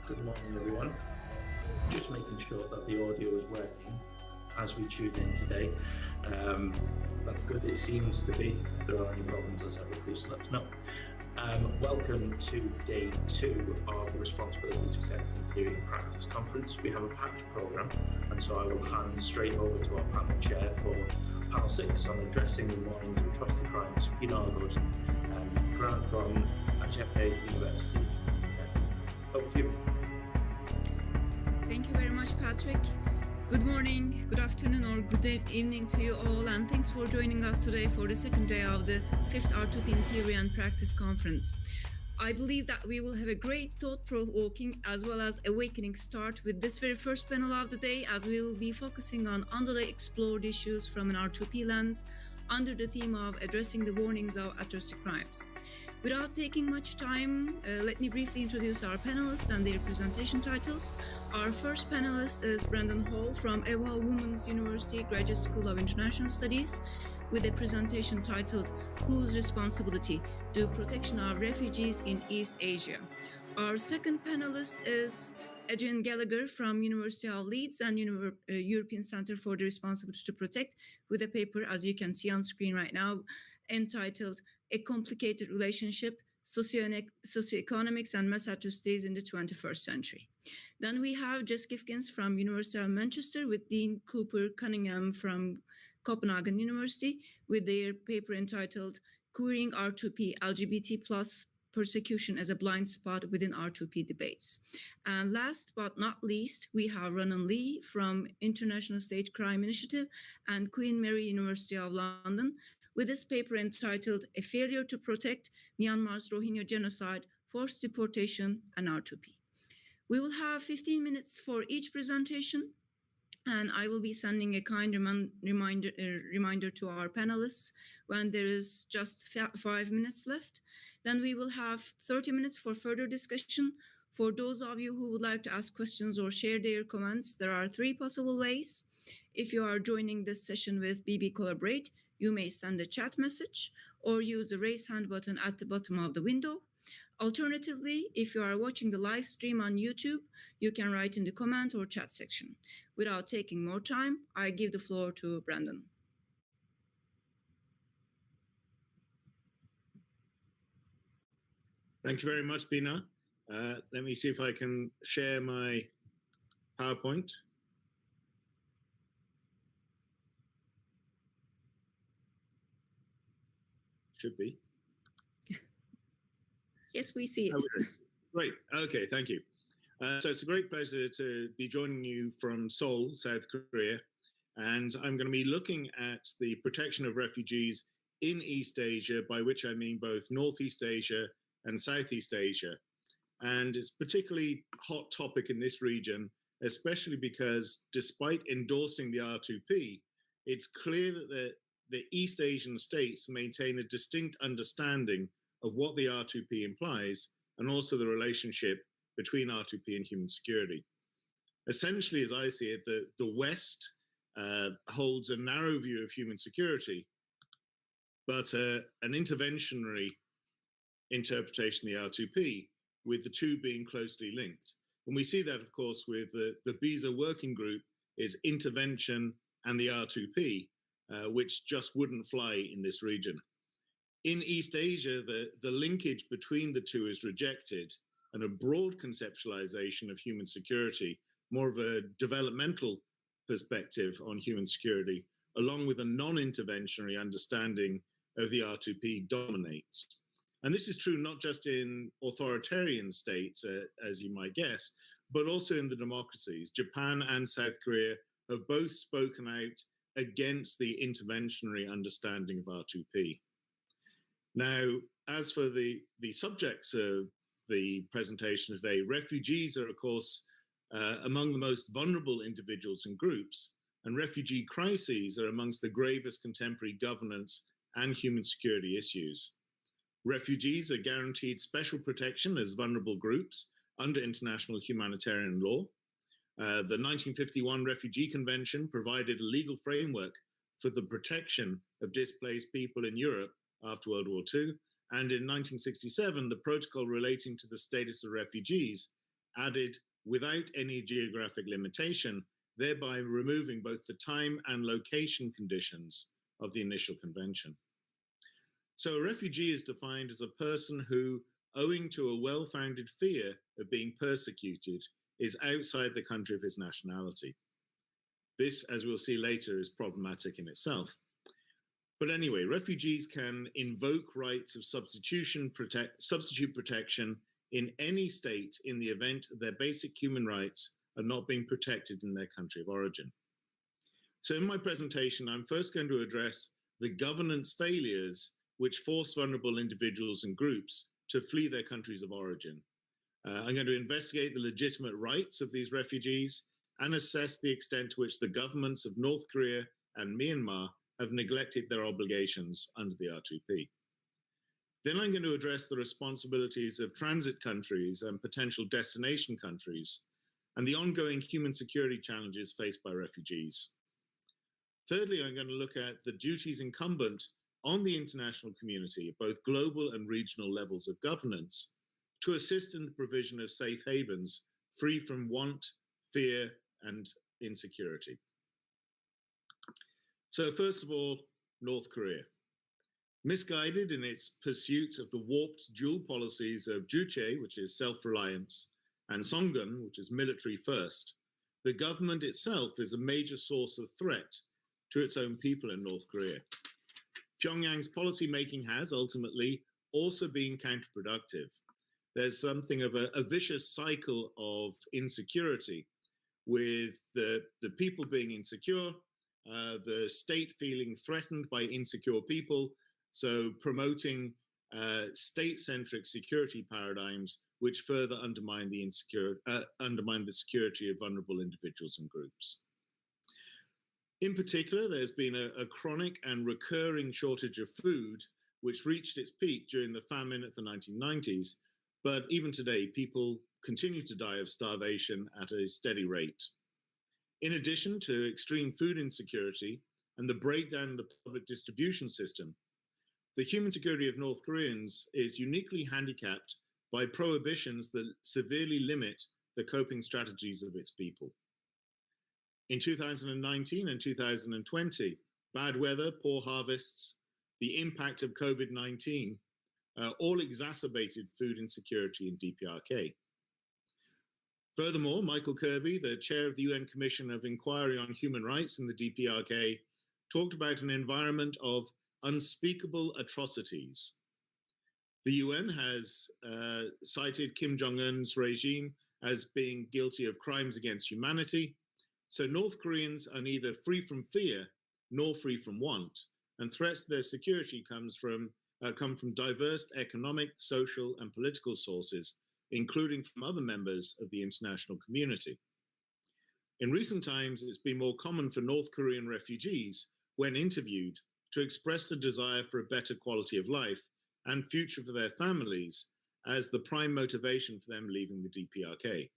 Good morning, everyone. Just making sure that the audio is working as we tune in today. That's good. It seems to be. If there are any problems, as ever, please let us know. Welcome to day 2 of the Responsibility to Protect in Theory and Practice conference. We have a packed programme, and so I will hand straight over to our panel chair for panel 6 on addressing the warnings of atrocity crimes in August, Grant from GIFKINS University. Over to you. Thank you very much, Patrick. Good morning, good afternoon, or good evening to you all, and thanks for joining us today for the second day of the 5th R2P in Theory and Practice Conference. I believe that we will have a great thought-provoking as well as awakening start with this very first panel of the day, as we will be focusing on underly explored issues from an R2P lens under the theme of addressing the warnings of atrocity crimes. Without taking much time, let me briefly introduce our panelists and their presentation titles. Our first panelist is Brendan Hall from Ewha Women's University Graduate School of International Studies with a presentation titled Whose Responsibility? The Protection of Refugees in East Asia. Our second panelist is ADRIAN Gallagher from University of Leeds and European Center for the Responsibility to Protect with a paper, as you can see on screen right now, entitled A Complicated Relationship, Socioeconomics and Mass Atrocities in the 21st Century. Then we have JESS GIFKINS from University of Manchester with Dean COOPER-CUNNINGHAM from Copenhagen University with their paper entitled Queering R2P LGBT plus Persecution as a Blind Spot Within R2P Debates. And last but not least, we have RONAN from International State Crime Initiative and Queen Mary University of London with this paper entitled A Failure to Protect Myanmar's Rohingya Genocide, Forced Deportation, and R2P. We will have 15 minutes for each presentation, and I will be sending a kind reminder to our panelists when there is just 5 minutes left. Then we will have 30 minutes for further discussion. For those of you who would like to ask questions or share their comments, there are 3 possible ways. If you are joining this session with BB Collaborate, you may send a chat message or use the raise hand button at the bottom of the window. Alternatively, if you are watching the live stream on YouTube, you can write in the comment or chat section. Without taking more time, I give the floor to Brendan. Thank you very much, Bina. Let me see if I can share my PowerPoint. Should be. Yes, we see it. Oh, great. Okay, thank you. So it's a great pleasure to be joining you from Seoul, South Korea. And I'm going to be looking at the protection of refugees in East Asia, by which I mean both Northeast Asia and Southeast Asia. And it's a particularly hot topic in this region, especially because despite endorsing the R2P, it's clear that the East Asian states maintain a distinct understanding of what the R2P implies and also the relationship between R2P and human security. Essentially, as I see it, the West holds a narrow view of human security, but an interventionary interpretation of the R2P, with the two being closely linked. And we see that, of course, with the BISA working group is intervention and the R2P, which just wouldn't fly in this region. In East Asia, the linkage between the two is rejected, and a broad conceptualization of human security, more of a developmental perspective on human security, along with a non-interventionary understanding of the R2P dominates. And this is true not just in authoritarian states, as you might guess, but also in the democracies. Japan and South Korea have both spoken out against the interventionary understanding of R2P. Now, as for the subjects of the presentation today, refugees are, of course, among the most vulnerable individuals and groups, and refugee crises are amongst the gravest contemporary governance and human security issues. Refugees are guaranteed special protection as vulnerable groups under international humanitarian law. The 1951 Refugee Convention provided a legal framework for the protection of displaced people in Europe after World War II. And in 1967, the protocol relating to the status of refugees added without any geographic limitation, thereby removing both the time and location conditions of the initial convention. So a refugee is defined as a person who, owing to a well-founded fear of being persecuted, is outside the country of his nationality. This, as we'll see later, is problematic in itself. But anyway, refugees can invoke rights of substitute protection in any state in the event their basic human rights are not being protected in their country of origin. So in my presentation, I'm first going to address the governance failures which force vulnerable individuals and groups to flee their countries of origin. I'm going to investigate the legitimate rights of these refugees and assess the extent to which the governments of North Korea and Myanmar have neglected their obligations under the R2P. Then I'm going to address the responsibilities of transit countries and potential destination countries and the ongoing human security challenges faced by refugees. Thirdly, I'm going to look at the duties incumbent on the international community at both global and regional levels of governance to assist in the provision of safe havens free from want, fear, and insecurity. So first of all, North Korea. Misguided in its pursuit of the warped dual policies of Juche, which is self-reliance, and Songun, which is military first, the government itself is a major source of threat to its own people in North Korea. Pyongyang's policymaking has ultimately also been counterproductive. There's something of a vicious cycle of insecurity, with the people being insecure, the state feeling threatened by insecure people, so promoting state-centric security paradigms which further undermine the security of vulnerable individuals and groups. In particular, there's been a chronic and recurring shortage of food, which reached its peak during the famine of the 1990s, but even today, people continue to die of starvation at a steady rate. In addition to extreme food insecurity and the breakdown in the public distribution system, the human security of North Koreans is uniquely handicapped by prohibitions that severely limit the coping strategies of its people. In 2019 and 2020, bad weather, poor harvests, the impact of COVID-19 all exacerbated food insecurity in DPRK. Furthermore, Michael Kirby, the chair of the UN Commission of Inquiry on Human Rights in the DPRK, talked about an environment of unspeakable atrocities. The UN has cited Kim Jong-un's regime as being guilty of crimes against humanity. So North Koreans are neither free from fear nor free from want, and threats to their security come from diverse economic, social, and political sources, including from other members of the international community. In recent times, it's been more common for North Korean refugees, when interviewed, to express the desire for a better quality of life and future for their families as the prime motivation for them leaving the DPRK.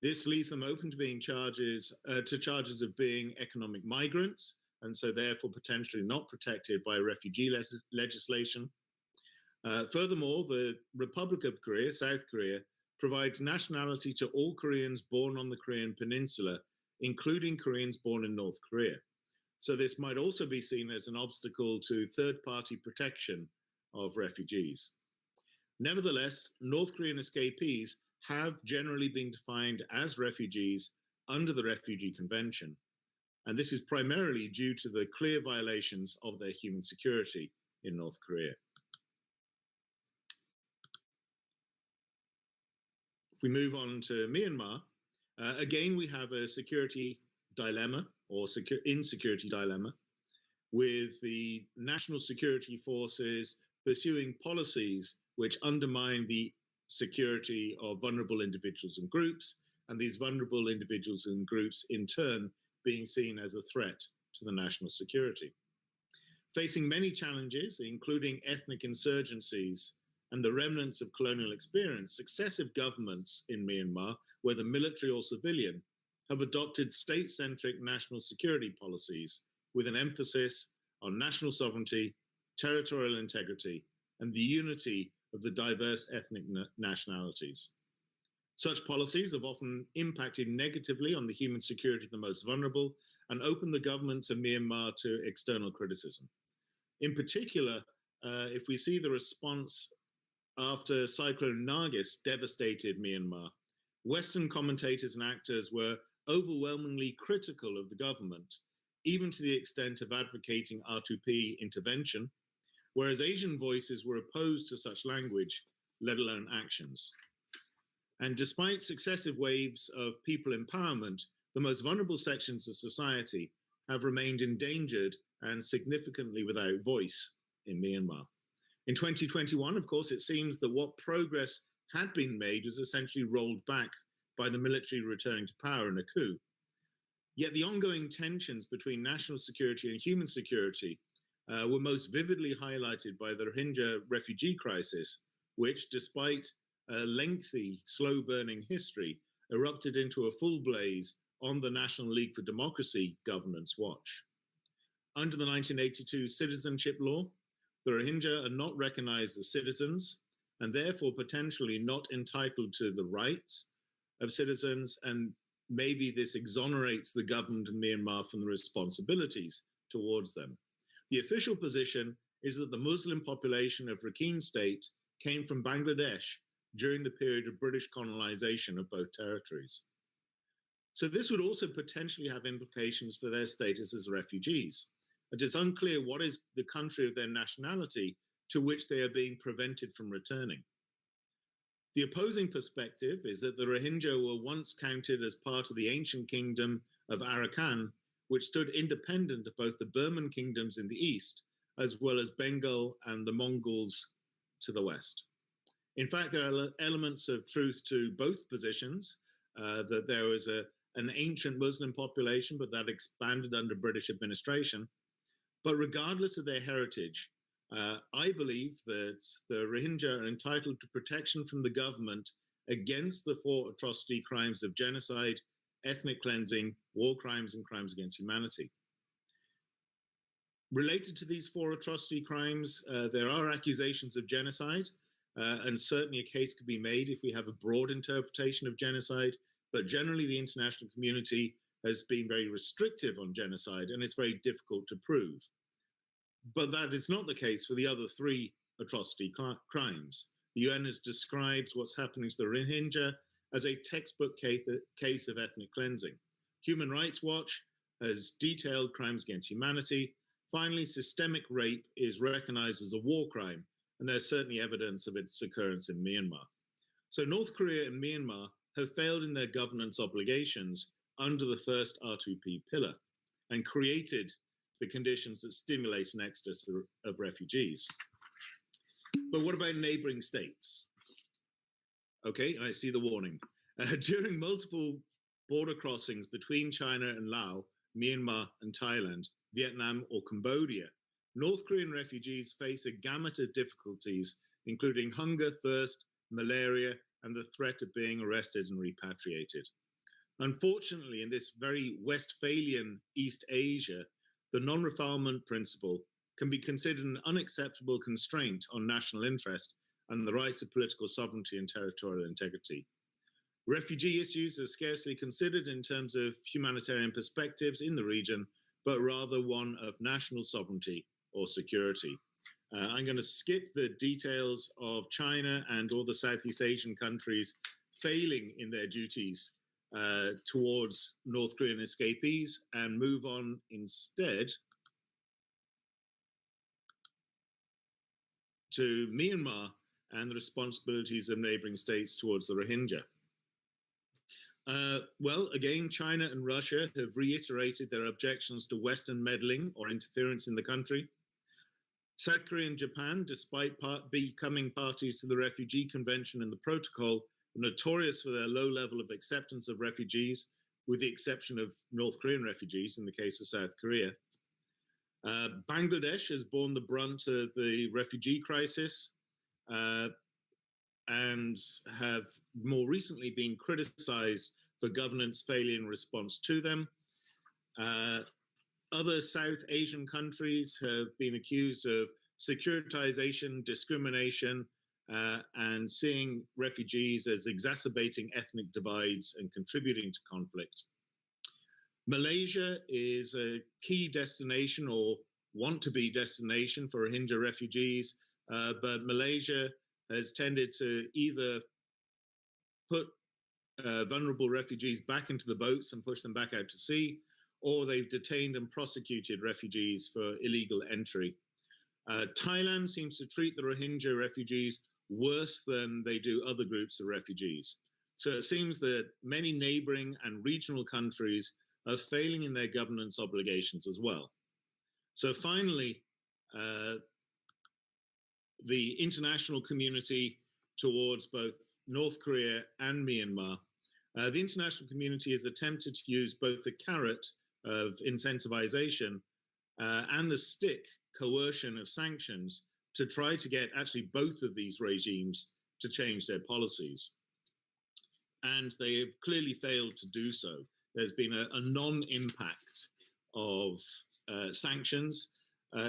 This leaves them open to being charges of being economic migrants, and so therefore potentially not protected by refugee legislation. Furthermore, the Republic of Korea, South Korea, provides nationality to all Koreans born on the Korean Peninsula, including Koreans born in North Korea. So this might also be seen as an obstacle to third-party protection of refugees. Nevertheless, North Korean escapees have generally been defined as refugees under the Refugee Convention. And this is primarily due to the clear violations of their human security in North Korea. If we move on to Myanmar, again, we have a security dilemma or insecurity dilemma, with the national security forces pursuing policies which undermine the security of vulnerable individuals and groups, and these vulnerable individuals and groups in turn being seen as a threat to the national security. Facing many challenges, including ethnic insurgencies and the remnants of colonial experience, successive governments in Myanmar, whether military or civilian, have adopted state-centric national security policies with an emphasis on national sovereignty, territorial integrity, and the unity of the diverse ethnic nationalities. Such policies have often impacted negatively on the human security of the most vulnerable and opened the governments of Myanmar to external criticism. In particular, if we see the response after Cyclone Nargis devastated Myanmar, Western commentators and actors were overwhelmingly critical of the government, even to the extent of advocating R2P intervention, whereas Asian voices were opposed to such language, let alone actions. And despite successive waves of people empowerment, the most vulnerable sections of society have remained endangered and significantly without voice in Myanmar. In 2021, of course, it seems that what progress had been made was essentially rolled back by the military returning to power in a coup. Yet the ongoing tensions between national security and human security were most vividly highlighted by the Rohingya refugee crisis, which, despite a lengthy, slow-burning history, erupted into a full blaze on the National League for Democracy government's watch. Under the 1982 citizenship law, the Rohingya are not recognized as citizens and therefore potentially not entitled to the rights of citizens, and maybe this exonerates the government of Myanmar from the responsibilities towards them. The official position is that the Muslim population of Rakhine State came from Bangladesh during the period of British colonization of both territories. So this would also potentially have implications for their status as refugees. It is unclear what is the country of their nationality to which they are being prevented from returning. The opposing perspective is that the Rohingya were once counted as part of the ancient kingdom of Arakan, which stood independent of both the Burman kingdoms in the east, as well as Bengal and the Mongols to the west. In fact, there are elements of truth to both positions, that there was an ancient Muslim population, but that expanded under British administration. But regardless of their heritage, I believe that the Rohingya are entitled to protection from the government against the 4 atrocity crimes of genocide, ethnic cleansing, war crimes, and crimes against humanity. Related to these 4 atrocity crimes, there are accusations of genocide, and certainly a case could be made if we have a broad interpretation of genocide, but generally the international community has been very restrictive on genocide, and it's very difficult to prove. But that is not the case for the other 3 atrocity crimes. The UN has described what's happening to the Rohingya as a textbook case of ethnic cleansing. Human Rights Watch has detailed crimes against humanity. Finally, systemic rape is recognized as a war crime, and there's certainly evidence of its occurrence in Myanmar. So North Korea and Myanmar have failed in their governance obligations under the first R2P pillar and created the conditions that stimulate an exodus of refugees. But what about neighboring states? Okay, I see the warning. During multiple border crossings between China and Laos, Myanmar and Thailand, Vietnam or Cambodia, North Korean refugees face a gamut of difficulties, including hunger, thirst, malaria, and the threat of being arrested and repatriated. Unfortunately, in this very Westphalian East Asia, the non-refoulement principle can be considered an unacceptable constraint on national interest and the rights of political sovereignty and territorial integrity. Refugee issues are scarcely considered in terms of humanitarian perspectives in the region, but rather one of national sovereignty or security. I'm going to skip the details of China and all the Southeast Asian countries failing in their duties towards North Korean escapees and move on instead to Myanmar and the responsibilities of neighboring states towards the Rohingya. Well, again, China and Russia have reiterated their objections to Western meddling or interference in the country. South Korea and Japan, despite becoming parties to the Refugee Convention and the Protocol, are notorious for their low level of acceptance of refugees, with the exception of North Korean refugees in the case of South Korea. Bangladesh has borne the brunt of the refugee crisis and have more recently been criticized for governance failure in response to them. Other South Asian countries have been accused of securitization, discrimination, and seeing refugees as exacerbating ethnic divides and contributing to conflict. Malaysia is a key destination or want to be destination for Rohingya refugees, but Malaysia has tended to either put vulnerable refugees back into the boats and push them back out to sea, or they've detained and prosecuted refugees for illegal entry. Thailand seems to treat the Rohingya refugees worse than they do other groups of refugees. So it seems that many neighboring and regional countries are failing in their governance obligations as well. So finally, the international community towards both North Korea and Myanmar, the international community has attempted to use both the carrot of incentivization and the stick, coercion of sanctions, to try to get actually both of these regimes to change their policies. And they have clearly failed to do so. There's been a non-impact of sanctions.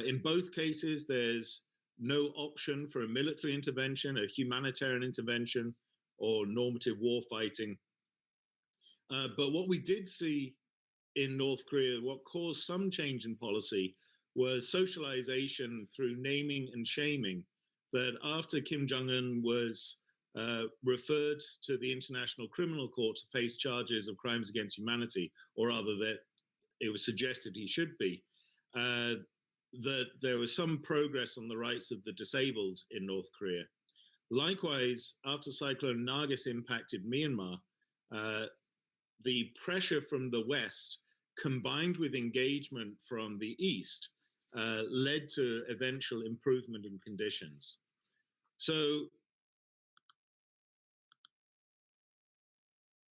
In both cases, there's no option for a military intervention, a humanitarian intervention, or normative war fighting. But what we did see in North Korea, what caused some change in policy, was socialization through naming and shaming, that after Kim Jong-un was referred to the International Criminal Court to face charges of crimes against humanity, or rather that it was suggested he should be, that there was some progress on the rights of the disabled in North Korea. Likewise, after Cyclone Nargis impacted Myanmar, the pressure from the West, combined with engagement from the East, led to eventual improvement in conditions. So,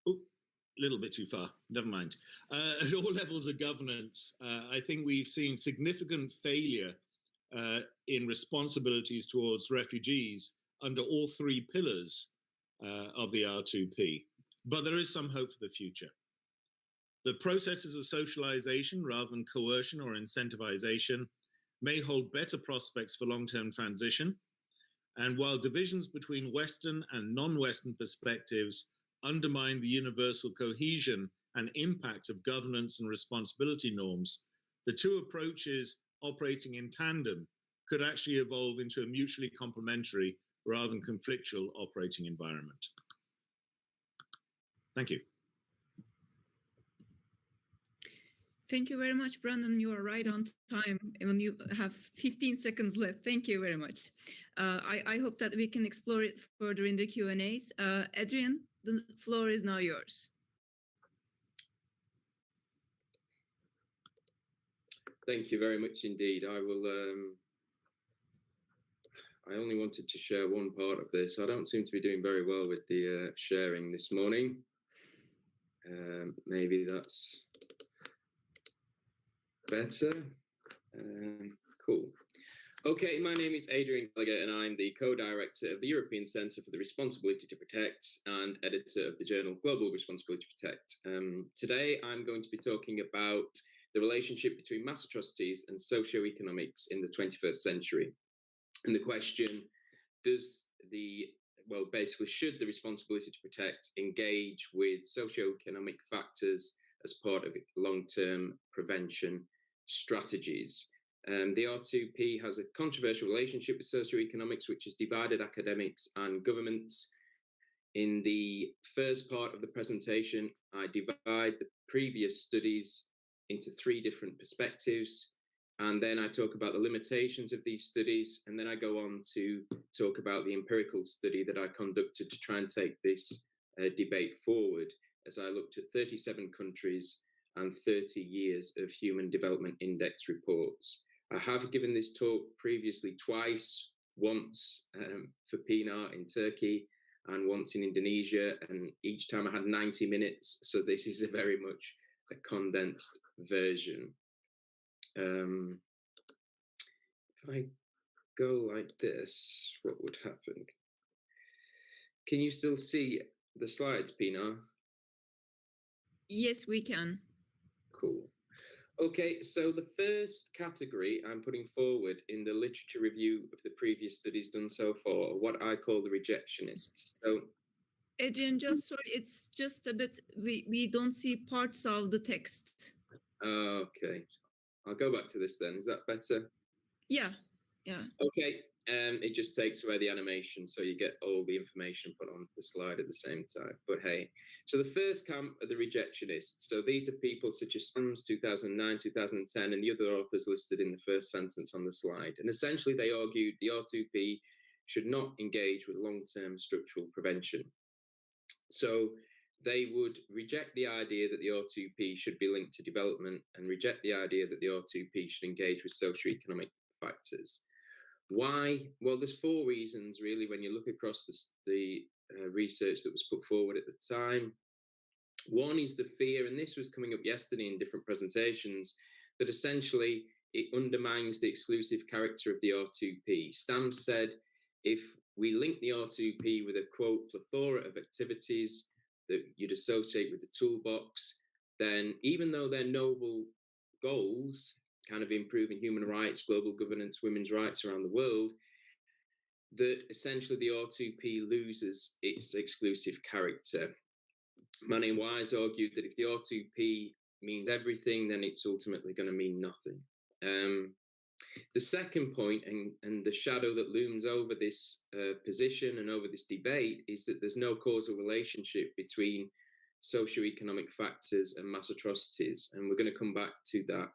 a little bit too far, never mind. At all levels of governance, I think we've seen significant failure in responsibilities towards refugees under all three pillars of the R2P. But there is some hope for the future. The processes of socialization rather than coercion or incentivization may hold better prospects for long-term transition. And while divisions between Western and non-Western perspectives undermine the universal cohesion and impact of governance and responsibility norms, the two approaches operating in tandem could actually evolve into a mutually complementary rather than conflictual operating environment. Thank you. Thank you very much, Brandon. You are right on time when you have 15 seconds left. Thank you very much. I hope that we can explore it further in the Q&As. Adrian, the floor is now yours. Thank you very much indeed. I only wanted to share one part of this. I don't seem to be doing very well with the sharing this morning. Maybe that's better. Cool. Okay, my name is Adrian Gallagher and I'm the co-director of the European Centre for the Responsibility to Protect and editor of the journal Global Responsibility to Protect. Today I'm going to be talking about the relationship between mass atrocities and socioeconomics in the 21st century. And the question, basically, should the responsibility to protect engage with socioeconomic factors as part of long-term prevention strategies? The R2P has a controversial relationship with socioeconomics, which has divided academics and governments. In the first part of the presentation, I divide the previous studies into three different perspectives, and then I talk about the limitations of these studies, and then I go on to talk about the empirical study that I conducted to try and take this debate forward, as I looked at 37 countries and 30 years of Human Development Index reports. I have given this talk previously twice, once for PNAR in Turkey and once in Indonesia, and each time I had 90 minutes, so this is a very much a condensed version. If I go like this, what would happen? Can you still see the slides, Pinar? Yes, we can. Cool. Okay, so the first category I'm putting forward in the literature review of the previous studies done so far are what I call the rejectionists. So, Adrian, just sorry, it's just a bit, we don't see parts of the text. okay, I'll go back to this then. Is that better? Yeah, yeah. Okay, it just takes away the animation, so you get all the information put on the slide at the same time. But hey, so the first camp are the rejectionists. So these are people such as Sams, 2009, 2010, and the other authors listed in the first sentence on the slide. And essentially, they argued the R2P should not engage with long-term structural prevention. So they would reject the idea that the R2P should be linked to development and reject the idea that the R2P should engage with socioeconomic factors. Why? Well, there's four reasons really when you look across the research that was put forward at the time. One is the fear, and this was coming up yesterday in different presentations, that essentially it undermines the exclusive character of the R2P. Stamps said if we link the R2P with a, quote, plethora of activities that you'd associate with the toolbox, then even though they're noble goals, kind of improving human rights, global governance, women's rights around the world, that essentially the R2P loses its exclusive character. Manny and Wise argued that if the R2P means everything, then it's ultimately going to mean nothing. The second point, and the shadow that looms over this position and over this debate, is that there's no causal relationship between socioeconomic factors and mass atrocities, and we're going to come back to that.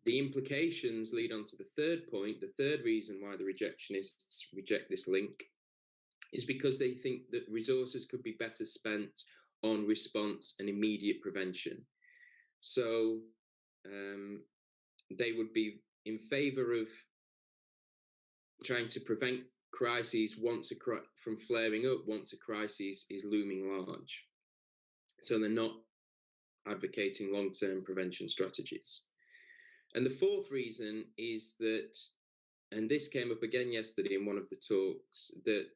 The implications lead on to the third point. The third reason why the rejectionists reject this link is because they think that resources could be better spent on response and immediate prevention. So they would be in favor of trying to prevent crises from flaring up once a crisis is looming large. So they're not advocating long-term prevention strategies. And the fourth reason is that, and this came up again yesterday in one of the talks, that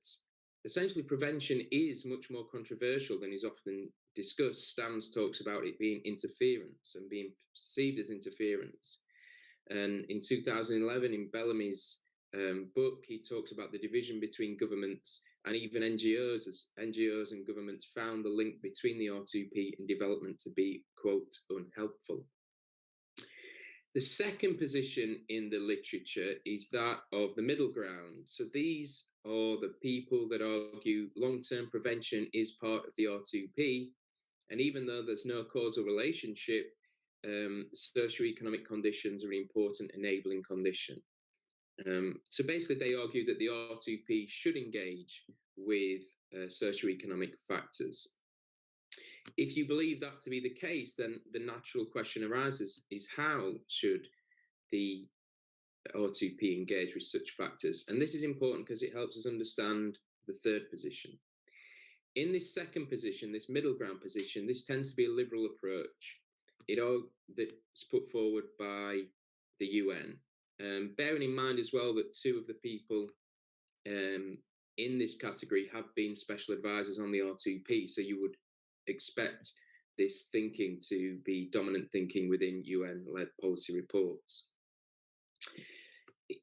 essentially prevention is much more controversial than is often discussed. Stams talks about it being interference and being perceived as interference. And in 2011, in Bellamy's book, he talks about the division between governments and even NGOs, as NGOs and governments found the link between the R2P and development to be, quote, unhelpful. The second position in the literature is that of the middle ground. So these are the people that argue long-term prevention is part of the R2P, and even though there's no causal relationship, socioeconomic conditions are an important enabling condition. So basically, they argue that the R2P should engage with socioeconomic factors. If you believe that to be the case, then the natural question arises is how should the R2P engage with such factors? And this is important because it helps us understand the third position. In this second position, this middle ground position, this tends to be a liberal approach. That's put forward by the UN. Bearing in mind as well that two of the people in this category have been special advisors on the R2P, so you would expect this thinking to be dominant thinking within UN-led policy reports.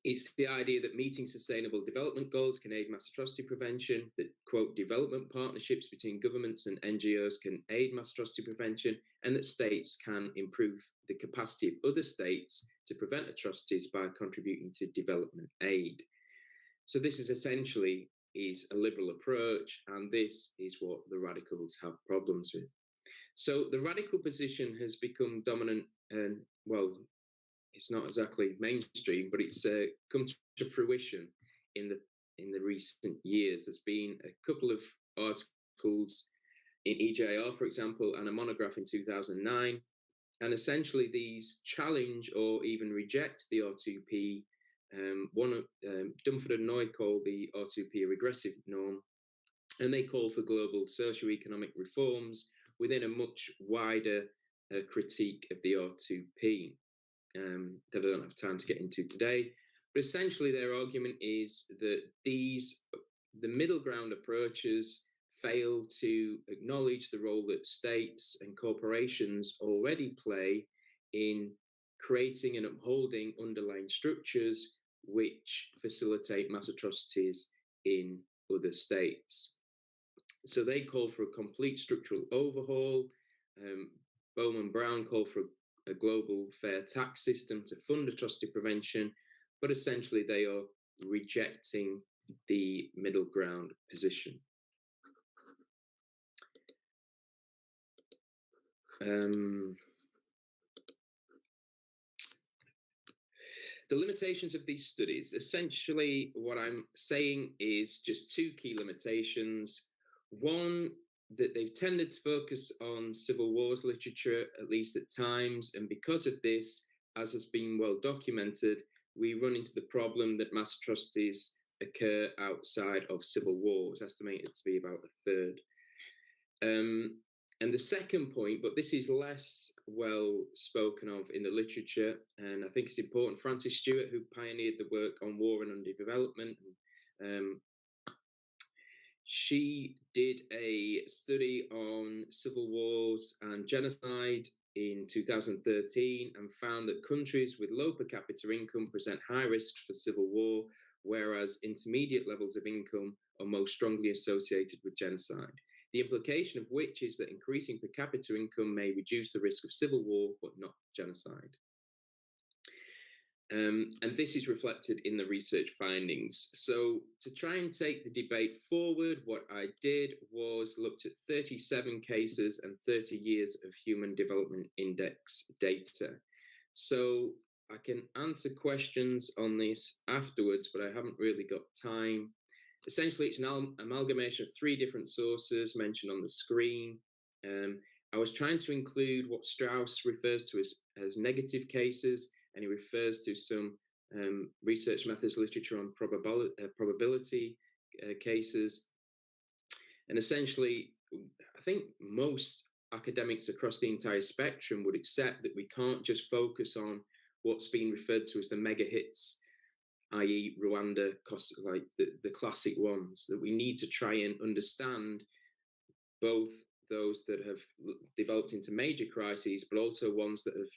It's the idea that meeting sustainable development goals can aid mass atrocity prevention, that, quote, development partnerships between governments and NGOs can aid mass atrocity prevention, and that states can improve the capacity of other states to prevent atrocities by contributing to development aid. So this is essentially a liberal approach, and this is what the radicals have problems with. So the radical position has become dominant, and well, it's not exactly mainstream, but it's come to fruition in the recent years. There's been a couple of articles in EJR, for example, and a monograph in 2009, and essentially these challenge or even reject the R2P. Dunford and Noy call the R2P a regressive norm, and they call for global socioeconomic reforms within a much wider critique of the R2P that I don't have time to get into today. But essentially their argument is that the middle ground approaches fail to acknowledge the role that states and corporations already play in creating and upholding underlying structures which facilitate mass atrocities in other states. So they call for a complete structural overhaul. Bowman Brown called for a global fair tax system to fund atrocity prevention, but essentially they are rejecting the middle ground position. The limitations of these studies, essentially what I'm saying is just two key limitations. One, that they've tended to focus on civil wars literature, at least at times, and because of this, as has been well documented, we run into the problem that mass atrocities occur outside of civil wars, estimated to be about a third. And the second point, but this is less well spoken of in the literature, and I think it's important, Frances Stewart, who pioneered the work on war and underdevelopment, she did a study on civil wars and genocide in 2013 and found that countries with low per capita income present high risks for civil war, whereas intermediate levels of income are most strongly associated with genocide. The implication of which is that increasing per capita income may reduce the risk of civil war, but not genocide. And this is reflected in the research findings. So to try and take the debate forward, what I did was looked at 37 cases and 30 years of Human Development Index data. So I can answer questions on this afterwards, but I haven't really got time. Essentially, it's an amalgamation of 3 different sources mentioned on the screen. I was trying to include what Strauss refers to as negative cases, and he refers to some research methods literature on probability cases. And essentially, I think most academics across the entire spectrum would accept that we can't just focus on what's being referred to as the mega hits, i.e. Rwanda, like the classic ones, that we need to try and understand both those that have developed into major crises, but also ones that have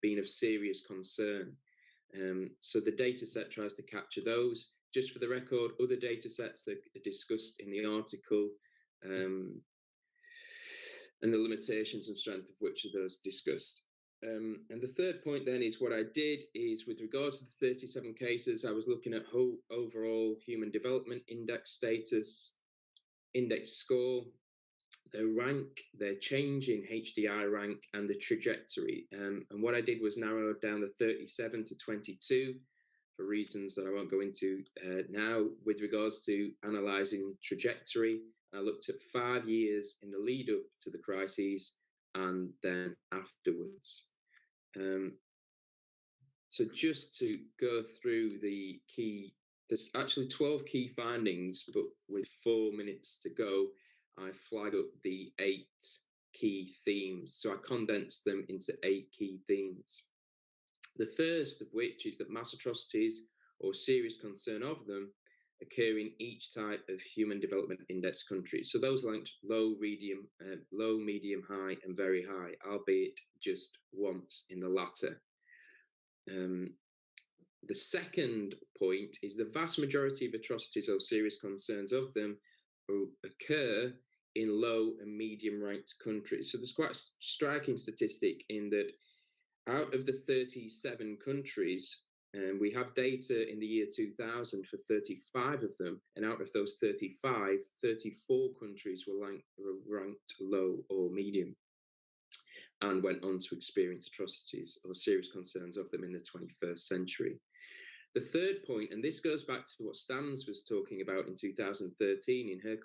been of serious concern. So the data set tries to capture those. Just for the record, other data sets that are discussed in the article, and the limitations and strength of which of those discussed. And the third point then is what I did is with regards to the 37 cases, I was looking at overall Human Development Index status, index score, their rank, their change in HDI rank, and the trajectory. And what I did was narrow down the 37 to 22 for reasons that I won't go into now with regards to analysing trajectory. I looked at 5 years in the lead up to the crises and then afterwards. So just to go through the key, there's actually 12 key findings, but with 4 minutes to go, I flag up the 8 key themes. So I condensed them into 8 key themes. The first of which is that mass atrocities or serious concern of them occur in each type of Human Development Index country. So those ranked low, medium, high, and very high, albeit just once in the latter. The second point is the vast majority of atrocities or serious concerns of them occur in low and medium ranked countries. So there's quite a striking statistic in that out of the 37 countries, we have data in the year 2000 for 35 of them, and out of those 35, 34 countries were ranked low or medium and went on to experience atrocities or serious concerns of them in the 21st century. The third point, and this goes back to what Stans was talking about in 2013 in her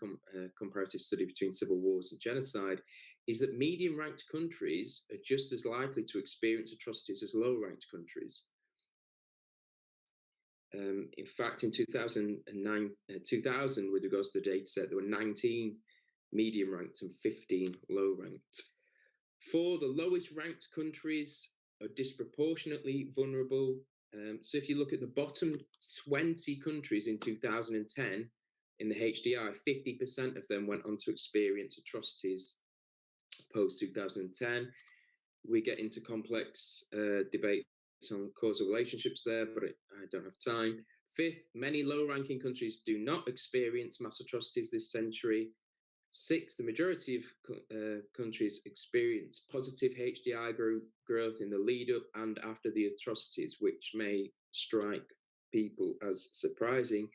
comparative study between civil wars and genocide, is that medium-ranked countries are just as likely to experience atrocities as low-ranked countries. In fact, in 2000, with regards to the data set, there were 19 medium-ranked and 15 low-ranked. For the lowest-ranked countries are disproportionately vulnerable. So if you look at the bottom 20 countries in 2010, in the HDI, 50% of them went on to experience atrocities post 2010. We get into complex debates on causal relationships there, but I don't have time. Fifth, many low-ranking countries do not experience mass atrocities this century. Sixth, the majority of countries experience positive HDI growth in the lead-up and after the atrocities, which may strike people as surprising.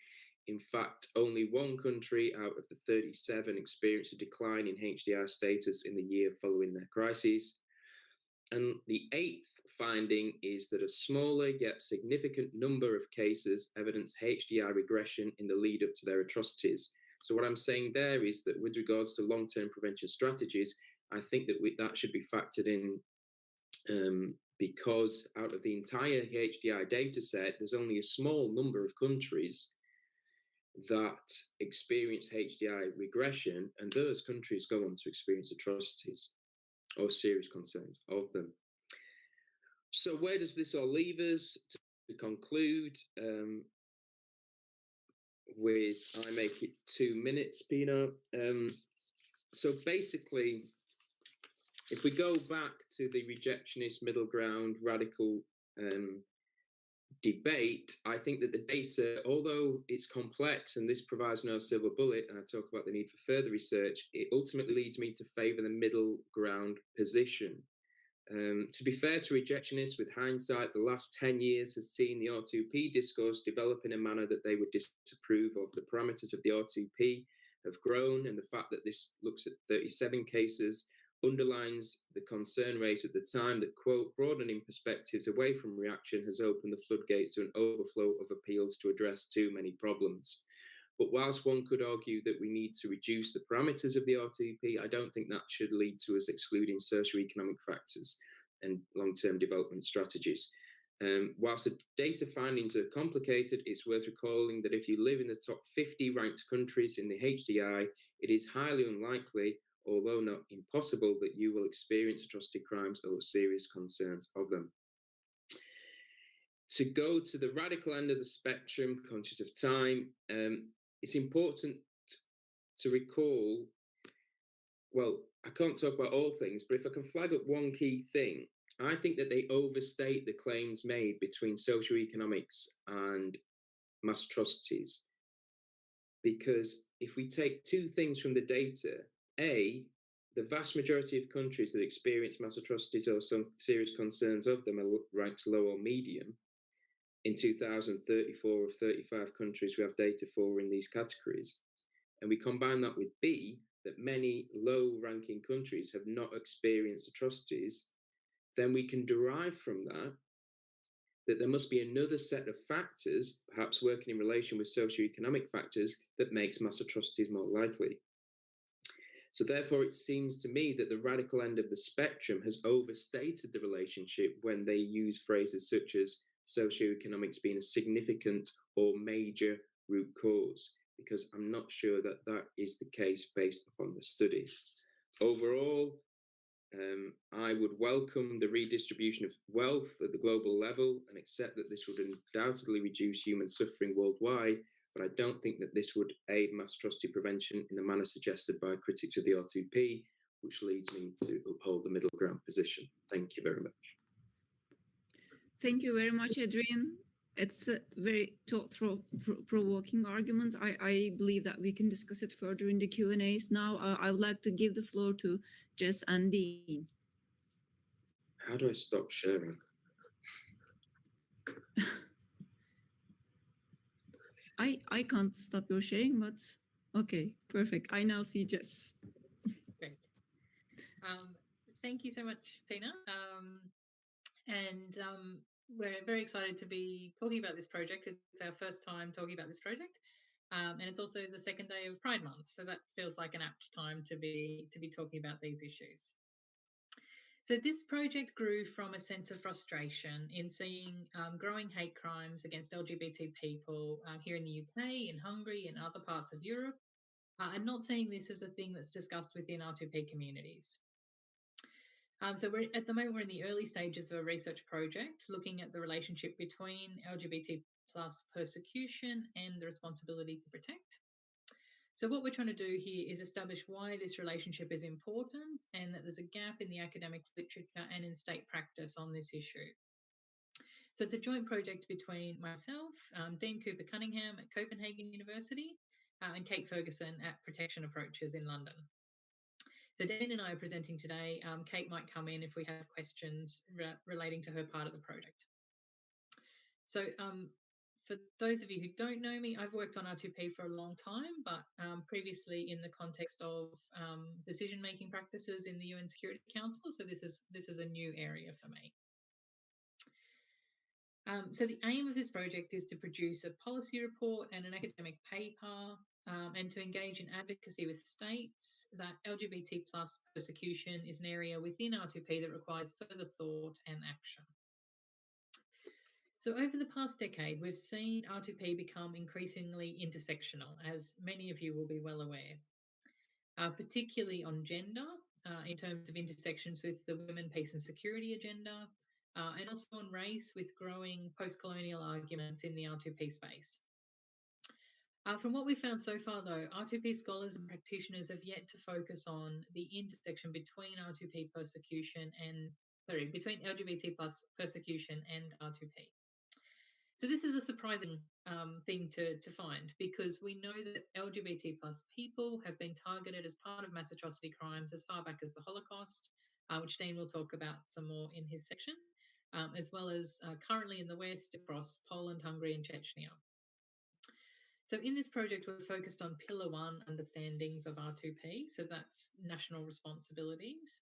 In fact, only one country out of the 37 experienced a decline in HDI status in the year following their crises. And the eighth finding is that a smaller yet significant number of cases evidence HDI regression in the lead up to their atrocities. So what I'm saying there is that with regards to long-term prevention strategies, I think that that should be factored in because out of the entire HDI data set, there's only a small number of countries that experience HDI regression, and those countries go on to experience atrocities or serious concerns of them. So where does this all leave us? To conclude, I make it 2 minutes, Pino. So basically, if we go back to the rejectionist, middle ground, radical debate, I think that the data, although it's complex and this provides no silver bullet, and I talk about the need for further research, it ultimately leads me to favour the middle ground position. To be fair to rejectionists, with hindsight, the last 10 years has seen the R2P discourse develop in a manner that they would disapprove of. The parameters of the R2P have grown, and the fact that this looks at 37 cases underlines the concern raised at the time that, quote, broadening perspectives away from reaction has opened the floodgates to an overflow of appeals to address too many problems. But whilst one could argue that we need to reduce the parameters of the R2P, I don't think that should lead to us excluding socioeconomic factors and long-term development strategies. Whilst the data findings are complicated, it's worth recalling that if you live in the top 50 ranked countries in the HDI, it is highly unlikely, although not impossible, that you will experience atrocity crimes or serious concerns of them. To go to the radical end of the spectrum, conscious of time, it's important to recall, well, I can't talk about all things, but if I can flag up one key thing, I think that they overstate the claims made between socioeconomics and mass atrocities. Because if we take two things from the data, A, the vast majority of countries that experience mass atrocities or some serious concerns of them are ranked low or medium. In 2034 of 35 countries we have data for in these categories. And we combine that with B, that many low-ranking countries have not experienced atrocities, then we can derive from that there must be another set of factors, perhaps working in relation with socioeconomic factors, that makes mass atrocities more likely. So therefore, it seems to me that the radical end of the spectrum has overstated the relationship when they use phrases such as socioeconomics being a significant or major root cause, because I'm not sure that that is the case based upon the study. Overall, I would welcome the redistribution of wealth at the global level and accept that this would undoubtedly reduce human suffering worldwide, but I don't think that this would aid mass atrocity prevention in the manner suggested by critics of the R2P, which leads me to uphold the middle ground position. Thank you very much. Thank you very much, Adrian. It's a very thought-provoking argument. I believe that we can discuss it further in the Q&As. Now, I would like to give the floor to Jess and Dean. How do I stop sharing? I can't stop your sharing, but okay, perfect. I now see Jess. Great. Thank you so much, Pina. We're very excited to be talking about this project. It's our first time talking about this project, and it's also the second day of Pride Month, so that feels like an apt time to be talking about these issues. So this project grew from a sense of frustration in seeing growing hate crimes against LGBT people here in the UK, in Hungary, and other parts of Europe, and not seeing this as a thing that's discussed within R2P communities. So at the moment, we're in the early stages of a research project looking at the relationship between LGBT plus persecution and the responsibility to protect. So what we're trying to do here is establish why this relationship is important and that there's a gap in the academic literature and in state practice on this issue. So it's a joint project between myself, Dean Cooper-Cunningham at Copenhagen University, and Kate Ferguson at Protection Approaches in London. So Dean and I are presenting today. Kate might come in if we have questions relating to her part of the project. So for those of you who don't know me, I've worked on R2P for a long time, but previously in the context of decision-making practices in the UN Security Council. So this is a new area for me. So the aim of this project is to produce a policy report and an academic paper and to engage in advocacy with states that LGBT plus persecution is an area within R2P that requires further thought and action. So over the past decade, we've seen R2P become increasingly intersectional, as many of you will be well aware, particularly on gender, in terms of intersections with the women, peace and security agenda, and also on race with growing post-colonial arguments in the R2P space. From what we've found so far, though, R2P scholars and practitioners have yet to focus on the intersection between R2P persecution and, between LGBT plus persecution and R2P. So this is a surprising thing to find, because we know that LGBT plus people have been targeted as part of mass atrocity crimes as far back as the Holocaust, which Dean will talk about some more in his section, as well as currently in the West across Poland, Hungary and Chechnya. So in this project, we're focused on Pillar 1 understandings of R2P, so that's national responsibilities,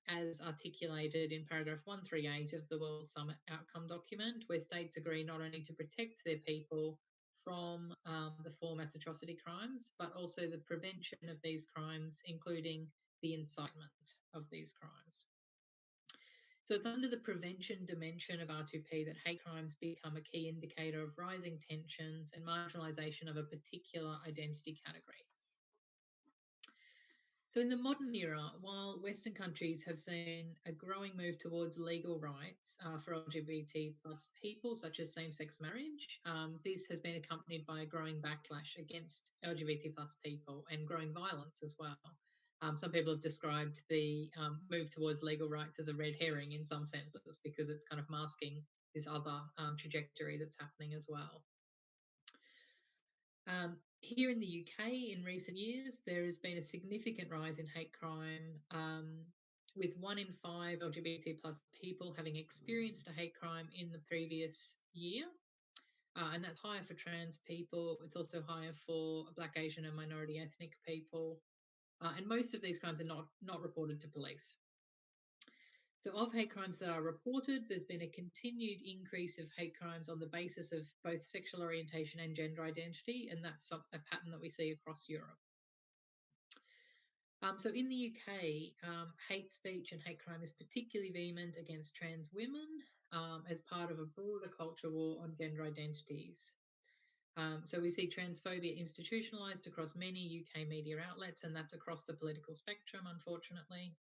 as articulated in paragraph 138 of the World Summit Outcome Document, where states agree not only to protect their people from the 4 mass atrocity crimes, but also the prevention of these crimes, including the incitement of these crimes. So it's under the prevention dimension of R2P that hate crimes become a key indicator of rising tensions and marginalisation of a particular identity category. So in the modern era, while Western countries have seen a growing move towards legal rights for LGBT plus people, such as same-sex marriage, this has been accompanied by a growing backlash against LGBT plus people and growing violence as well. Some people have described the move towards legal rights as a red herring in some senses, because it's kind of masking this other trajectory that's happening as well. Here in the UK, in recent years, there has been a significant rise in hate crime, with 1 in 5 LGBT plus people having experienced a hate crime in the previous year. And that's higher for trans people. It's also higher for Black, Asian and minority ethnic people. And most of these crimes are not reported to police. So of hate crimes that are reported, there's been a continued increase of hate crimes on the basis of both sexual orientation and gender identity, and that's a pattern that we see across Europe. So in the UK, hate speech and hate crime is particularly vehement against trans women as part of a broader culture war on gender identities. So we see transphobia institutionalised across many UK media outlets, and that's across the political spectrum, unfortunately.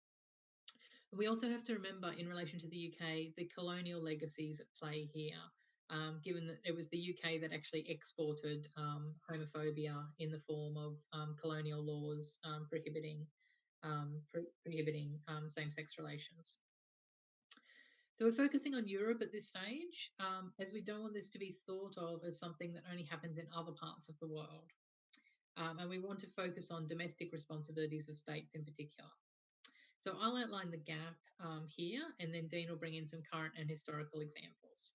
We also have to remember, in relation to the UK, the colonial legacies at play here, given that it was the UK that actually exported homophobia in the form of colonial laws prohibiting same-sex relations. So we're focusing on Europe at this stage, as we don't want this to be thought of as something that only happens in other parts of the world. And we want to focus on domestic responsibilities of states in particular. So I'll outline the gap here, and then Dean will bring in some current and historical examples.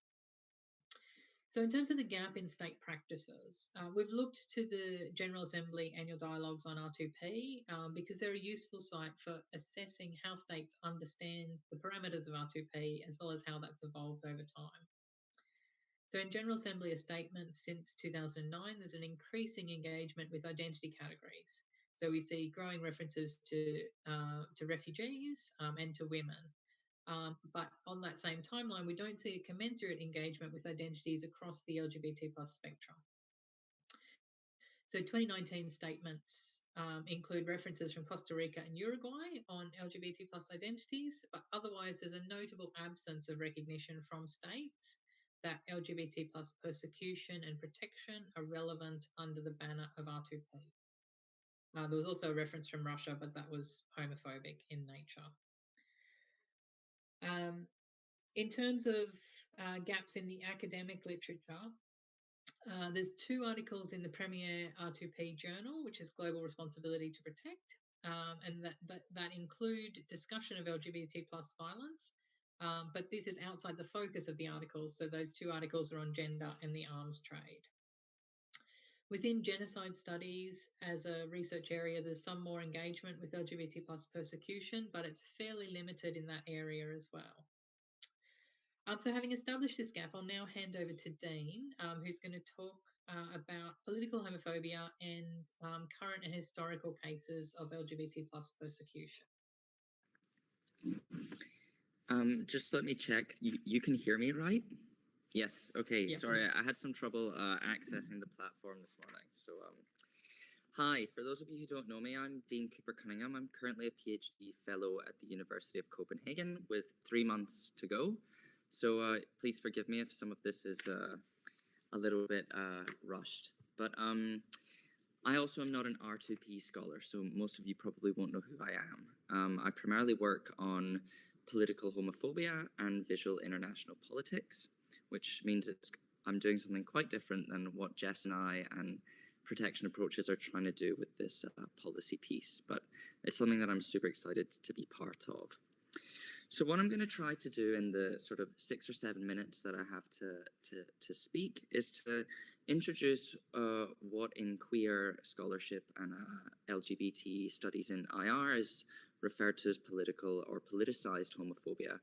So in terms of the gap in state practices, we've looked to the General Assembly annual dialogues on R2P because they're a useful site for assessing how states understand the parameters of R2P, as well as how that's evolved over time. So in General Assembly statements since 2009, there's an increasing engagement with identity categories. So we see growing references to refugees and to women. But on that same timeline, we don't see a commensurate engagement with identities across the LGBT plus spectrum. So 2019 statements include references from Costa Rica and Uruguay on LGBT plus identities, but otherwise there's a notable absence of recognition from states that LGBT plus persecution and protection are relevant under the banner of R2P. There was also a reference from Russia, but that was homophobic in nature. In terms of gaps in the academic literature, there's 2 articles in the premier R2P journal, which is Global Responsibility to Protect, and that include discussion of LGBT plus violence, but this is outside the focus of the articles. So those 2 articles are on gender and the arms trade. Within genocide studies as a research area, there's some more engagement with LGBT plus persecution, but it's fairly limited in that area as well. So having established this gap, I'll now hand over to Dean, who's going to talk about political homophobia and current and historical cases of LGBT plus persecution. Just let me check. You can hear me, right? Yes. Okay. Yeah. Sorry, I had some trouble accessing the platform this morning. So, hi. For those of you who don't know me, I'm Dean Cooper-Cunningham. I'm currently a PhD fellow at the University of Copenhagen with 3 months to go. So please forgive me if some of this is a little bit rushed. But I also am not an R2P scholar, so most of you probably won't know who I am. I primarily work on political homophobia and visual international politics, which means I'm doing something quite different than what Jess and I and Protection Approaches are trying to do with this policy piece. But it's something that I'm super excited to be part of. So what I'm going to try to do in the sort of 6 or 7 minutes that I have to speak is to introduce what in queer scholarship and LGBT studies in IR is referred to as political or politicized homophobia,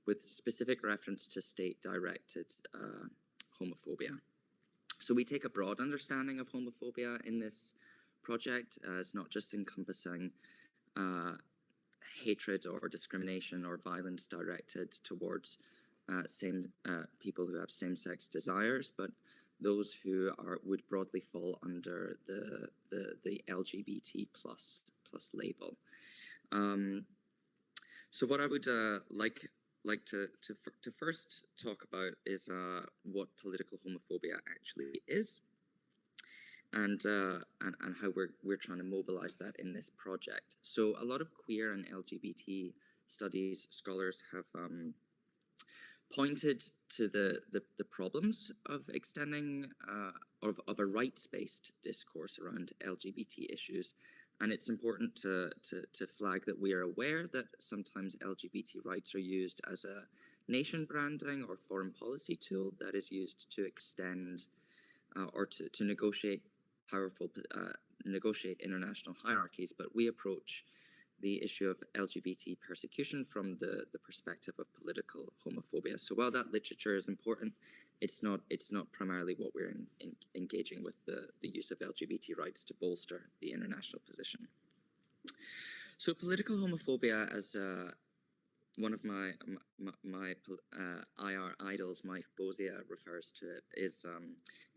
with specific reference to state-directed homophobia. So we take a broad understanding of homophobia in this project as not just encompassing hatred or discrimination or violence directed towards people who have same-sex desires, but those who would broadly fall under the LGBT plus label. So what I would like to first talk about is what political homophobia actually is, and how we're trying to mobilize that in this project. So a lot of queer and LGBT studies scholars have pointed to the problems of extending of a rights-based discourse around LGBT issues. And it's important to flag that we are aware that sometimes LGBT rights are used as a nation branding or foreign policy tool that is used to extend or to negotiate negotiate international hierarchies. But we approach the issue of LGBT persecution from the perspective of political homophobia. So while that literature is important, it's not primarily what we're engaging with the use of LGBT rights to bolster the international position. So political homophobia, as one of my IR idols, Mike Bozia, refers to it, is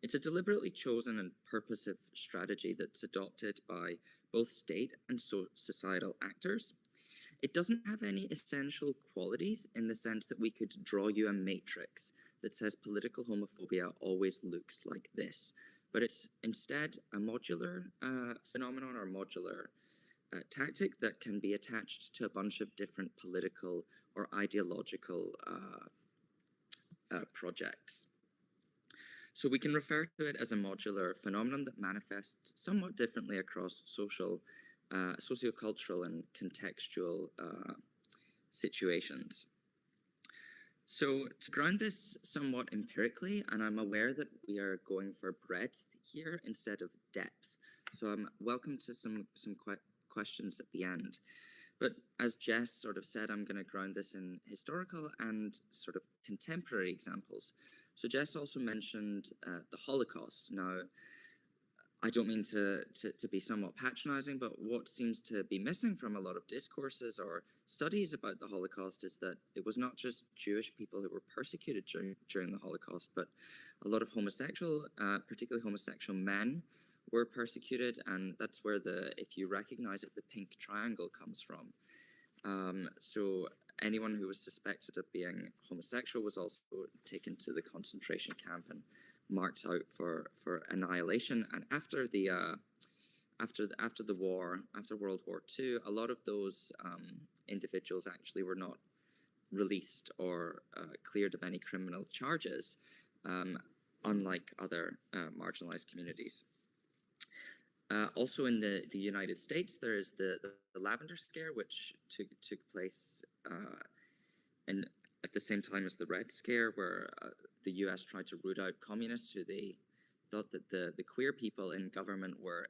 it's a deliberately chosen and purposive strategy that's adopted by both state and societal actors. It doesn't have any essential qualities in the sense that we could draw you a matrix that says political homophobia always looks like this, but it's instead a modular phenomenon or modular tactic that can be attached to a bunch of different political or ideological projects. So we can refer to it as a modular phenomenon that manifests somewhat differently across sociocultural and contextual situations. So to ground this somewhat empirically, and I'm aware that we are going for breadth here instead of depth, so I'm welcome to some questions at the end. But as Jess sort of said, I'm going to ground this in historical and sort of contemporary examples. So Jess also mentioned the Holocaust. Now, I don't mean to be somewhat patronizing, but what seems to be missing from a lot of discourses or studies about the Holocaust is that it was not just Jewish people who were persecuted during the Holocaust, but a lot of particularly homosexual men were persecuted, and that's where if you recognize it, the pink triangle comes from. So anyone who was suspected of being homosexual was also taken to the concentration camp and marked out for annihilation. And after the after the war, after World War II, a lot of those individuals actually were not released or cleared of any criminal charges, unlike other marginalized communities. Also in the United States, there is the Lavender Scare, which took place at the same time as the Red Scare, where the US tried to root out communists who they thought that the queer people in government were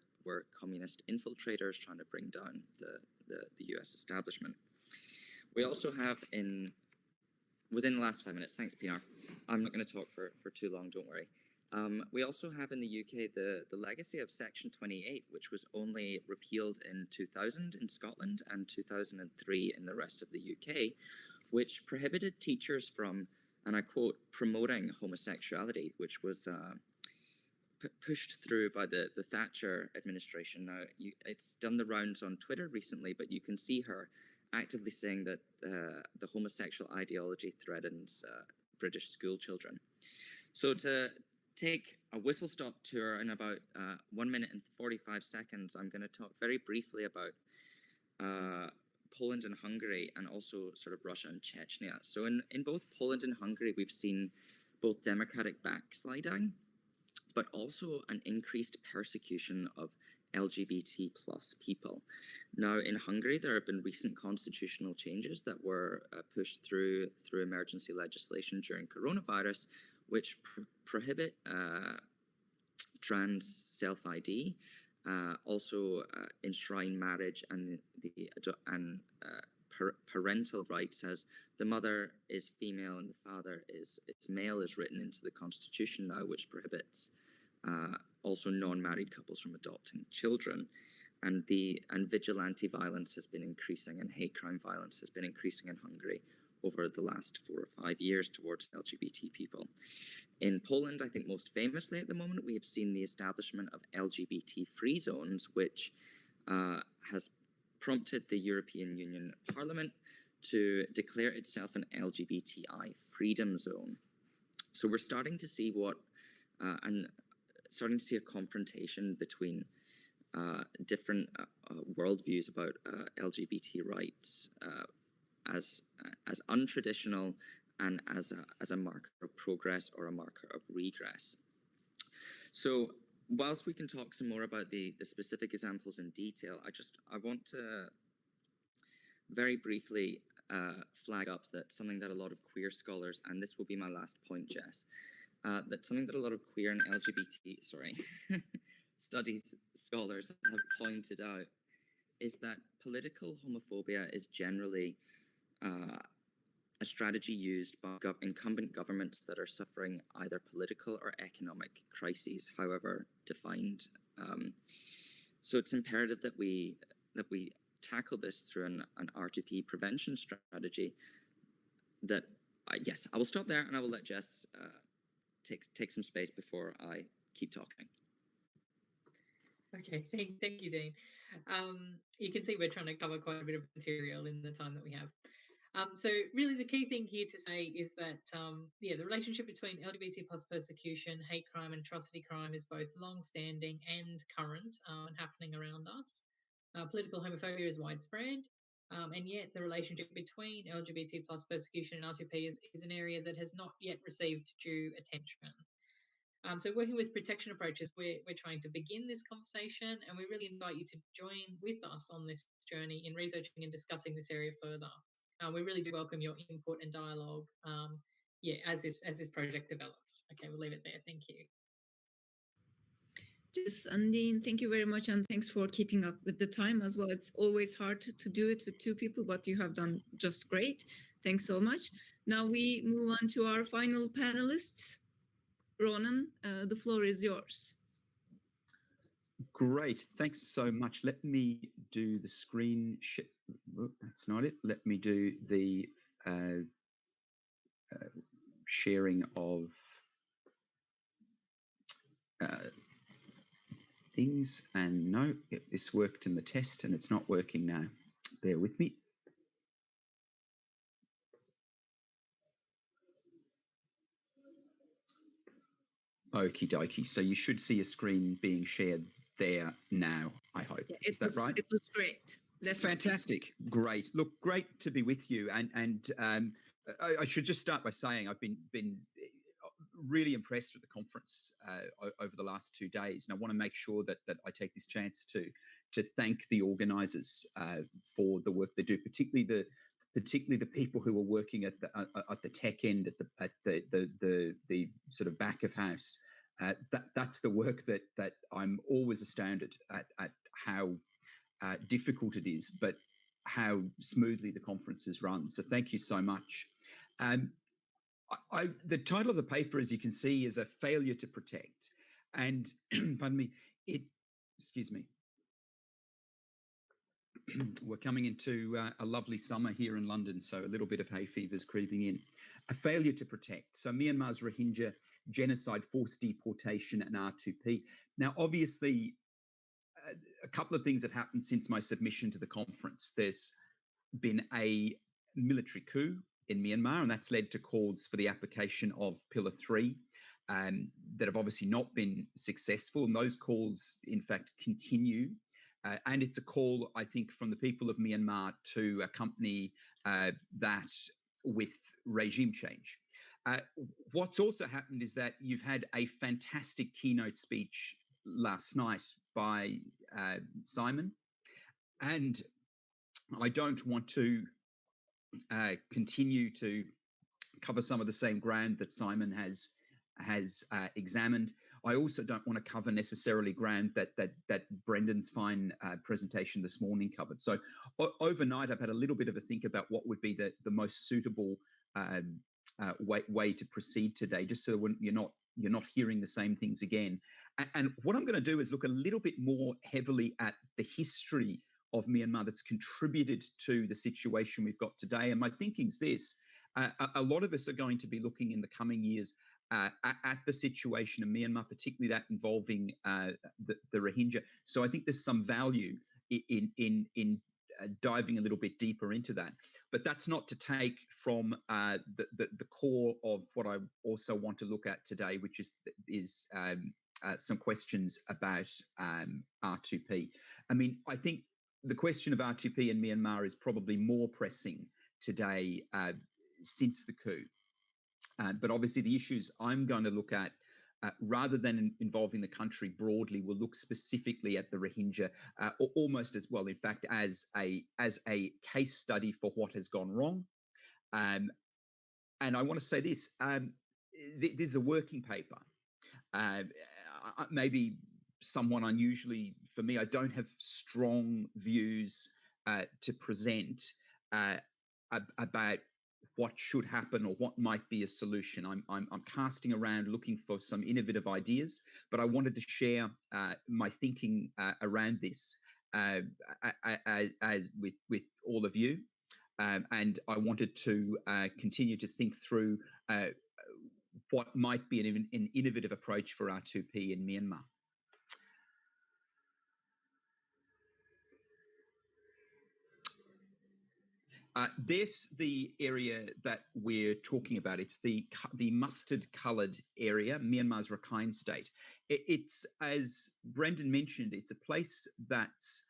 communist infiltrators trying to bring down the US establishment. We also have within the last 5 minutes, thanks Pinar, I'm not going to talk for too long, don't worry. We also have in the UK the legacy of Section 28, which was only repealed in 2000 in Scotland and 2003 in the rest of the UK, which prohibited teachers from, and I quote, promoting homosexuality, which was pushed through by the Thatcher administration. Now, it's done the rounds on Twitter recently, but you can see her actively saying that the homosexual ideology threatens British school children. So to take a whistle-stop tour in about 1 minute and 45 seconds, I'm going to talk very briefly about Poland and Hungary, and also sort of Russia and Chechnya. So in both Poland and Hungary, we've seen both democratic backsliding, but also an increased persecution of LGBT plus people. Now, in Hungary, there have been recent constitutional changes that were pushed through emergency legislation during coronavirus, which prohibit trans self-ID, also enshrine marriage and parental rights, as the mother is female and the father is male, is written into the constitution now, which prohibits also non-married couples from adopting children. And vigilante violence has been increasing, and hate crime violence has been increasing in Hungary over the last 4 or 5 years towards LGBT people. In Poland, I think most famously at the moment, we have seen the establishment of LGBT-free zones, which has prompted the European Union Parliament to declare itself an LGBTI freedom zone. So we're starting to see starting to see a confrontation between different worldviews about LGBT rights as untraditional and as a marker of progress or a marker of regress. So whilst we can talk some more about the specific examples in detail, I want to very briefly flag up that something that a lot of queer scholars, and this will be my last point, Jess, that something that a lot of queer and LGBT, studies scholars have pointed out is that political homophobia is generally a strategy used by incumbent governments that are suffering either political or economic crises, however defined. So it's imperative that we tackle this through an R2P prevention strategy. That yes, I will stop there and I will let Jess take some space before I keep talking. Okay, thank you, Dean. You can see we're trying to cover quite a bit of material in the time that we have. So really the key thing here to say is that, the relationship between LGBT plus persecution, hate crime and atrocity crime is both long-standing and current and happening around us. Political homophobia is widespread, and yet the relationship between LGBT plus persecution and R2P is an area that has not yet received due attention. So working with protection approaches, we're trying to begin this conversation, and we really invite you to join with us on this journey in researching and discussing this area further. We really do welcome your input and dialogue, as this project develops. Okay, we'll leave it there. Thank you. Jess and Dean, thank you very much, and thanks for keeping up with the time as well. It's always hard to do it with two people, but you have done just great. Thanks so much. Now we move on to our final panelist. Ronan, the floor is yours. Great, thanks so much. Let me do the screen share. That's not it. Let me do the sharing of things. And no, this worked in the test and it's not working now. Bear with me. Okie dokie. So you should see a screen being shared there now, I hope. Yeah, Is that right? It looks great. Definitely. Fantastic. Great. Look, great to be with you. And I should just start by saying I've been really impressed with the conference over the last 2 days, and I want to make sure that I take this chance to thank the organisers for the work they do, particularly the people who are working at the tech end, at the sort of back of house. That's the work that I'm always astounded at how difficult it is, but how smoothly the conferences run. So thank you so much. The title of the paper, as you can see, is A Failure to Protect. And, pardon me, excuse me. We're coming into a lovely summer here in London, so a little bit of hay fever is creeping in. A failure to protect. So Myanmar's Rohingya genocide, forced deportation, and R2P. Now, obviously, a couple of things have happened since my submission to the conference. There's been a military coup in Myanmar, and that's led to calls for the application of Pillar 3 that have obviously not been successful. And those calls, in fact, continue. And it's a call, I think, from the people of Myanmar to accompany that with regime change. What's also happened is that you've had a fantastic keynote speech last night by Simon, and I don't want to continue to cover some of the same ground that Simon has examined. I also don't want to cover necessarily ground that Brendan's fine presentation this morning covered. So overnight, I've had a little bit of a think about what would be the most suitable way to proceed today, just so you're not hearing the same things again. And what I'm going to do is look a little bit more heavily at the history of Myanmar that's contributed to the situation we've got today. And my thinking's this: a lot of us are going to be looking in the coming years at the situation in Myanmar, particularly that involving the Rohingya. So I think there's some value in diving a little bit deeper into that. But that's not to take from the core of what I also want to look at today, which is some questions about R2P. I mean, I think the question of R2P in Myanmar is probably more pressing today since the coup. But obviously the issues I'm going to look at, rather than involving the country broadly, will look specifically at the Rohingya, almost as well, in fact, as a case study for what has gone wrong. And I want to say this: this is a working paper. Maybe somewhat unusually for me, I don't have strong views to present about what should happen or what might be a solution. I'm casting around looking for some innovative ideas, but I wanted to share my thinking around this as with all of you, and I wanted to continue to think through what might be an innovative approach for R2P in Myanmar. This the area that we're talking about. It's the mustard-coloured area, Myanmar's Rakhine State. It's, as Brendan mentioned, it's a place that's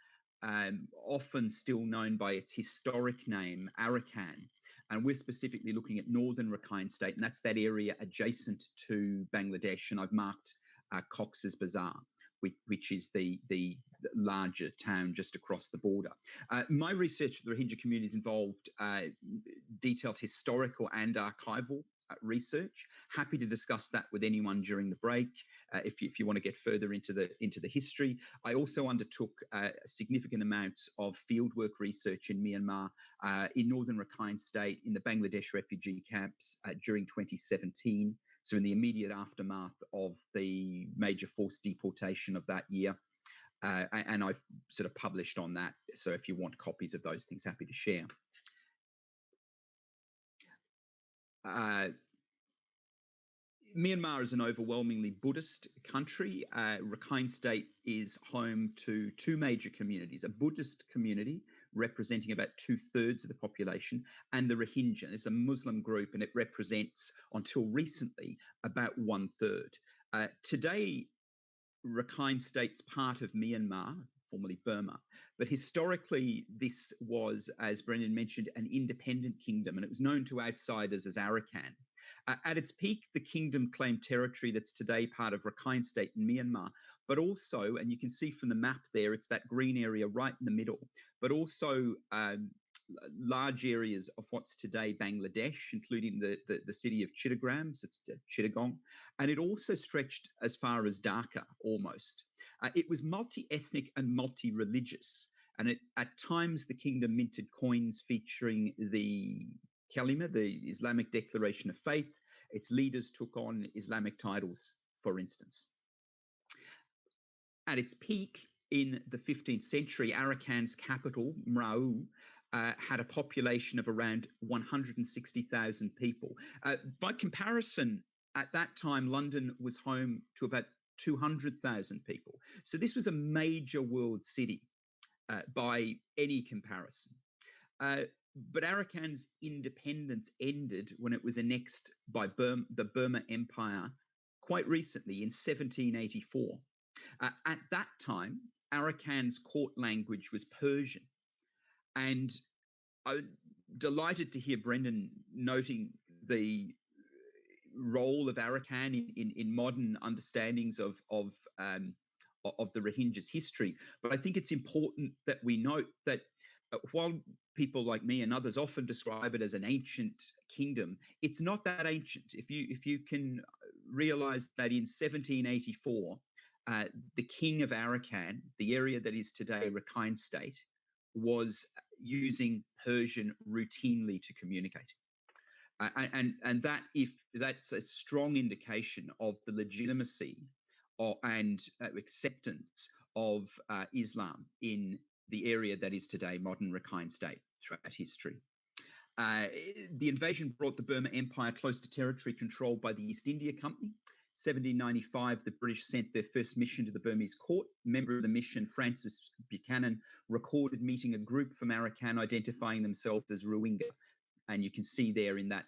often still known by its historic name, Arakan. And we're specifically looking at northern Rakhine State, and that's that area adjacent to Bangladesh. And I've marked Cox's Bazar, which is the larger town just across the border. My research for the Rohingya communities involved detailed historical and archival research. Happy to discuss that with anyone during the break if you want to get further into the history. I also undertook significant amounts of fieldwork research in Myanmar, in northern Rakhine State, in the Bangladesh refugee camps during 2017, so in the immediate aftermath of the major forced deportation of that year. And I've sort of published on that, so if you want copies of those things, happy to share. Myanmar is an overwhelmingly Buddhist country. Rakhine State is home to two major communities: a Buddhist community representing about 2/3 of the population, and the Rohingya. It's a Muslim group, and it represents, until recently, about 1/3. Today, Rakhine State's part of Myanmar, formerly Burma, but historically this was, as Brendan mentioned, an independent kingdom, and it was known to outsiders as Arakan. At its peak, the kingdom claimed territory that's today part of Rakhine State in Myanmar, but also, and you can see from the map there, it's that green area right in the middle, but also large areas of what's today Bangladesh, including the city of Chittagong, so it's Chittagong, and it also stretched as far as Dhaka almost. It was multi-ethnic and multi-religious, and at times the kingdom minted coins featuring the Kalima, the Islamic declaration of faith. Its leaders took on Islamic titles, for instance. At its peak in the 15th century, Arakan's capital, Mrau, had a population of around 160,000 people. By comparison, at that time, London was home to about 200,000 people. So this was a major world city by any comparison. But Arakan's independence ended when it was annexed by the Burma Empire quite recently in 1784. At that time, Arakan's court language was Persian. And I'm delighted to hear Brendan noting the role of Arakan in modern understandings of the Rohingya's history. But I think it's important that we note that while people like me and others often describe it as an ancient kingdom, it's not that ancient. If you can realize that in 1784, the king of Arakan, the area that is today Rakhine State, was using Persian routinely to communicate. And that's a strong indication of the legitimacy and acceptance of Islam in the area that is today modern Rakhine State throughout history. The invasion brought the Burma Empire close to territory controlled by the East India Company. 1795, the British sent their first mission to the Burmese court. A member of the mission, Francis Buchanan, recorded meeting a group from Arakan identifying themselves as Rohingya. And you can see there in that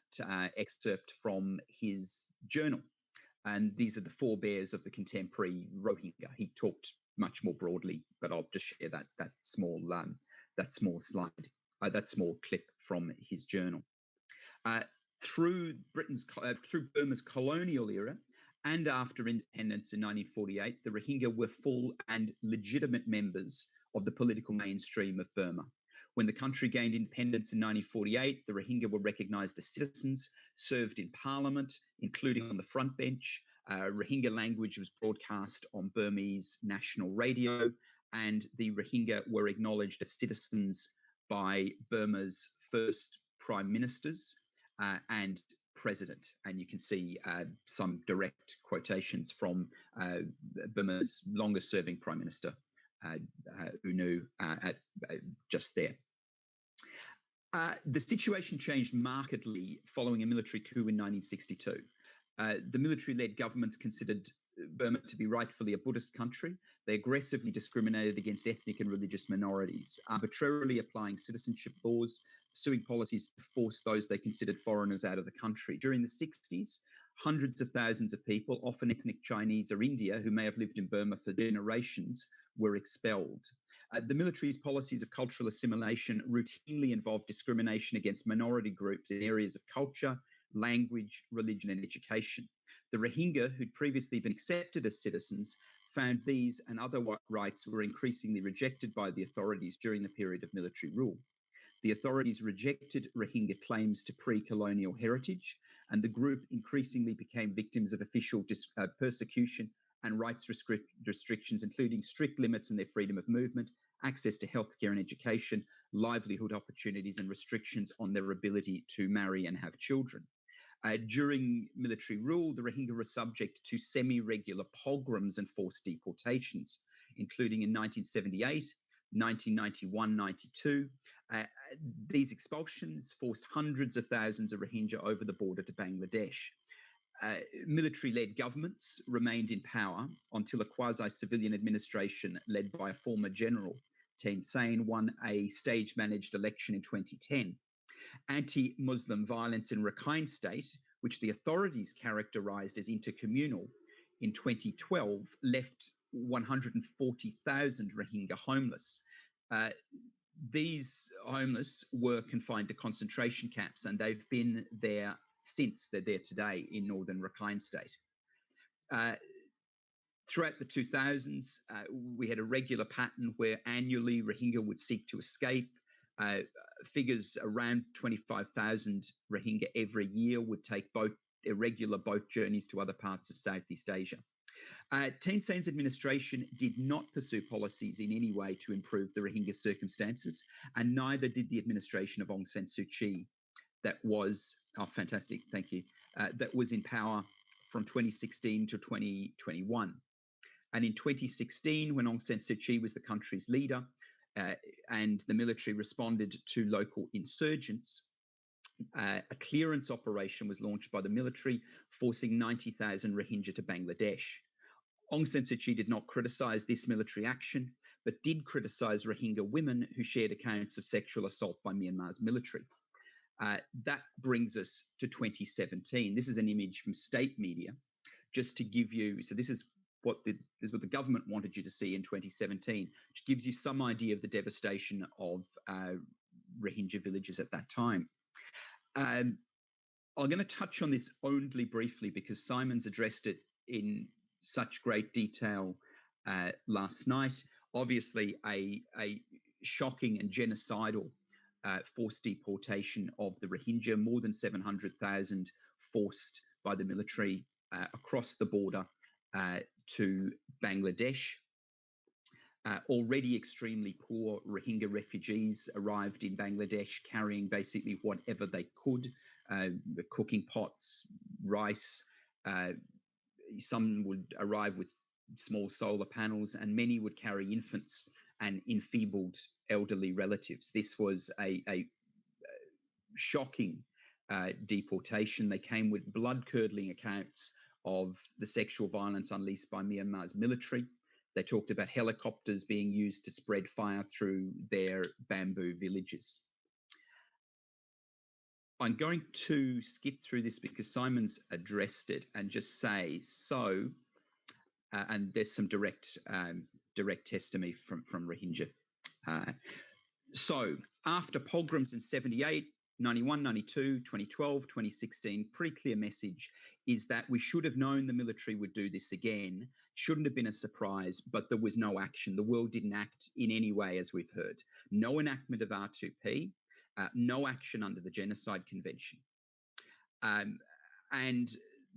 excerpt from his journal. And these are the forebears of the contemporary Rohingya. He talked much more broadly, but I'll just share that small slide, that small clip from his journal. Through Burma's colonial era and after independence in 1948, the Rohingya were full and legitimate members of the political mainstream of Burma. When the country gained independence in 1948, the Rohingya were recognised as citizens, served in parliament, including on the front bench. Rohingya language was broadcast on Burmese national radio, and the Rohingya were acknowledged as citizens by Burma's first prime ministers and president. And you can see some direct quotations from Burma's longest serving prime minister, UNU, just there. The situation changed markedly following a military coup in 1962. The military-led governments considered Burma to be rightfully a Buddhist country. They aggressively discriminated against ethnic and religious minorities, arbitrarily applying citizenship laws, pursuing policies to force those they considered foreigners out of the country. During the 60s, hundreds of thousands of people, often ethnic Chinese or India, who may have lived in Burma for generations, were expelled. The military's policies of cultural assimilation routinely involved discrimination against minority groups in areas of culture, language, religion, and education. The Rohingya, who'd previously been accepted as citizens, found these and other rights were increasingly rejected by the authorities during the period of military rule. The authorities rejected Rohingya claims to pre-colonial heritage, and the group increasingly became victims of official persecution and rights restrictions, including strict limits on their freedom of movement, access to healthcare and education, livelihood opportunities, and restrictions on their ability to marry and have children. During military rule, the Rohingya were subject to semi-regular pogroms and forced deportations, including in 1978, 1991, 92. These expulsions forced hundreds of thousands of Rohingya over the border to Bangladesh. Military-led governments remained in power until a quasi-civilian administration led by a former general, Thein Sein, won a stage-managed election in 2010. Anti-Muslim violence in Rakhine State, which the authorities characterized as intercommunal, in 2012 left 140,000 Rohingya homeless. These homeless were confined to concentration camps, and they've been there since. They're there today in northern Rakhine State. Throughout the 2000s, we had a regular pattern where annually Rohingya would seek to escape. Figures around 25,000 Rohingya every year would take irregular boat journeys to other parts of Southeast Asia. Thein Sein's administration did not pursue policies in any way to improve the Rohingya circumstances, and neither did the administration of Aung San Suu Kyi. That was, fantastic, thank you, that was in power from 2016 to 2021. And in 2016, when Aung San Suu Kyi was the country's leader, and the military responded to local insurgents, a clearance operation was launched by the military, forcing 90,000 Rohingya to Bangladesh. Aung San Suu Kyi did not criticize this military action, but did criticize Rohingya women who shared accounts of sexual assault by Myanmar's military. That brings us to 2017. This is an image from state media, just to give you, so this is what the government wanted you to see in 2017, which gives you some idea of the devastation of Rohingya villages at that time. I'm going to touch on this only briefly because Simon's addressed it in such great detail last night. Obviously, a shocking and genocidal forced deportation of the Rohingya, more than 700,000 forced by the military across the border to Bangladesh. Already extremely poor Rohingya refugees arrived in Bangladesh carrying basically whatever they could, cooking pots, rice. Some would arrive with small solar panels, and many would carry infants and enfeebled elderly relatives. This was a shocking deportation. They came with blood-curdling accounts of the sexual violence unleashed by Myanmar's military. They talked about helicopters being used to spread fire through their bamboo villages. I'm going to skip through this because Simon's addressed it and just say, so, and there's some direct testimony from Rohingya. So after pogroms in 78, 91, 92, 2012, 2016, pretty clear message is that we should have known the military would do this again. Shouldn't have been a surprise, but there was no action. The world didn't act in any way, as we've heard. No enactment of R2P, no action under the Genocide Convention. And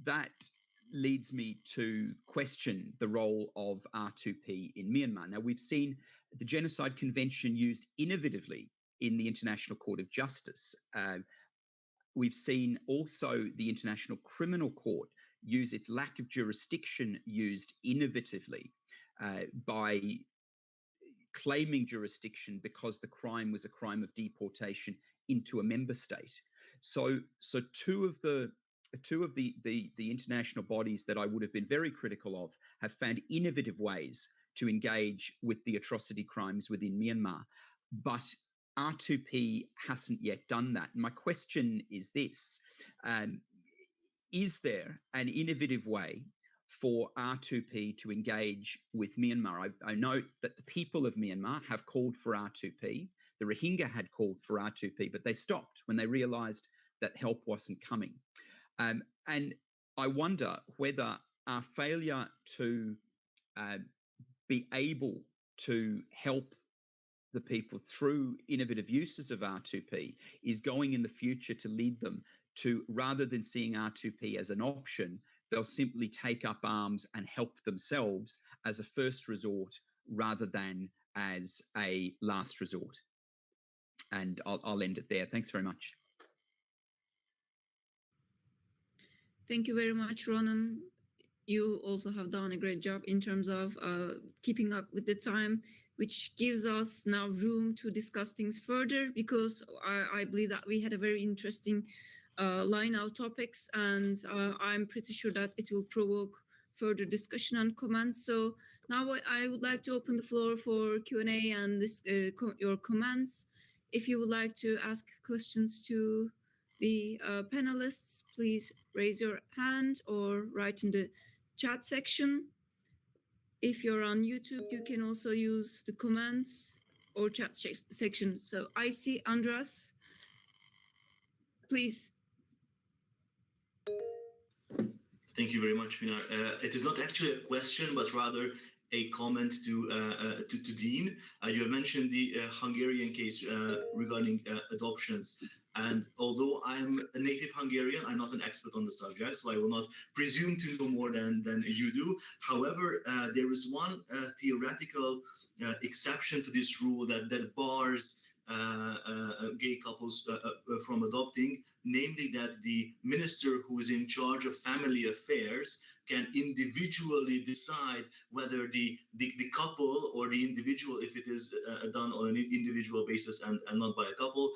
that leads me to question the role of R2P in Myanmar. Now, we've seen the Genocide Convention used innovatively in the International Court of Justice. We've seen also the International Criminal Court use its lack of jurisdiction used innovatively by claiming jurisdiction because the crime was a crime of deportation into a member state. So two of the international bodies that I would have been very critical of have found innovative ways to engage with the atrocity crimes within Myanmar, but R2P hasn't yet done that. My question is this: is there an innovative way for R2P to engage with Myanmar? I note that the people of Myanmar have called for R2P. The Rohingya had called for R2P, but they stopped when they realized that help wasn't coming. And I wonder whether our failure to be able to help the people through innovative uses of R2P is going in the future to lead them to, rather than seeing R2P as an option, they'll simply take up arms and help themselves as a first resort rather than as a last resort. And I'll end it there. Thanks very much. Thank you very much, Ronan. You also have done a great job in terms of keeping up with the time, which gives us now room to discuss things further, because I believe that we had a very interesting line of topics, and I'm pretty sure that it will provoke further discussion and comments. So now I would like to open the floor for Q&A and your comments. If you would like to ask questions to the panelists, please raise your hand or write in the chat section. If you're on YouTube, you can also use the comments or chat section. So I see ANDRÁS. Please. Thank you very much, Pinar. It is not actually a question, but rather a comment to Dean. You have mentioned the Hungarian case regarding adoptions. And although I'm a native Hungarian, I'm not an expert on the subject, so I will not presume to know more than you do. However, there is one theoretical exception to this rule that bars gay couples from adopting, namely that the minister who is in charge of family affairs can individually decide whether the couple or the individual, if it is done on an individual basis and not by a couple,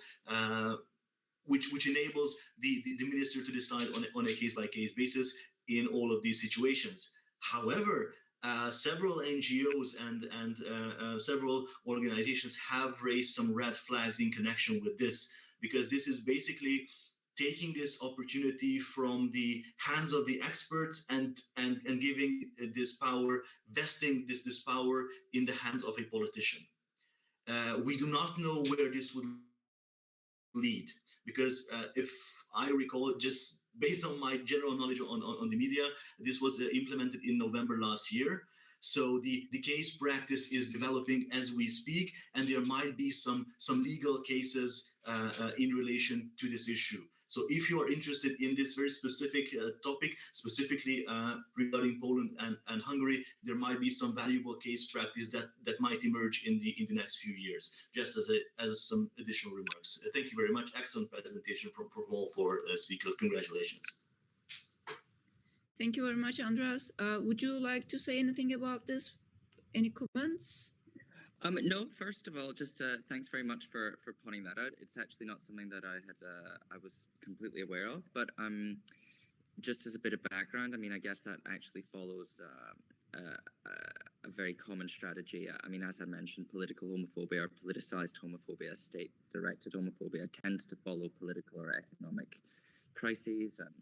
which enables the minister to decide on a case-by-case basis in all of these situations. However, several NGOs and several organizations have raised some red flags in connection with this, because this is basically taking this opportunity from the hands of the experts and giving this power, vesting this power in the hands of a politician. We do not know where this would lead, because if I recall, just based on my general knowledge on the media, this was implemented in November last year. So the case practice is developing as we speak, and there might be some legal cases in relation to this issue. So if you are interested in this very specific topic, specifically regarding Poland and Hungary, there might be some valuable case practice that might emerge in the next few years, just as some additional remarks. Thank you very much. Excellent presentation from all four speakers. Congratulations. Thank you very much, ANDRÁS. Would you like to say anything about this? Any comments? No, first of all, just thanks very much for pointing that out. It's actually not something that I was completely aware of, but just as a bit of background, I mean, I guess that actually follows a very common strategy. I mean, as I mentioned, political homophobia or politicized homophobia, state-directed homophobia tends to follow political or economic crises, and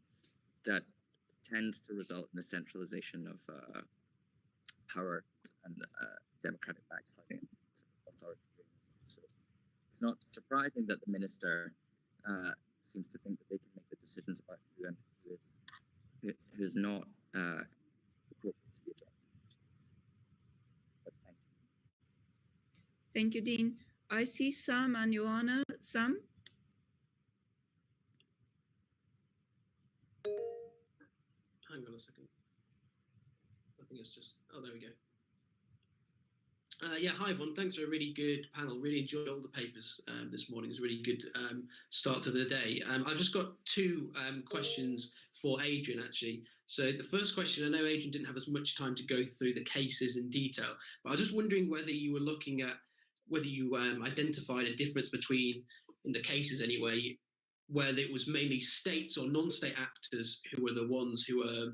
that tends to result in the centralization of power and democratic backsliding authoritarianism. So it's not surprising that the minister seems to think that they can make the decisions about who and who is not appropriate to be adopted. But thank you. Thank you, Dean. I see Sam and Joanna. Sam? Hang on a second. I think it's just, oh, there we go. Yeah, hi everyone. Thanks for a really good panel. Really enjoyed all the papers this morning. It's a really good start to the day. I've just got two questions for Adrian, actually. So the first question, I know Adrian didn't have as much time to go through the cases in detail, but I was just wondering whether you were looking at, whether you identified a difference between, in the cases anyway, whether it was mainly states or non-state actors who were the ones who were,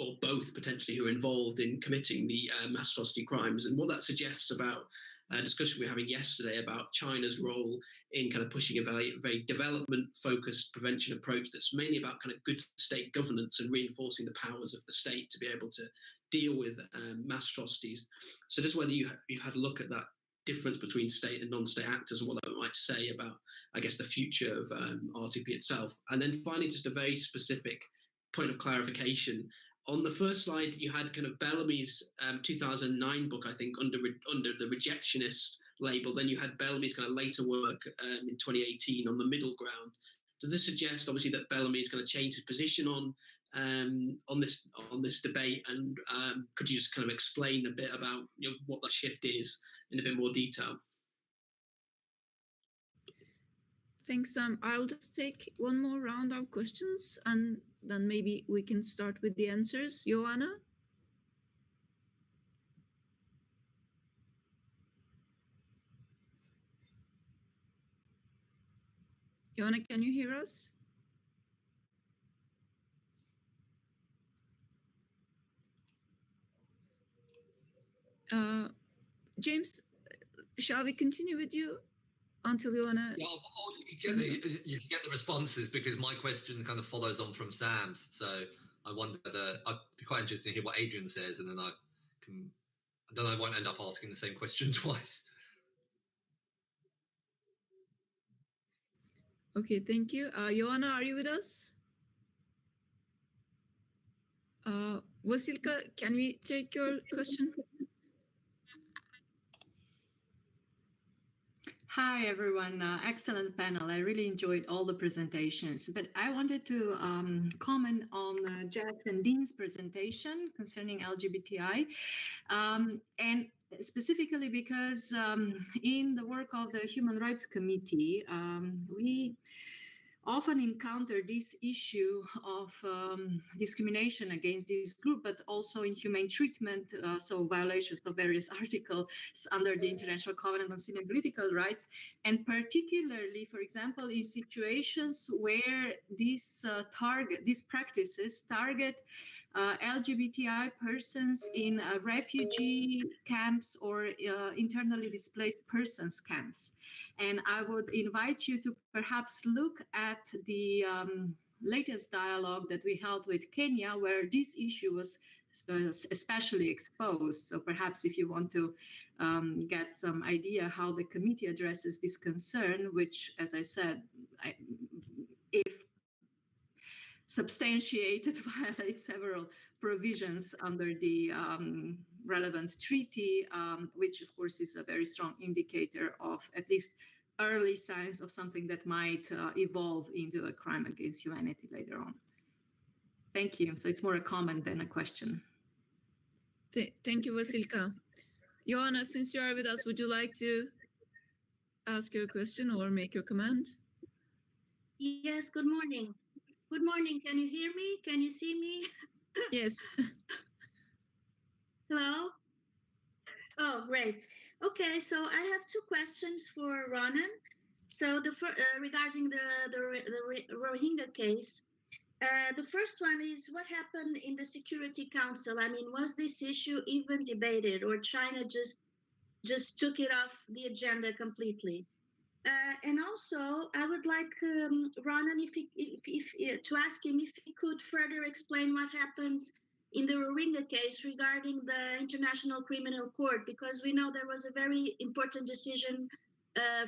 or both potentially, who are involved in committing the mass atrocity crimes, and what that suggests about a discussion we were having yesterday about China's role in kind of pushing a very development-focused prevention approach that's mainly about kind of good state governance and reinforcing the powers of the state to be able to deal with mass atrocities. So just whether you've had a look at that difference between state and non-state actors and what that might say about, I guess, the future of R2P itself. And then finally, just a very specific point of clarification. On the first slide, you had kind of Bellamy's 2009 book, I think, under the rejectionist label. Then you had Bellamy's kind of later work in 2018 on the middle ground. Does this suggest, obviously, that Bellamy is going to change his position on this debate? And could you just kind of explain a bit about what that shift is in a bit more detail? Thanks, Sam. I'll just take one more round of questions, and then maybe we can start with the answers. Joanna? Joanna, can you hear us? James, shall we continue with you until Joanna? Yeah, you can get the responses, because my question kind of follows on from Sam's. So I wonder whether, I'd be quite interested to hear what Adrian says, and then I can then I won't end up asking the same question twice. Okay, thank you. Joanna, are you with us? Vasilka, can we take your question? Hi, everyone. Excellent panel. I really enjoyed all the presentations, but I wanted to comment on Jess and Dean's presentation concerning LGBTI, and specifically because in the work of the Human Rights Committee, we often encounter this issue of discrimination against this group, but also inhumane treatment, so violations of various articles under the International Covenant on Civil and Political Rights, and particularly, for example, in situations where these practices target LGBTI persons in refugee camps or internally displaced persons camps. And I would invite you to perhaps look at the latest dialogue that we held with Kenya, where this issue was especially exposed. So perhaps if you want to get some idea how the committee addresses this concern, which, as I said, if substantiated, violates several provisions under the relevant treaty, which of course is a very strong indicator of at least early signs of something that might evolve into a crime against humanity later on. Thank you. So it's more a comment than a question. Thank you, Vasilka. Joanna, since you are with us, would you like to ask your question or make your comment? Yes, good morning. Good morning. Can you hear me? Can you see me? Yes. Hello? Oh, great. Okay, so I have two questions for Ronan. So regarding the Rohingya case, the first one is what happened in the Security Council? I mean, was this issue even debated, or China just took it off the agenda completely? And also, I would like Ronan to ask him if he could further explain what happens in the Rohingya case regarding the International Criminal Court, because we know there was a very important decision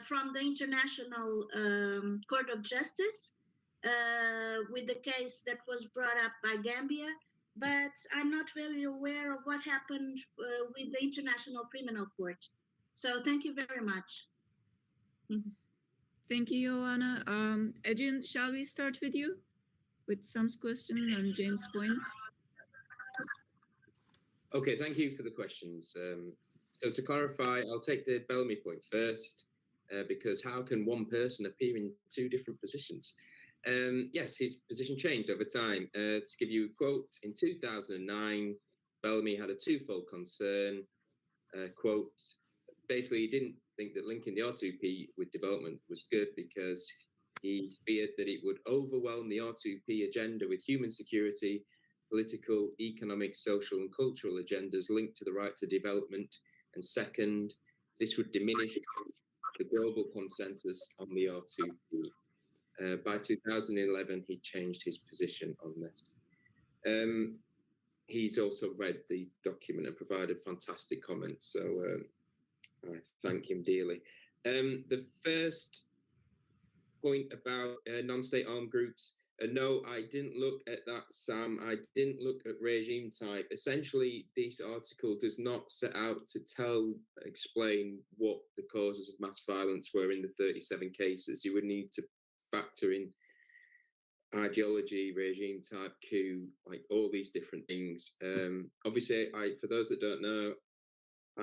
from the International Court of Justice with the case that was brought up by Gambia, but I'm not really aware of what happened with the International Criminal Court. So thank you very much. Thank you, Joanna. Adrian, shall we start with you with Sam's question and James' point? Okay, thank you for the questions. So to clarify, I'll take the Bellamy point first, because how can one person appear in two different positions? Yes, his position changed over time. To give you a quote, in 2009, Bellamy had a twofold concern, quote, basically he didn't think that linking the R2P with development was good because he feared that it would overwhelm the R2P agenda with human security, political, economic, social and cultural agendas linked to the right to development. And second, this would diminish the global consensus on the R2P. By 2011, he changed his position on this. He's also read the document and provided fantastic comments, so I thank him dearly. The first point about non-state armed groups, no, I didn't look at that, Sam. I didn't look at regime type. Essentially, this article does not set out to explain what the causes of mass violence were in the 37 cases. You would need to factor in ideology, regime type, coup, like all these different things. Obviously, for those that don't know, I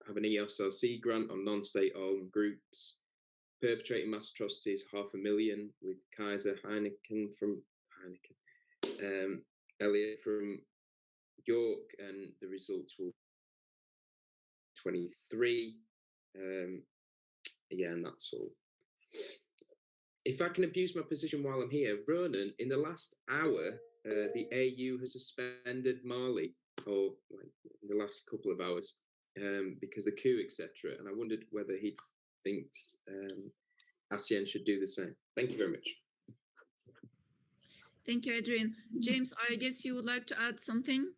have an ESRC grant on non-state armed groups perpetrating mass atrocities, 500,000, with Kaiser Elliot from York, and the results will 23. Yeah, and that's all. If I can abuse my position while I'm here, Ronan, in the last hour, the AU has suspended Mali, or like in the last couple of hours, because of the coup, etc. And I wondered whether he thinks ASEAN should do the same. Thank you very much. Thank you, Adrian. James, I guess you would like to add something?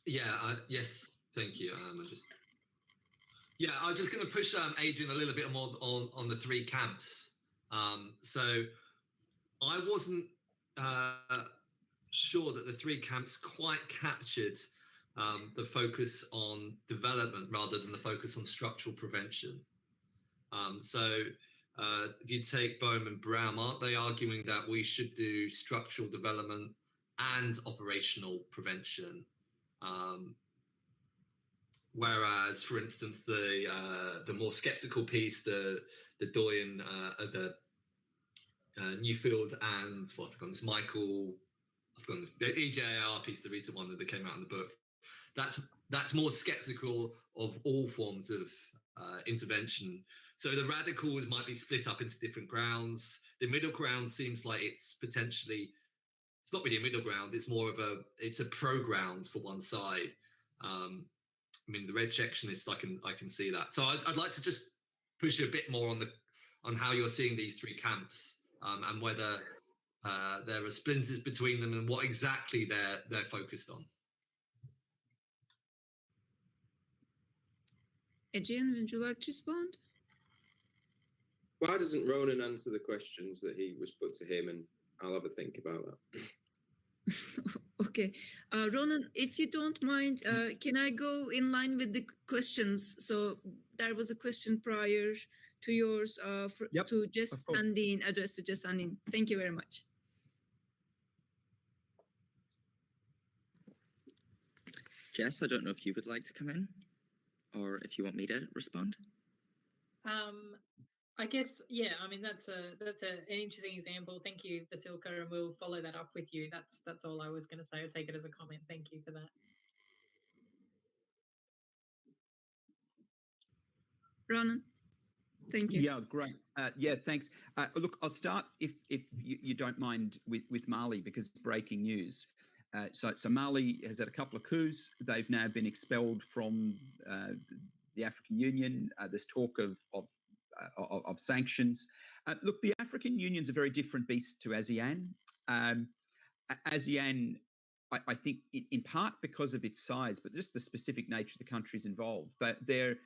Yeah, yes, thank you. I was just going to push Adrian a little bit more on the three camps. So I wasn't sure that the three camps quite captured the focus on development rather than the focus on structural prevention. If you take Boehm and Brown, aren't they arguing that we should do structural development and operational prevention? Whereas, for instance, the more skeptical piece, the Doyen, the Newfield and Michael, the EJAR piece, the recent one that came out in the book, that's more skeptical of all forms of intervention. So the radicals might be split up into different grounds. The middle ground seems like it's not really a middle ground. It's more of it's a pro ground for one side. I mean, the red sectionists, I can see that. So I'd like to just push you a bit more on how you're seeing these three camps and whether there are splinters between them and what exactly they're focused on. Adrian, would you like to respond? Why doesn't Ronan answer the questions that he was put to him, and I'll have a think about that. Okay, Ronan, if you don't mind, can I go in line with the questions? So there was a question prior to yours to Jess and Dean, addressed to Jess and Dean. Thank you very much. Jess, I don't know if you would like to come in or if you want me to respond. I guess, yeah, I mean, that's an interesting example. Thank you, Vasilka, and we'll follow that up with you. That's all I was going to say. I'll take it as a comment. Thank you for that. Ronan, thank you. Yeah, great. Yeah, thanks. Look, I'll start, if you don't mind, with Mali, because it's breaking news. So Mali has had a couple of coups. They've now been expelled from the African Union. There's talk of sanctions. Look, the African Union's a very different beast to ASEAN. ASEAN, I think, in part because of its size, but just the specific nature of the countries involved, that they're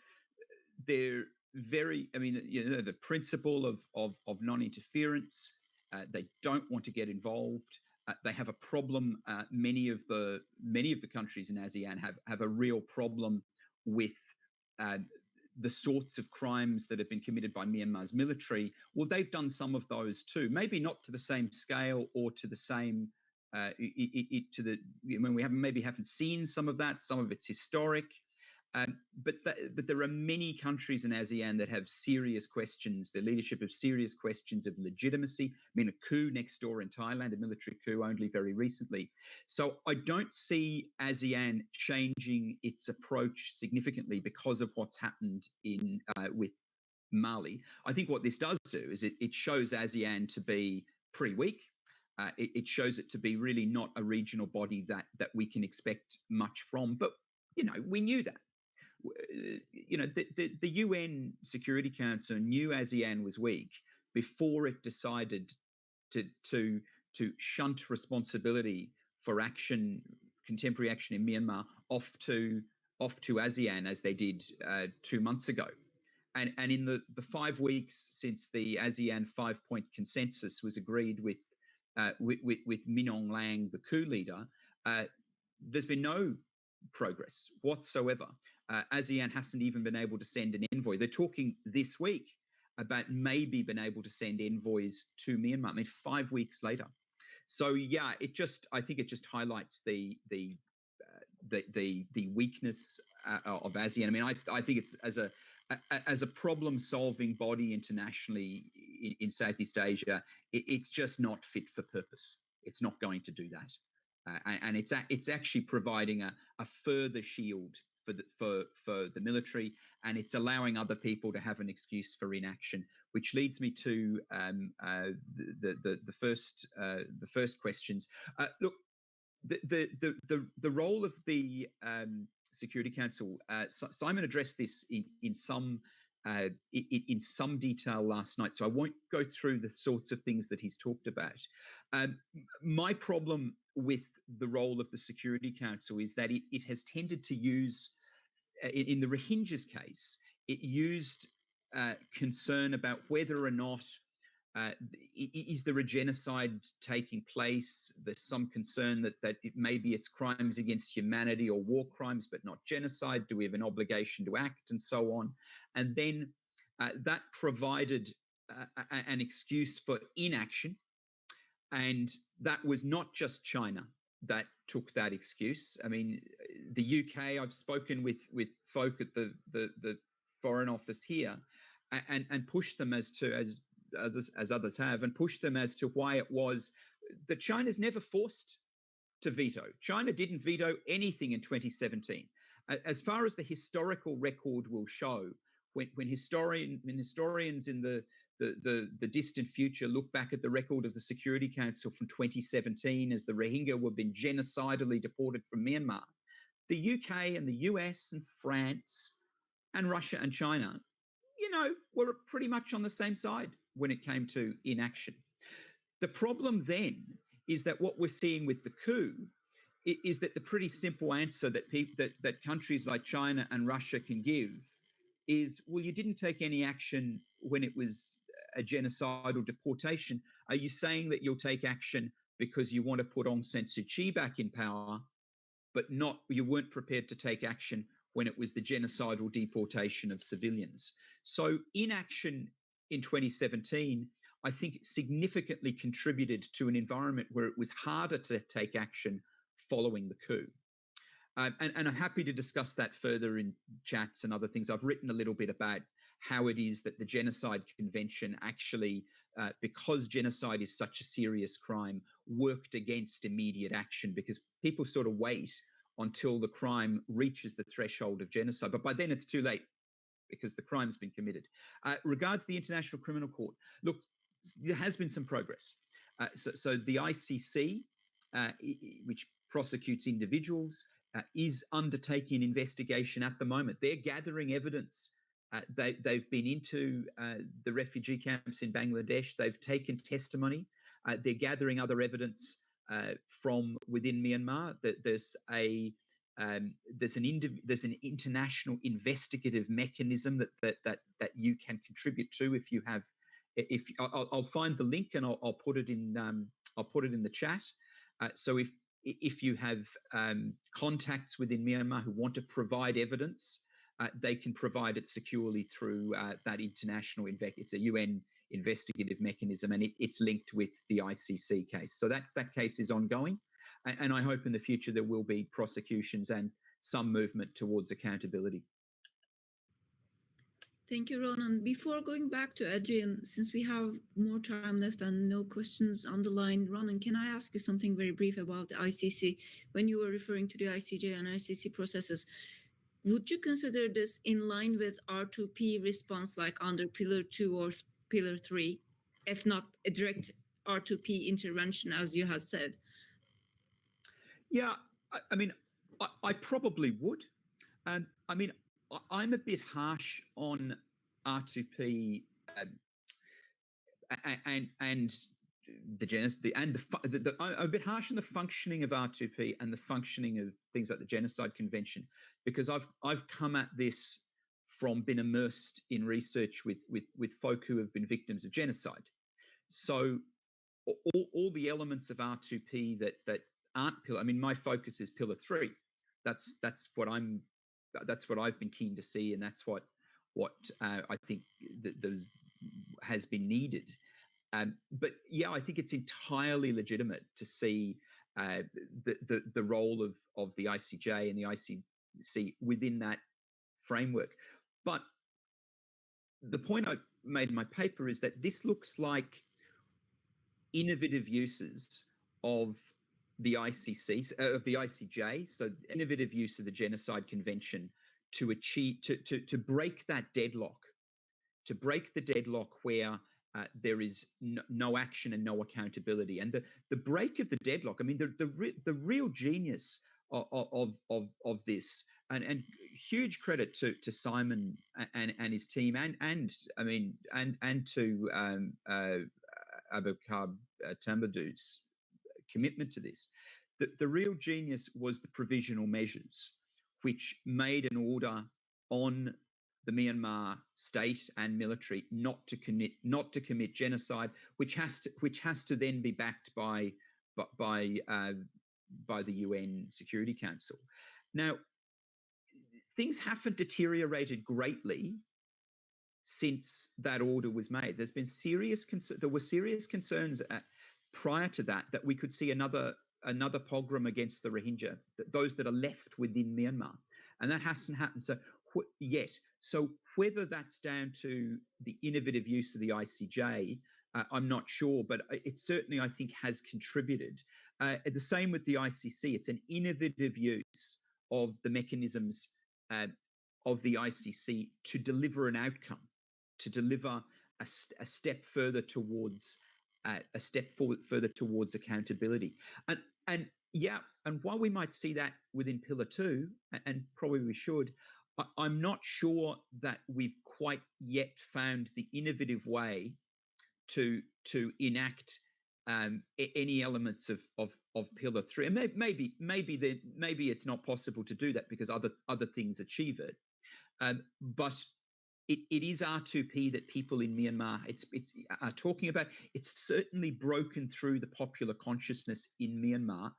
very, I mean, you know, the principle of non-interference. They don't want to get involved. They have a problem. Many of the countries in ASEAN have a real problem with the sorts of crimes that have been committed by Myanmar's military. Well, they've done some of those too, maybe not to the same scale or to the same we haven't seen some of that. Some of it's historic. But there are many countries in ASEAN that have serious questions. The leadership have serious questions of legitimacy. I mean, a coup next door in Thailand, a military coup only very recently. So I don't see ASEAN changing its approach significantly because of what's happened with Mali. I think what this does do is it shows ASEAN to be pretty weak. It shows it to be really not a regional body that we can expect much from. But, you know, we knew that. You know, the UN Security Council knew ASEAN was weak before it decided to shunt responsibility for contemporary action in Myanmar off to ASEAN, as they did 2 months ago. And in the 5 weeks since the ASEAN 5-point consensus was agreed with Min Aung Hlaing, the coup leader, there's been no progress whatsoever. ASEAN hasn't even been able to send an envoy. They're talking this week about maybe being able to send envoys to Myanmar. I mean, 5 weeks later. So yeah, I think it just highlights the weakness of ASEAN. I mean, I think it's as a problem-solving body internationally in Southeast Asia, it's just not fit for purpose. It's not going to do that. And it's actually providing a further shield for the military, and it's allowing other people to have an excuse for inaction, which leads me to the first questions. Look, the role of the Security Council. Simon addressed this in some in some detail last night, so I won't go through the sorts of things that he's talked about. My problem with the role of the Security Council is that it has tended to use, in the Rohingya's case, it used concern about whether or not is there a genocide taking place. There's some concern that maybe it's crimes against humanity or war crimes, but not genocide. Do we have an obligation to act, and so on? And then that provided an excuse for inaction. And that was not just China that took that excuse. I mean, the UK, I've spoken with folk at the Foreign Office here and pushed them as others have, and pushed them as to why it was that China's never forced to veto. China didn't veto anything in 2017. As far as the historical record will show, when historians in the distant future look back at the record of the Security Council from 2017 as the Rohingya were being genocidally deported from Myanmar, the UK and the US and France and Russia and China, were pretty much on the same side when it came to inaction. The problem then is that what we're seeing with the coup is that the pretty simple answer that countries like China and Russia can give is, well, you didn't take any action when it was a genocidal deportation. Are you saying that you'll take action because you want to put Aung San Suu Kyi back in power, but you weren't prepared to take action when it was the genocidal deportation of civilians? So inaction in 2017, I think, significantly contributed to an environment where it was harder to take action following the coup. And I'm happy to discuss that further in chats and other things. I've written a little bit about how it is that the Genocide Convention actually, because genocide is such a serious crime, worked against immediate action, because people sort of wait until the crime reaches the threshold of genocide. But by then it's too late, because the crime's been committed. Regards the International Criminal Court, look, there has been some progress. So the ICC, which prosecutes individuals, is undertaking an investigation at the moment. They're gathering evidence. They've been into the refugee camps in Bangladesh. They've taken testimony. They're gathering other evidence from within Myanmar. That there's an international investigative mechanism that you can contribute to if you have. I'll find the link and I'll put it in the chat. So if you have contacts within Myanmar who want to provide evidence, they can provide it securely through that international it's a UN investigative mechanism, and it's linked with the ICC case. So that case is ongoing, and I hope in the future there will be prosecutions and some movement towards accountability. Thank you, Ronan. Before going back to Adrian, since we have more time left and no questions on the line, Ronan, can I ask you something very brief about the ICC? When you were referring to the ICJ and ICC processes, would you consider this in line with R2P response, like under Pillar 2 or Pillar 3, if not a direct R2P intervention, as you have said? Yeah, I mean, I probably would. I mean, I'm a bit harsh on R2P and the genocide, and I'm a bit harsh on the functioning of R2P and the functioning of things like the Genocide Convention, because I've come at this from being immersed in research with folk who have been victims of genocide. So all the elements of R2P that aren't pillar. I mean, my focus is Pillar 3. That's what I've been keen to see, and that's what I think that has been needed. But yeah, I think it's entirely legitimate to see the role of the ICJ and the ICC within that framework. But the point I made in my paper is that this looks like innovative uses of the ICJ, so innovative use of the Genocide Convention to achieve to break that deadlock, where there is no action and no accountability. And the break of the deadlock, I mean, the real genius of this, and huge credit to Simon and his team, and I mean, and to Abubakar Tambadou's commitment to this. The real genius was the provisional measures, which made an order on the Myanmar state and military not to commit genocide, which has to then be backed by the UN Security Council. Now, things haven't deteriorated greatly since that order was made. There were serious concerns prior to that we could see another pogrom against the Rohingya, those that are left within Myanmar, and that hasn't happened yet. So whether that's down to the innovative use of the ICJ, I'm not sure, but it certainly, I think, has contributed. The same with the ICC. It's an innovative use of the mechanisms of the ICC to deliver an outcome, to deliver a step further towards further towards accountability. And while we might see that within Pillar 2, and probably we should, I'm not sure that we've quite yet found the innovative way to enact any elements of Pillar 3. And maybe it's not possible to do that because other things achieve it. But it is R2P that people in Myanmar are talking about. It's certainly broken through the popular consciousness in Myanmar.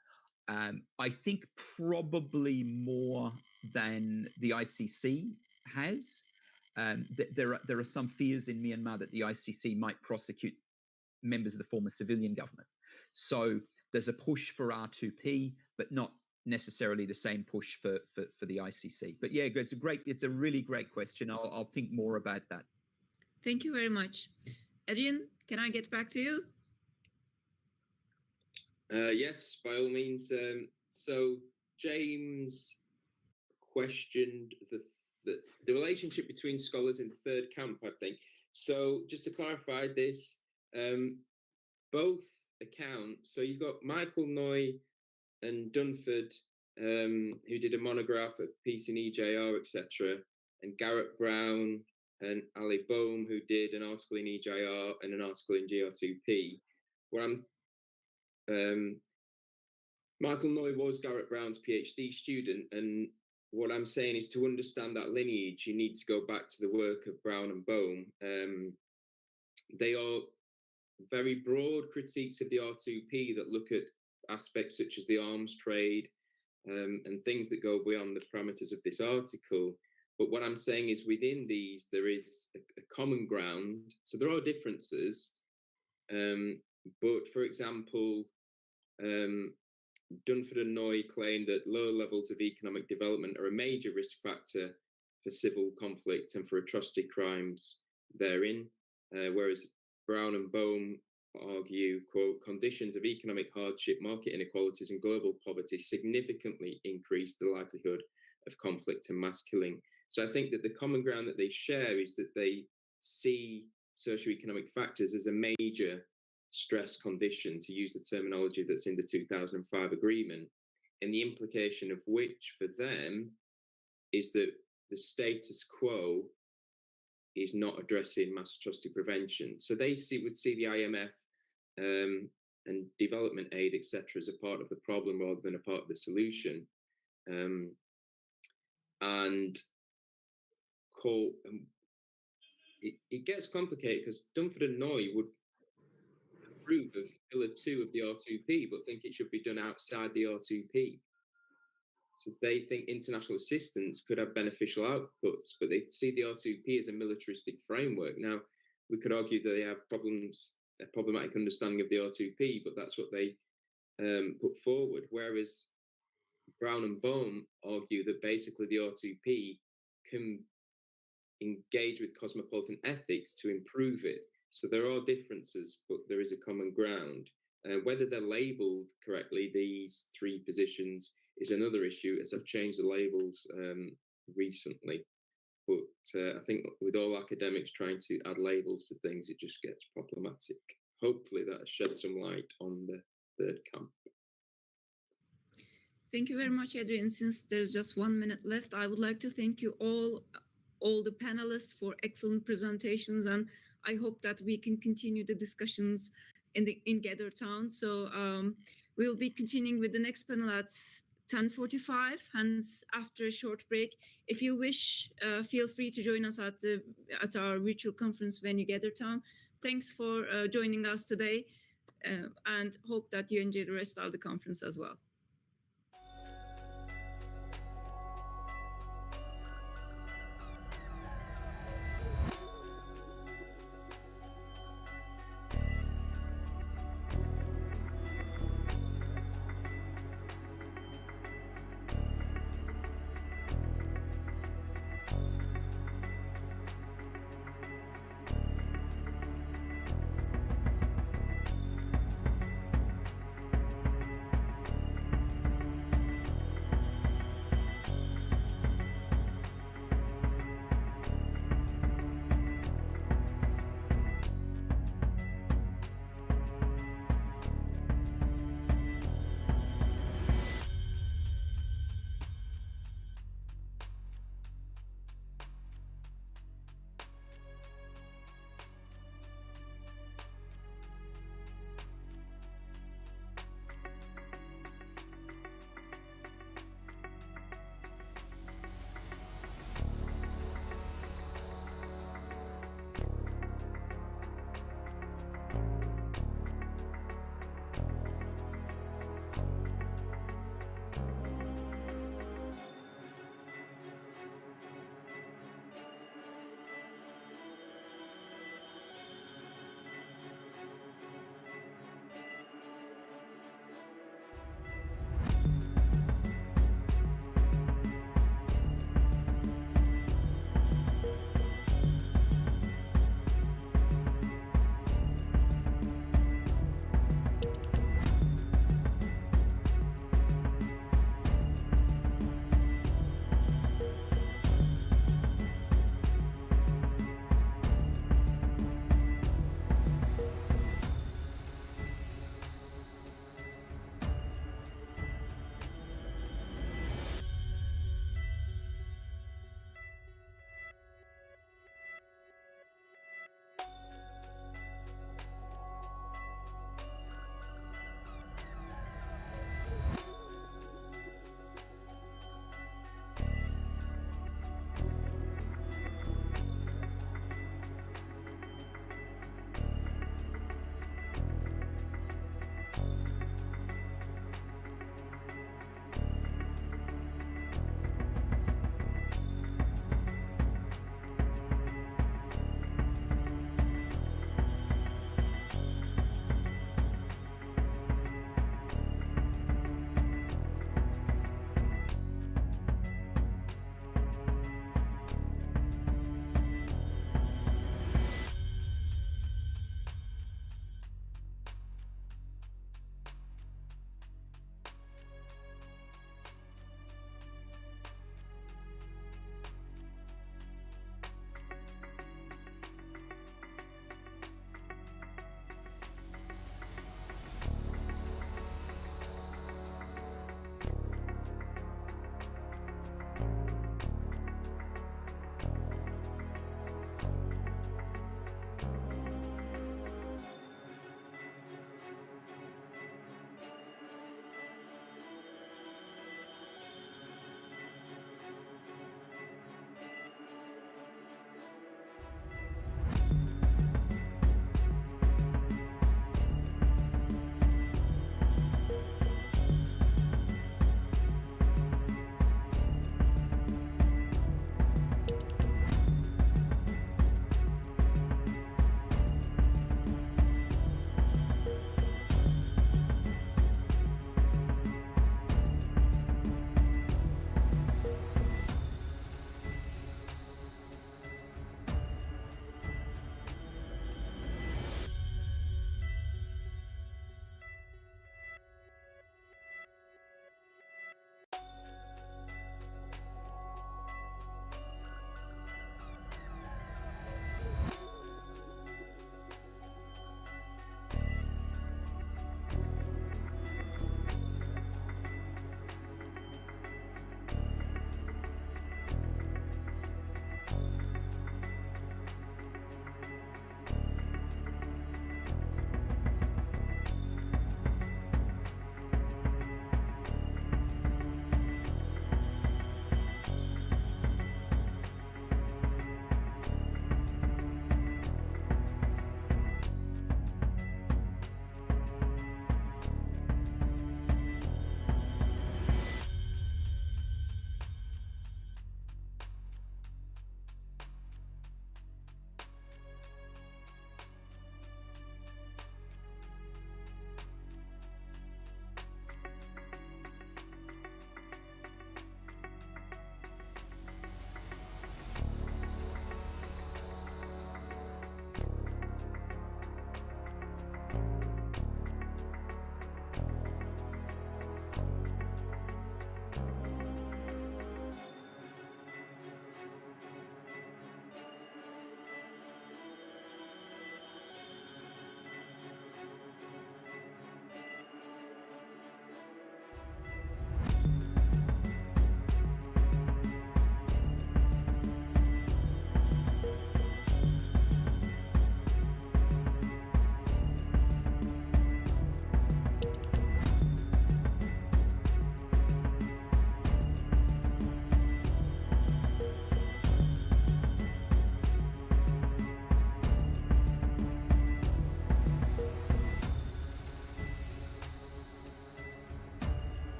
I think probably more than the ICC has. There are some fears in Myanmar that the ICC might prosecute members of the former civilian government. So there's a push for R2P, but not necessarily the same push for the ICC. But yeah, it's a really great question. I'll think more about that. Thank you very much. Adrian, can I get back to you? Yes, by all means. So James questioned the relationship between scholars in the third camp, I think. So just to clarify this, both accounts, so you've got Michael Noy and Dunford, who did a monograph of peace in EJR, etc., and Garrett Brown and Ali Bohm, who did an article in EJR and an article in GR2P. Michael Noy was Garrett Brown's PhD student, and what I'm saying is to understand that lineage, you need to go back to the work of Brown and Bohm. They are very broad critiques of the R2P that look at aspects such as the arms trade and things that go beyond the parameters of this article. But what I'm saying is within these, there is a common ground. So there are differences. But for example, Dunford and Noy claim that low levels of economic development are a major risk factor for civil conflict and for atrocity crimes therein, whereas Brown and Bohm argue, quote, conditions of economic hardship, market inequalities and global poverty significantly increase the likelihood of conflict and mass killing. So I think that the common ground that they share is that they see socioeconomic factors as a major stress condition, to use the terminology that's in the 2005 agreement, and the implication of which for them is that the status quo is not addressing mass atrocity prevention. So they would see the IMF and development aid, etc., as a part of the problem rather than a part of the solution. It gets complicated because Dunford and Noy would approve of Pillar 2 of the R2P, but think it should be done outside the R2P. So they think international assistance could have beneficial outputs, but they see the R2P as a militaristic framework. Now, we could argue that they have a problematic understanding of the R2P, but that's what they put forward. Whereas Brown and Bohm argue that basically the R2P can engage with cosmopolitan ethics to improve it. So there are differences, but there is a common ground. Whether they're labelled correctly, these three positions, is another issue, as I've changed the labels recently. But I think with all academics trying to add labels to things, it just gets problematic. Hopefully that sheds some light on the third camp. Thank you very much, Adrian. Since there's just 1 minute left, I would like to thank you all the panelists for excellent presentations, and I hope that we can continue the discussions in Gather Town. So we'll be continuing with the next panel at 10:45, hence after a short break. If you wish, feel free to join us at our virtual conference venue, Gather Town. Thanks for joining us today, and hope that you enjoy the rest of the conference as well.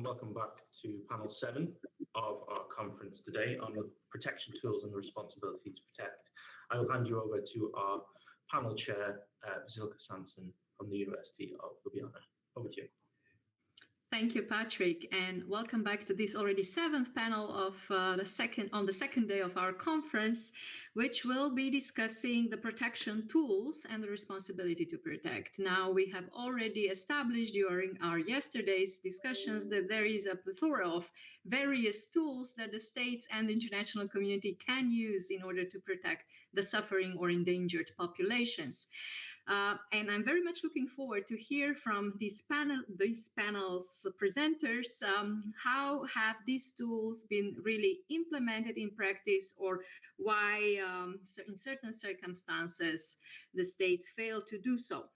and welcome back to panel 7 of our conference today on the protection tools and the responsibility to protect. I will hand you over to our panel chair, Vasilka Sanson from the University of Ljubljana. Over to you. Thank you, Patrick, and welcome back to this already 7th panel of the second day of our conference, which will be discussing the protection tools and the responsibility to protect. Now, we have already established during our yesterday's discussions that there is a plethora of various tools that the states and the international community can use in order to protect the suffering or endangered populations. And I'm very much looking forward to hear from these panel's presenters how have these tools been really implemented in practice, or why in certain circumstances the states fail to do so.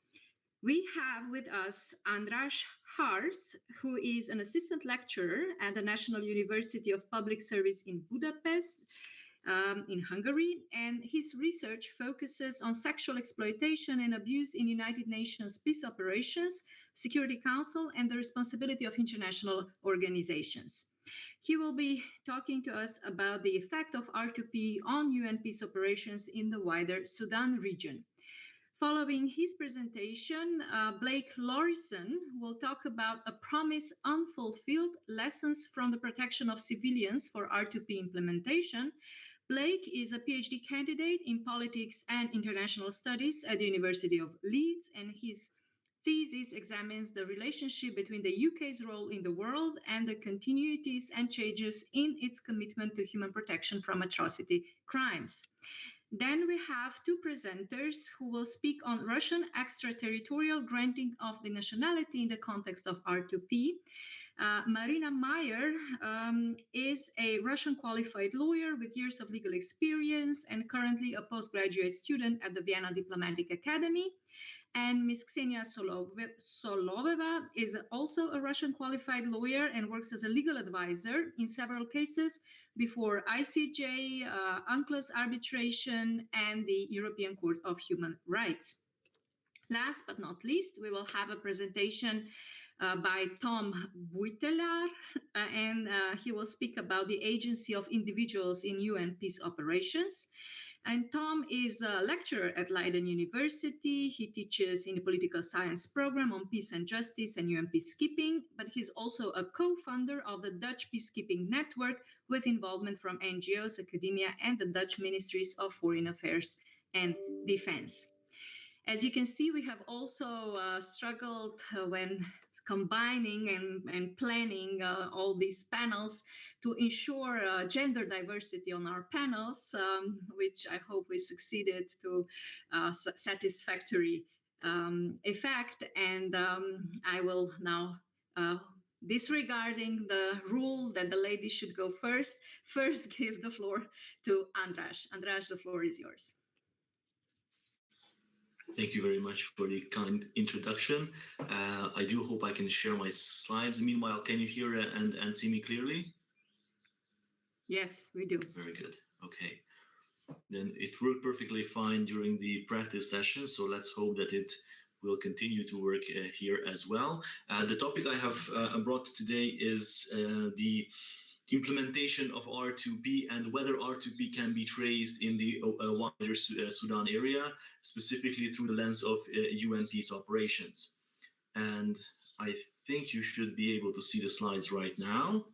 We have with us ANDRÁS HÁRS, who is an assistant lecturer at the National University of Public Service in Budapest, in Hungary, and his research focuses on sexual exploitation and abuse in United Nations peace operations, Security Council, and the responsibility of international organizations. He will be talking to us about the effect of R2P on UN peace operations in the wider Sudan region. Following his presentation, Blake Lorison will talk about a promise unfulfilled, lessons from the protection of civilians for R2P implementation. Blake is a PhD candidate in politics and international studies at the University of Leeds, and his thesis examines the relationship between the UK's role in the world and the continuities and changes in its commitment to human protection from atrocity crimes. Then we have 2 presenters who will speak on Russian extraterritorial granting of the nationality in the context of R2P. Marina Meyer is a Russian qualified lawyer with years of legal experience and currently a postgraduate student at the Vienna Diplomatic Academy. And Ms. Ksenia Soloveva is also a Russian qualified lawyer and works as a legal advisor in several cases before ICJ, UNCLOS arbitration, and the European Court of Human Rights. Last but not least, we will have a presentation by Tom Buitelar, and he will speak about the agency of individuals in UN peace operations. And Tom is a lecturer at Leiden University. He teaches in the political science program on peace and justice and UN peacekeeping, but he's also a co-founder of the Dutch Peacekeeping Network with involvement from NGOs, academia, and the Dutch Ministries of Foreign Affairs and Defense. As you can see, we have also struggled when combining and planning all these panels to ensure gender diversity on our panels, which I hope we succeeded to satisfactory effect. And I will now, disregarding the rule that the lady should go first give the floor to ANDRÁS. ANDRÁS, the floor is yours. Thank you very much for the kind introduction. I do hope I can share my slides. Meanwhile, can you hear and see me clearly? Yes, we do. Very good. Okay. Then it worked perfectly fine during the practice session, so let's hope that it will continue to work here as well. The topic I have brought today is the implementation of R2P and whether R2P can be traced in the wider Sudan area, specifically through the lens of UN peace operations. And I think you should be able to see the slides right now.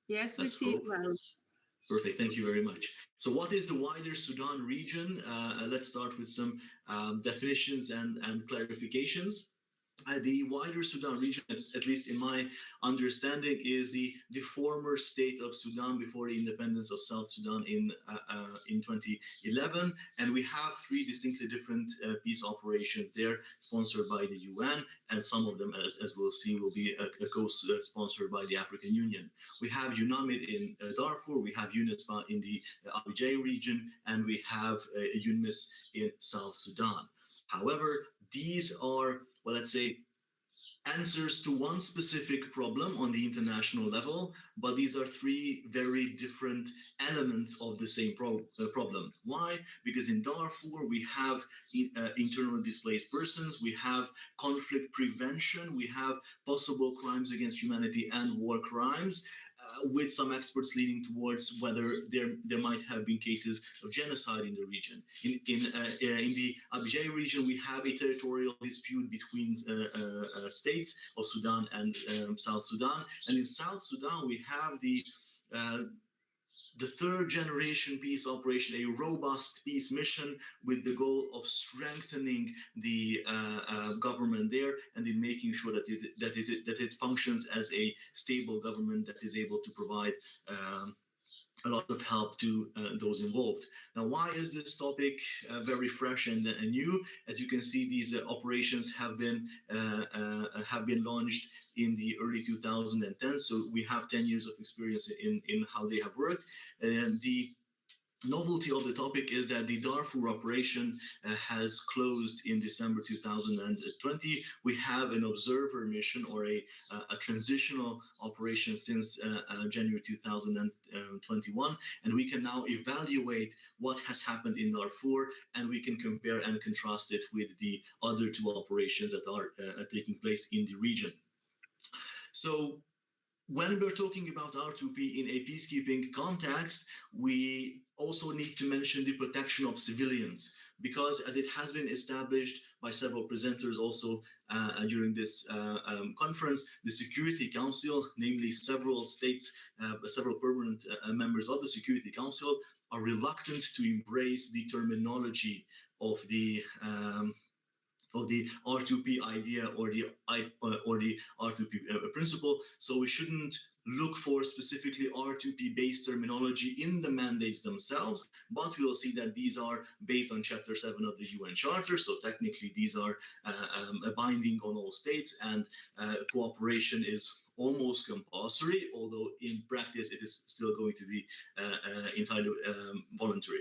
Yes, we see it well. Perfect, thank you very much. So what is the wider Sudan region? Let's start with some definitions and clarifications. The wider Sudan region, at least in my understanding, is the former state of Sudan before the independence of South Sudan in 2011. And we have 3 distinctly different peace operations there, sponsored by the UN, and some of them, as we'll see, will be co-sponsored by the African Union. We have UNAMID in Darfur, we have UNISFA in the Abidjan region, and we have UNMISS in South Sudan. However, these are, well, let's say, answers to one specific problem on the international level, but these are three very different elements of the same problem. Why? Because in Darfur we have internally displaced persons, we have conflict prevention, we have possible crimes against humanity and war crimes, with some experts leaning towards whether there might have been cases of genocide in the region. In the Abjay region, we have a territorial dispute between states of Sudan and South Sudan. And in South Sudan, we have the third generation peace operation, a robust peace mission with the goal of strengthening the government there and in making sure that it functions as a stable government that is able to provide a lot of help to those involved. Now, why is this topic very fresh and new? As you can see, these operations have been launched in the early 2010s, so we have 10 years of experience in how they have worked. And the novelty of the topic is that the Darfur operation has closed in December 2020. We have an observer mission or a transitional operation since January 2021, and we can now evaluate what has happened in Darfur, and we can compare and contrast it with the other two operations that are taking place in the region. So when we're talking about R2P in a peacekeeping context, we also need to mention the protection of civilians, because as it has been established by several presenters also during this conference, the Security Council, namely several states, several permanent members of the Security Council, are reluctant to embrace the terminology of the R2P idea or the R2P principle. So we shouldn't look for specifically R2P based terminology in the mandates themselves, but we will see that these are based on Chapter 7 of the UN Charter. So technically these are binding on all states, and cooperation is almost compulsory, although in practice it is still going to be entirely voluntary.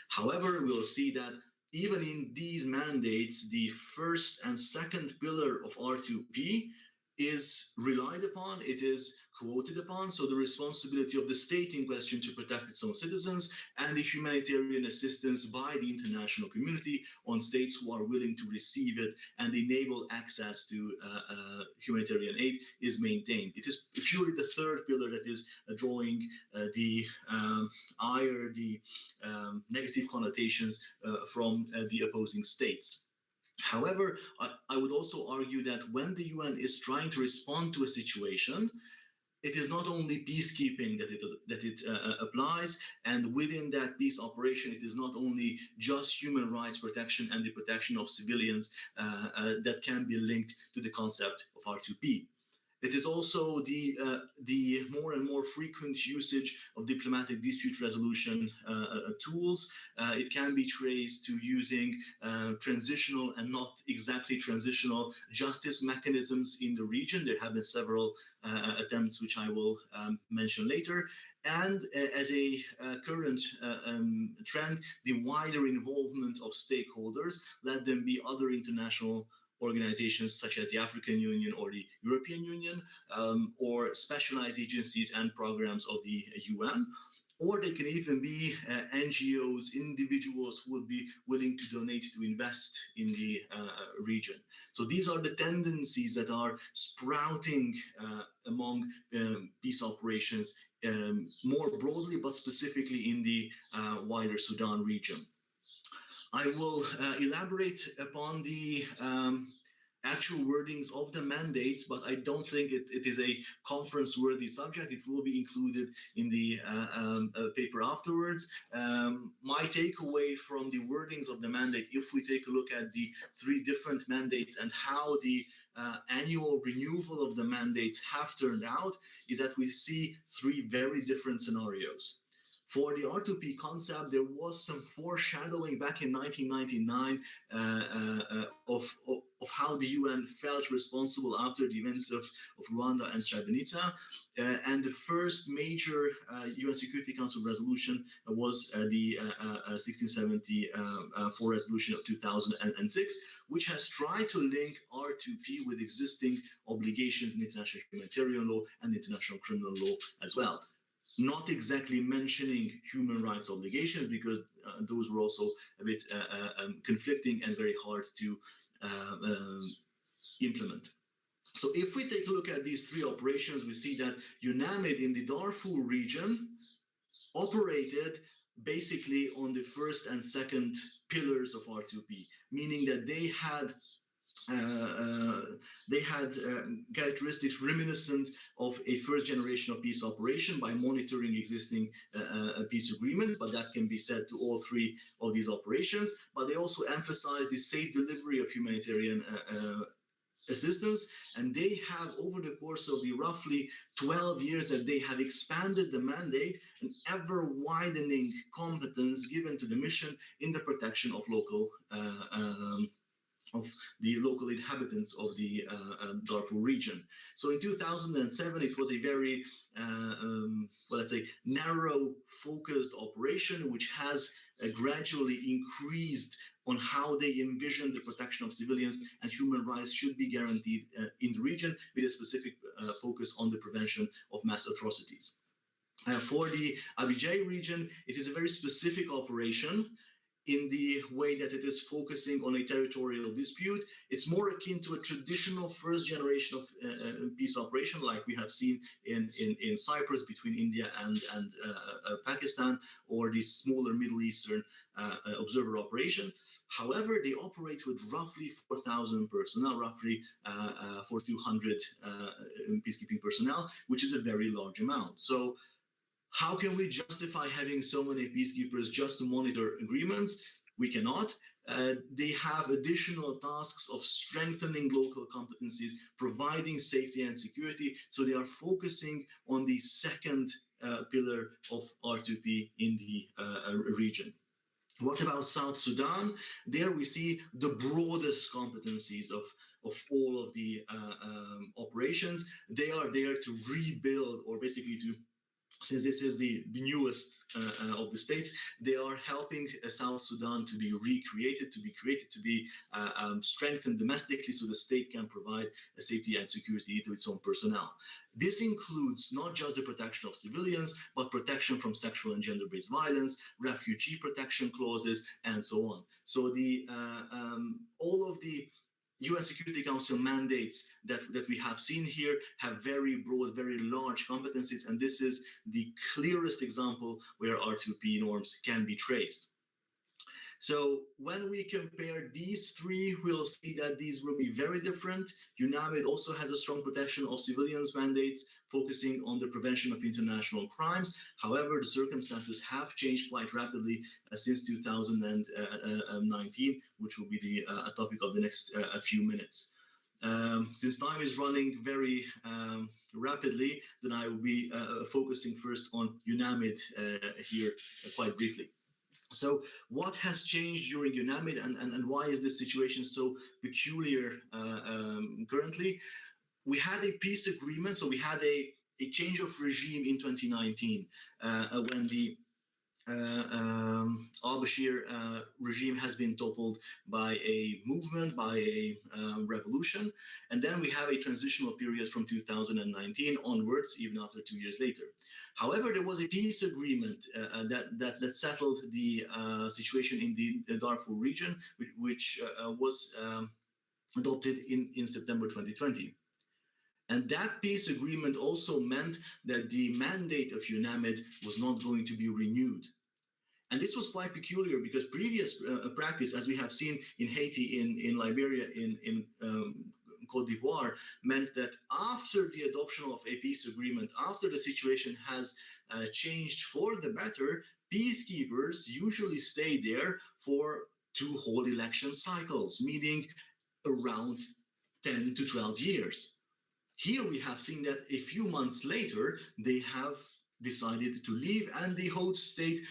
However, we'll see that even in these mandates, the first and second pillar of R2P is relied upon, it is quoted upon, so the responsibility of the state in question to protect its own citizens and the humanitarian assistance by the international community on states who are willing to receive it and enable access to humanitarian aid is maintained. It is purely the third pillar that is drawing the ire, the negative connotations from the opposing states. However, I would also argue that when the UN is trying to respond to a situation, it is not only peacekeeping that it applies, and within that peace operation, it is not only just human rights protection and the protection of civilians that can be linked to the concept of R2P. It is also the more and more frequent usage of diplomatic dispute resolution tools. It can be traced to using transitional and not exactly transitional justice mechanisms in the region. There have been several attempts, which I will mention later. And as a current trend, the wider involvement of stakeholders, let them be other international organizations such as the African Union or the European Union, or specialized agencies and programs of the UN, or they can even be NGOs, individuals who would be willing to donate to invest in the region. So these are the tendencies that are sprouting among peace operations more broadly, but specifically in the wider Sudan region. I will elaborate upon the actual wordings of the mandates, but I don't think it is a conference-worthy subject. It will be included in the paper afterwards. My takeaway from the wordings of the mandate, if we take a look at the three different mandates and how the annual renewal of the mandates have turned out, is that we see three very different scenarios. For the R2P concept, there was some foreshadowing back in 1999 how the UN felt responsible after the events of Rwanda and Srebrenica. And the first major UN Security Council resolution was the 1674 resolution of 2006, which has tried to link R2P with existing obligations in international humanitarian law and international criminal law as well. Not exactly mentioning human rights obligations, because those were also a bit conflicting and very hard to implement. So if we take a look at these three operations, we see that UNAMID in the Darfur region operated basically on the first and second pillars of R2P, meaning that they had characteristics reminiscent of a first generation of peace operation by monitoring existing peace agreements, but that can be said to all three of these operations. But they also emphasize the safe delivery of humanitarian assistance, and they have, over the course of the roughly 12 years that they have expanded the mandate, an ever widening competence given to the mission in the protection of the local inhabitants of the Darfur region. So in 2007, it was a very, let's say, narrow focused operation, which has gradually increased on how they envision the protection of civilians and human rights should be guaranteed in the region, with a specific focus on the prevention of mass atrocities. For the Abidjan region, it is a very specific operation in the way that it is focusing on a territorial dispute. It's more akin to a traditional first generation of peace operation, like we have seen in Cyprus between India and Pakistan, or the smaller Middle Eastern observer operation. However, they operate with roughly 4,000 personnel, roughly 4,200 peacekeeping personnel, which is a very large amount. So how can we justify having so many peacekeepers just to monitor agreements? We cannot. They have additional tasks of strengthening local competencies, providing safety and security. So they are focusing on the second pillar of R2P in the region. What about South Sudan? There we see the broadest competencies of all of the operations. They are there to rebuild, or basically to, since this is the newest of the states, they are helping South Sudan to be recreated, to be strengthened domestically, so the state can provide safety and security to its own personnel. This includes not just the protection of civilians, but protection from sexual and gender-based violence, refugee protection clauses, and so on. So the all of the UN Security Council mandates that we have seen here have very broad, very large competencies, and this is the clearest example where R2P norms can be traced. So when we compare these three, we'll see that these will be very different. UNAMID also has a strong protection of civilians mandates, focusing on the prevention of international crimes. However, the circumstances have changed quite rapidly since 2019, which will be the topic of the next few minutes. Since time is running very rapidly, then I will be focusing first on UNAMID here quite briefly. So what has changed during UNAMID, and why is this situation so peculiar currently? We had a peace agreement, so we had a change of regime in 2019 when the al-Bashir regime has been toppled by a movement, by a revolution, and then we have a transitional period from 2019 onwards, even after 2 years later. However, there was a peace agreement that settled the situation in the Darfur region, which was adopted in September 2020. And that peace agreement also meant that the mandate of UNAMID was not going to be renewed. And this was quite peculiar because previous practice, as we have seen in Haiti, in Liberia, in Côte d'Ivoire, meant that after the adoption of a peace agreement, after the situation has changed for the better, peacekeepers usually stay there for 2 whole election cycles, meaning around 10 to 12 years. Here we have seen that a few months later, they have decided to leave, and the host state,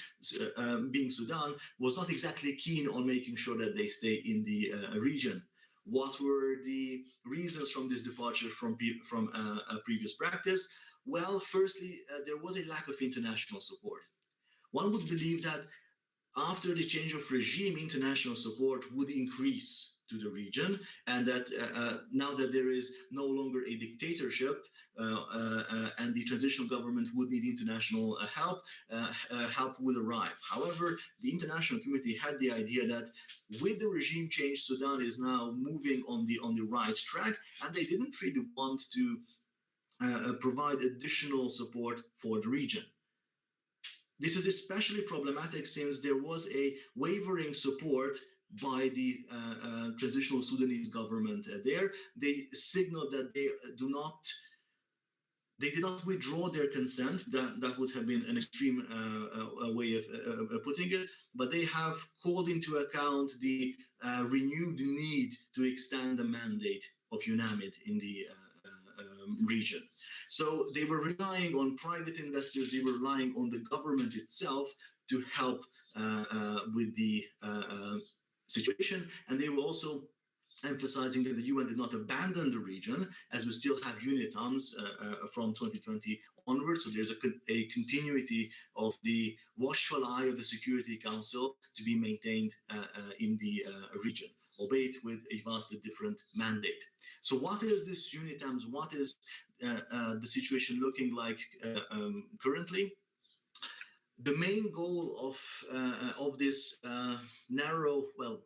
being Sudan, was not exactly keen on making sure that they stay in the region. What were the reasons from this departure from a previous practice? Well, firstly, there was a lack of international support. One would believe that after the change of regime, international support would increase to the region, and that now that there is no longer a dictatorship and the transitional government would need international help, help would arrive. However, the international community had the idea that with the regime change, Sudan is now moving on the right track, and they didn't really want to provide additional support for the region. This is especially problematic since there was a wavering support by the transitional Sudanese government there. They signaled that they did not withdraw their consent. That would have been an extreme way of putting it, but they have called into account the renewed need to extend the mandate of UNAMID in the region. So they were relying on private investors, they were relying on the government itself to help with the situation, and they were also emphasizing that the UN did not abandon the region, as we still have UNITAMs from 2020 onwards. So there's a continuity of the watchful eye of the Security Council to be maintained in the region, albeit with a vastly different mandate. So what is this UNITAMs? What is the situation looking like currently? The main goal of this narrow, well,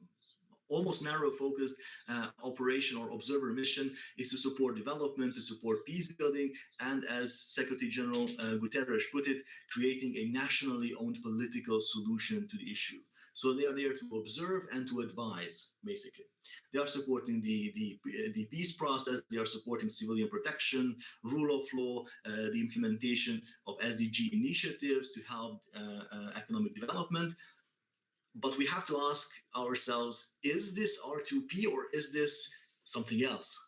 almost narrow-focused operation or observer mission is to support development, to support peace building, and as Secretary General Guterres put it, creating a nationally owned political solution to the issue. So they are there to observe and to advise, basically. They are supporting the peace process, they are supporting civilian protection, rule of law, the implementation of SDG initiatives to help economic development. But we have to ask ourselves, is this R2P or is this something else?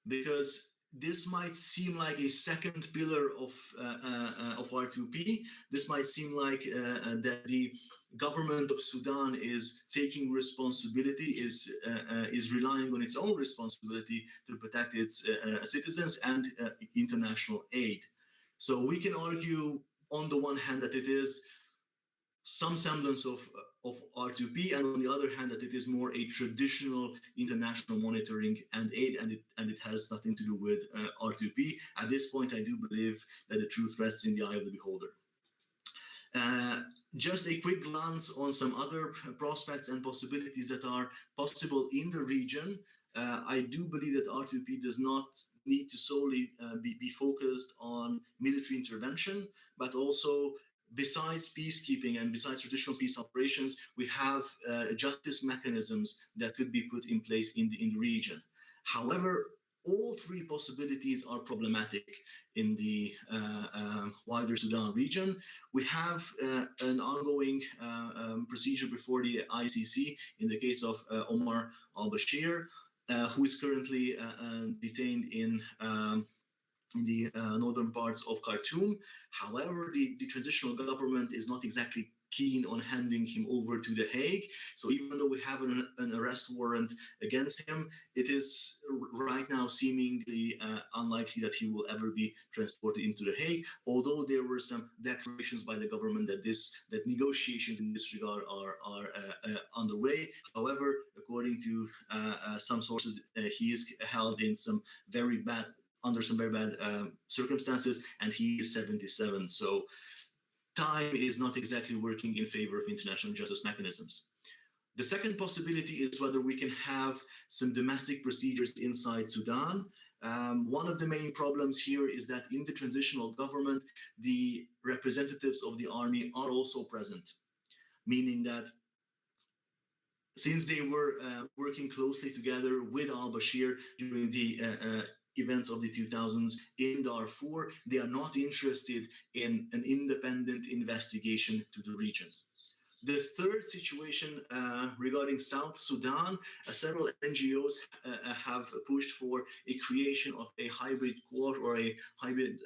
Because this might seem like a second pillar of R2P. This might seem like that the government of Sudan is taking responsibility, is relying on its own responsibility to protect its citizens and international aid. So we can argue on the one hand that it is some semblance of R2P, and on the other hand that it is more a traditional international monitoring and aid, and it has nothing to do with R2P. At this point, I do believe that the truth rests in the eye of the beholder. Just a quick glance on some other prospects and possibilities that are possible in the region. I do believe that R2P does not need to solely be focused on military intervention, but also besides peacekeeping and besides traditional peace operations, we have justice mechanisms that could be put in place in the region. However, all three possibilities are problematic in the wider Sudan region. We have an ongoing procedure before the ICC in the case of Omar al-Bashir, who is currently detained in the northern parts of Khartoum. However, the transitional government is not exactly keen on handing him over to The Hague. So even though we have an arrest warrant against him, it is right now seemingly unlikely that he will ever be transported into The Hague, although there were some declarations by the government that negotiations in this regard are underway. However, according to some sources, he is held in under some very bad circumstances, and he is 77. So time is not exactly working in favor of international justice mechanisms. The second possibility is whether we can have some domestic procedures inside Sudan. One of the main problems here is that in the transitional government, the representatives of the army are also present, meaning that since they were working closely together with al-Bashir during the events of the 2000s in Darfur, they are not interested in an independent investigation to the region. The third situation regarding South Sudan, several NGOs have pushed for a creation of a hybrid court or a hybrid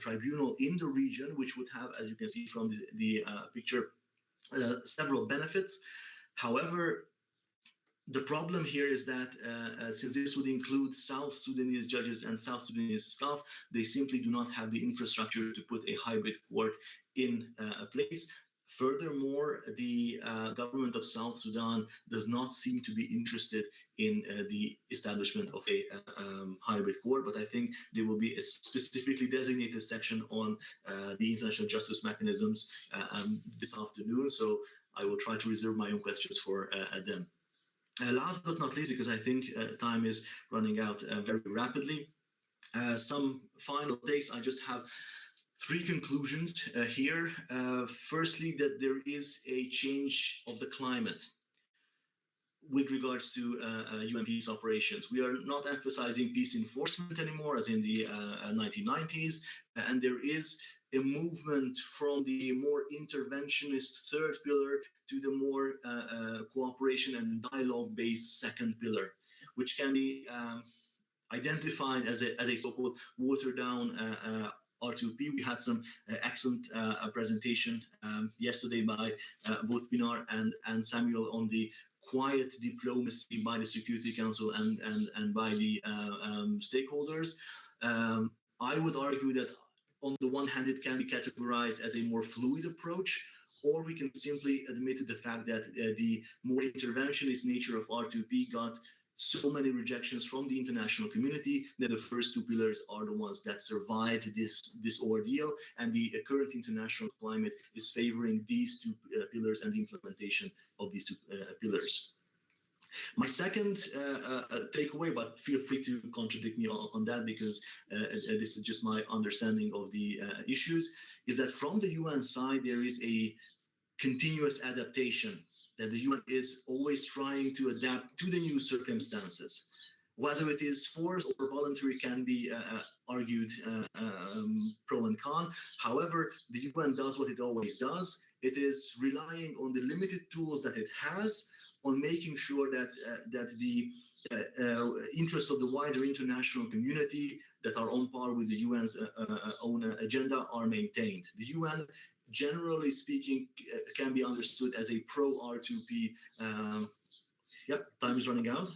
tribunal in the region, which would have, as you can see from the picture, several benefits. However, the problem here is that since this would include South Sudanese judges and South Sudanese staff, they simply do not have the infrastructure to put a hybrid court in place. Furthermore, the government of South Sudan does not seem to be interested in the establishment of a hybrid court, but I think there will be a specifically designated section on the international justice mechanisms this afternoon, so I will try to reserve my own questions for them. Last but not least, because I think time is running out very rapidly, some final takes. I just have 3 conclusions here. Firstly, that there is a change of the climate with regards to UN peace operations. We are not emphasizing peace enforcement anymore, as in the 1990s, and there is a movement from the more interventionist 3rd pillar to the more cooperation and dialogue-based 2nd pillar, which can be identified as a so-called watered-down R2P. We had some excellent presentation yesterday by both Pinar and Samuel on the quiet diplomacy by the Security Council and by the stakeholders. I would argue that on the one hand, it can be categorized as a more fluid approach, or we can simply admit to the fact that the more interventionist nature of R2P got so many rejections from the international community that the first 2 pillars are the ones that survived this ordeal, and the current international climate is favoring these 2 pillars and the implementation of these 2 pillars. My second takeaway, but feel free to contradict me on that, because this is just my understanding of the issues, is that from the UN side, there is a continuous adaptation, that the UN is always trying to adapt to the new circumstances. Whether it is forced or voluntary can be argued pro and con. However, the UN does what it always does. It is relying on the limited tools that it has, on making sure that the interests of the wider international community that are on par with the UN's own agenda are maintained. The UN, generally speaking, can be understood as a pro-R2P. Yeah, time is running out.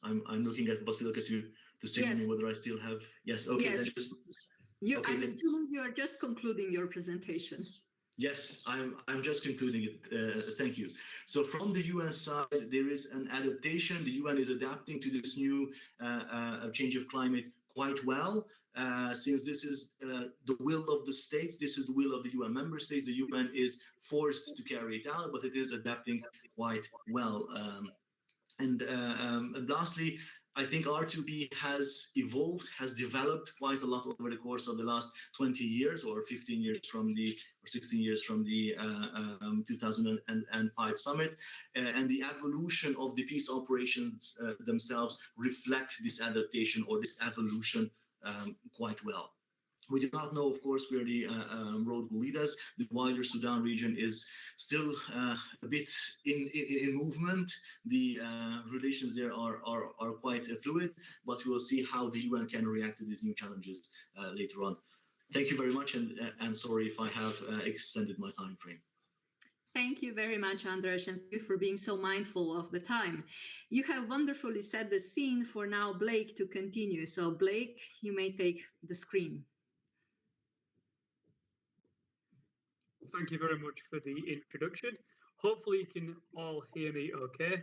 I'm looking at Basilika to signal me whether I still have. Yes, okay. Yes. Just, okay, I'm assuming you are just concluding your presentation. Yes, I'm just concluding it. Thank you. So from the UN side, there is an adaptation. The UN is adapting to this new change of climate quite well. Since this is the will of the states, this is the will of the UN member states, the UN is forced to carry it out, but it is adapting quite well. And lastly, I think R2P has evolved, has developed quite a lot over the course of the last 20 years or 15 years from the, or 16 years from the 2005 summit. And the evolution of the peace operations themselves reflect this adaptation or this evolution quite well. We do not know, of course, where the road will lead us. The wider Sudan region is still a bit in movement. The relations there are quite fluid, but we will see how the UN can react to these new challenges later on. Thank you very much, and sorry if I have extended my time frame. Thank you very much, András, and thank you for being so mindful of the time. You have wonderfully set the scene for now Blake to continue. So Blake, you may take the screen. Thank you very much for the introduction. Hopefully you can all hear me okay.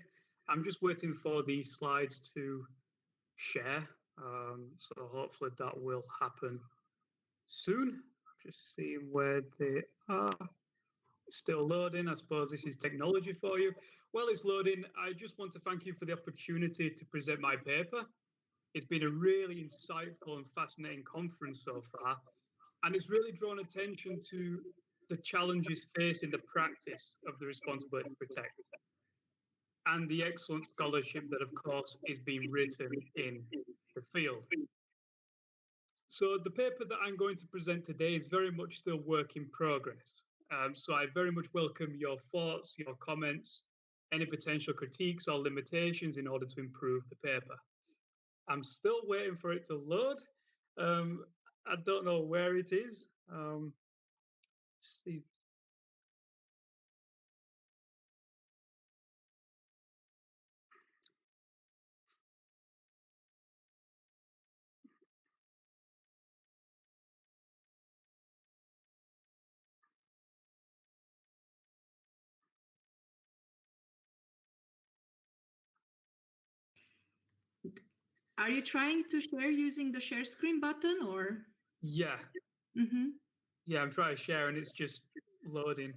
I'm just waiting for the slides to share. So hopefully that will happen soon. Just seeing where they are. Still loading. I suppose this is technology for you. While it's loading, I just want to thank you for the opportunity to present my paper. It's been a really insightful and fascinating conference so far, and it's really drawn attention to the challenges faced in the practice of the responsibility to protect, and the excellent scholarship that, of course, is being written in the field. So the paper that I'm going to present today is very much still work in progress. So I very much welcome your thoughts, your comments, any potential critiques or limitations in order to improve the paper. I'm still waiting for it to load. I don't know where it is. See. Are you trying to share using the share screen button or? Yeah. Yeah, I'm trying to share and it's just loading,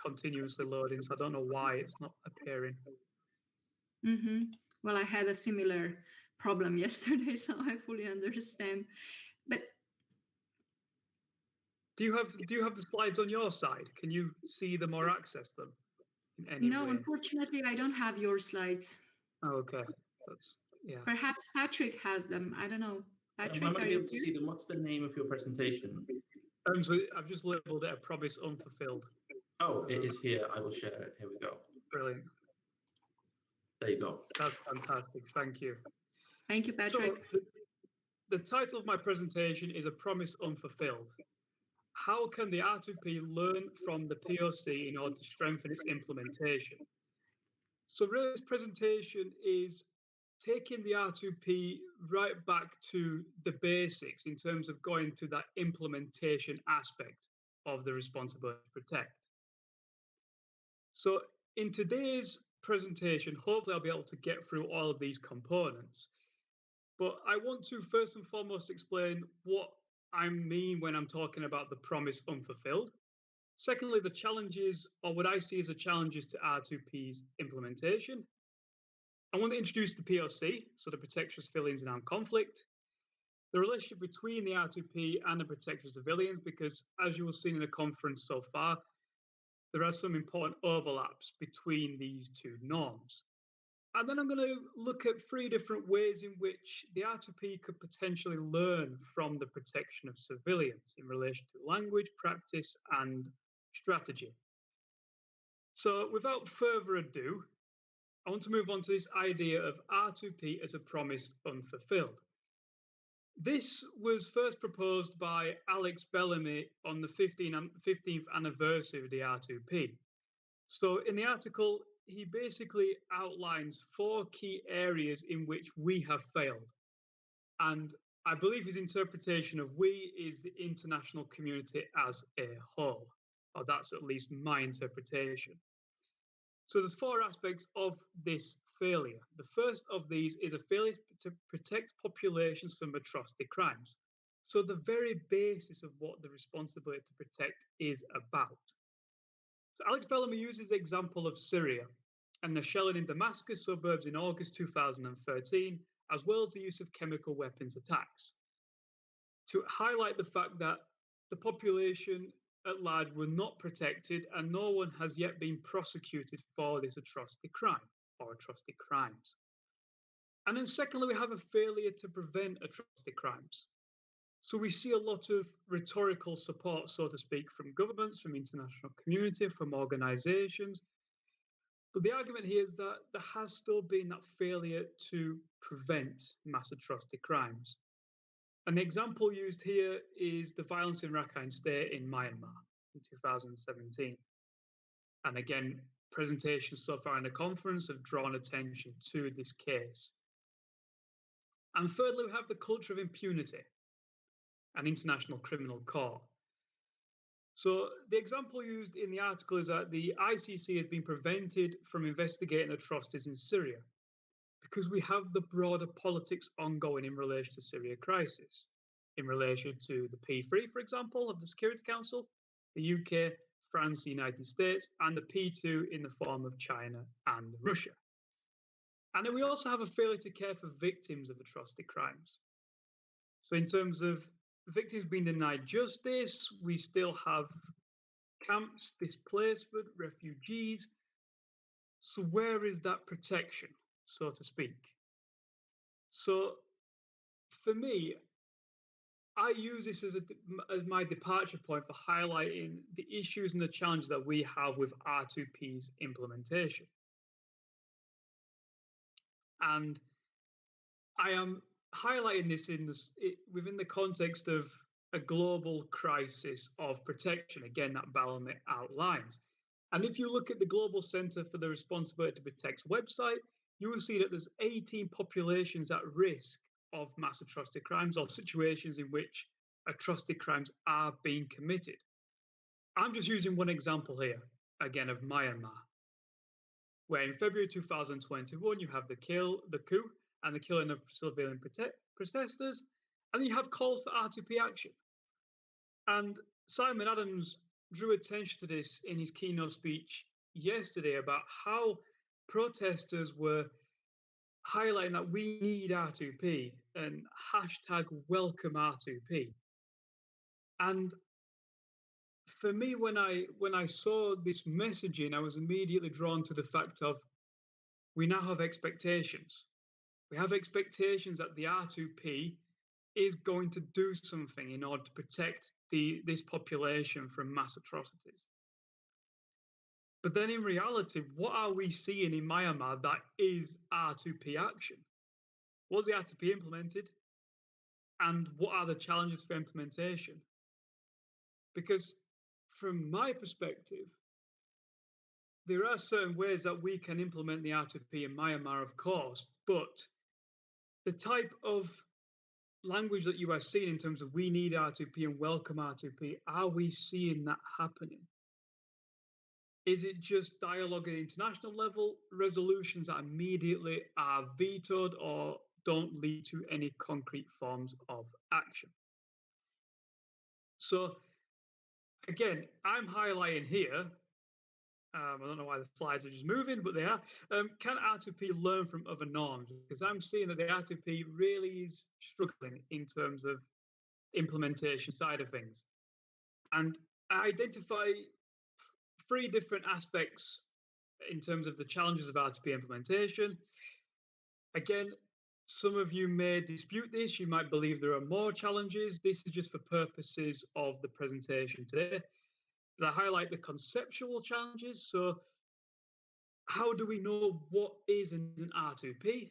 continuously loading. So I don't know why it's not appearing. Well, I had a similar problem yesterday, so I fully understand. But do you have the slides on your side? Can you see them or access them in any no, way? unfortunately, I don't have your slides. Oh, okay. That's, yeah. Perhaps Patrick has them. I don't know. Patrick, I might are be you able to see them. What's the name of your presentation? So I've just labeled it a promise unfulfilled. Oh, it is here. I will share it. Here we go. Brilliant. There you go. That's fantastic. Thank you. Thank you, Patrick. So the title of my presentation is A Promise Unfulfilled. How can the R2P learn from the POC in order to strengthen its implementation? So really this presentation is taking the R2P right back to the basics in terms of going to that implementation aspect of the responsibility to protect. So in today's presentation, hopefully I'll be able to get through all of these components. But I want to first and foremost explain what I mean when I'm talking about the promise unfulfilled. Secondly, the challenges, or what I see as the challenges to R2P's implementation. I want to introduce the POC, so the Protection of Civilians in Armed Conflict, the relationship between the R2P and the Protection of Civilians, because as you will see in the conference so far, there are some important overlaps between these two norms. And then I'm going to look at 3 different ways in which the R2P could potentially learn from the protection of civilians in relation to language, practice, and strategy. So without further ado, I want to move on to this idea of R2P as a promise unfulfilled. This was first proposed by Alex Bellamy on the 15th anniversary of the R2P. So in the article, he basically outlines 4 key areas in which we have failed. And I believe his interpretation of we is the international community as a whole, or that's at least my interpretation. So there's 4 aspects of this failure. The first of these is a failure to protect populations from atrocity crimes. So the very basis of what the responsibility to protect is about. So Alex Bellamy uses the example of Syria and the shelling in Damascus suburbs in August 2013, as well as the use of chemical weapons attacks, to highlight the fact that the population at large were not protected and no one has yet been prosecuted for this atrocity crime or atrocity crimes. And then secondly, we have a failure to prevent atrocity crimes. So we see a lot of rhetorical support, so to speak, from governments, from international community, from organizations. But the argument here is that there has still been that failure to prevent mass atrocity crimes. An example used here is the violence in Rakhine State in Myanmar in 2017. And again, presentations so far in the conference have drawn attention to this case. And thirdly, we have the culture of impunity, an international criminal court. So the example used in the article is that the ICC has been prevented from investigating atrocities in Syria because we have the broader politics ongoing in relation to Syria crisis, in relation to the P3, for example, of the Security Council, the UK, France, the United States, and the P2 in the form of China and Russia. And then we also have a failure to care for victims of atrocity crimes. So in terms of victims being denied justice, we still have camps, displacement, refugees. So where is that protection, so to speak? So for me, I use this as my departure point for highlighting the issues and the challenges that we have with R2P's implementation. And I am highlighting this within the context of a global crisis of protection, again, that Bellamy outlines. And if you look at the Global Centre for the Responsibility to Protect website, you will see that there's 18 populations at risk of mass atrocity crimes or situations in which atrocity crimes are being committed. I'm just using one example here, again, of Myanmar, where in February 2021, you have the coup, and the killing of civilian protesters, and then you have calls for R2P action. And Simon Adams drew attention to this in his keynote speech yesterday about how protesters were highlighting that we need R2P and hashtag welcome R2P. And for me, when I saw this messaging, I was immediately drawn to the fact of we now have expectations. We have expectations that the R2P is going to do something in order to protect this population from mass atrocities. But then in reality, what are we seeing in Myanmar that is R2P action? Was the R2P implemented? And what are the challenges for implementation? Because from my perspective, there are certain ways that we can implement the R2P in Myanmar, of course, but the type of language that you are seeing in terms of we need R2P and welcome R2P, are we seeing that happening? Is it just dialogue at the international level, resolutions that immediately are vetoed or don't lead to any concrete forms of action? So again, I'm highlighting here, I don't know why the slides are just moving, but they are. Can R2P learn from other norms? Because I'm seeing that the R2P really is struggling in terms of implementation side of things. And I identify 3 different aspects in terms of the challenges of R2P implementation. Again, some of you may dispute this. You might believe there are more challenges. This is just for purposes of the presentation today. I highlight the conceptual challenges. So how do we know what is an R2P?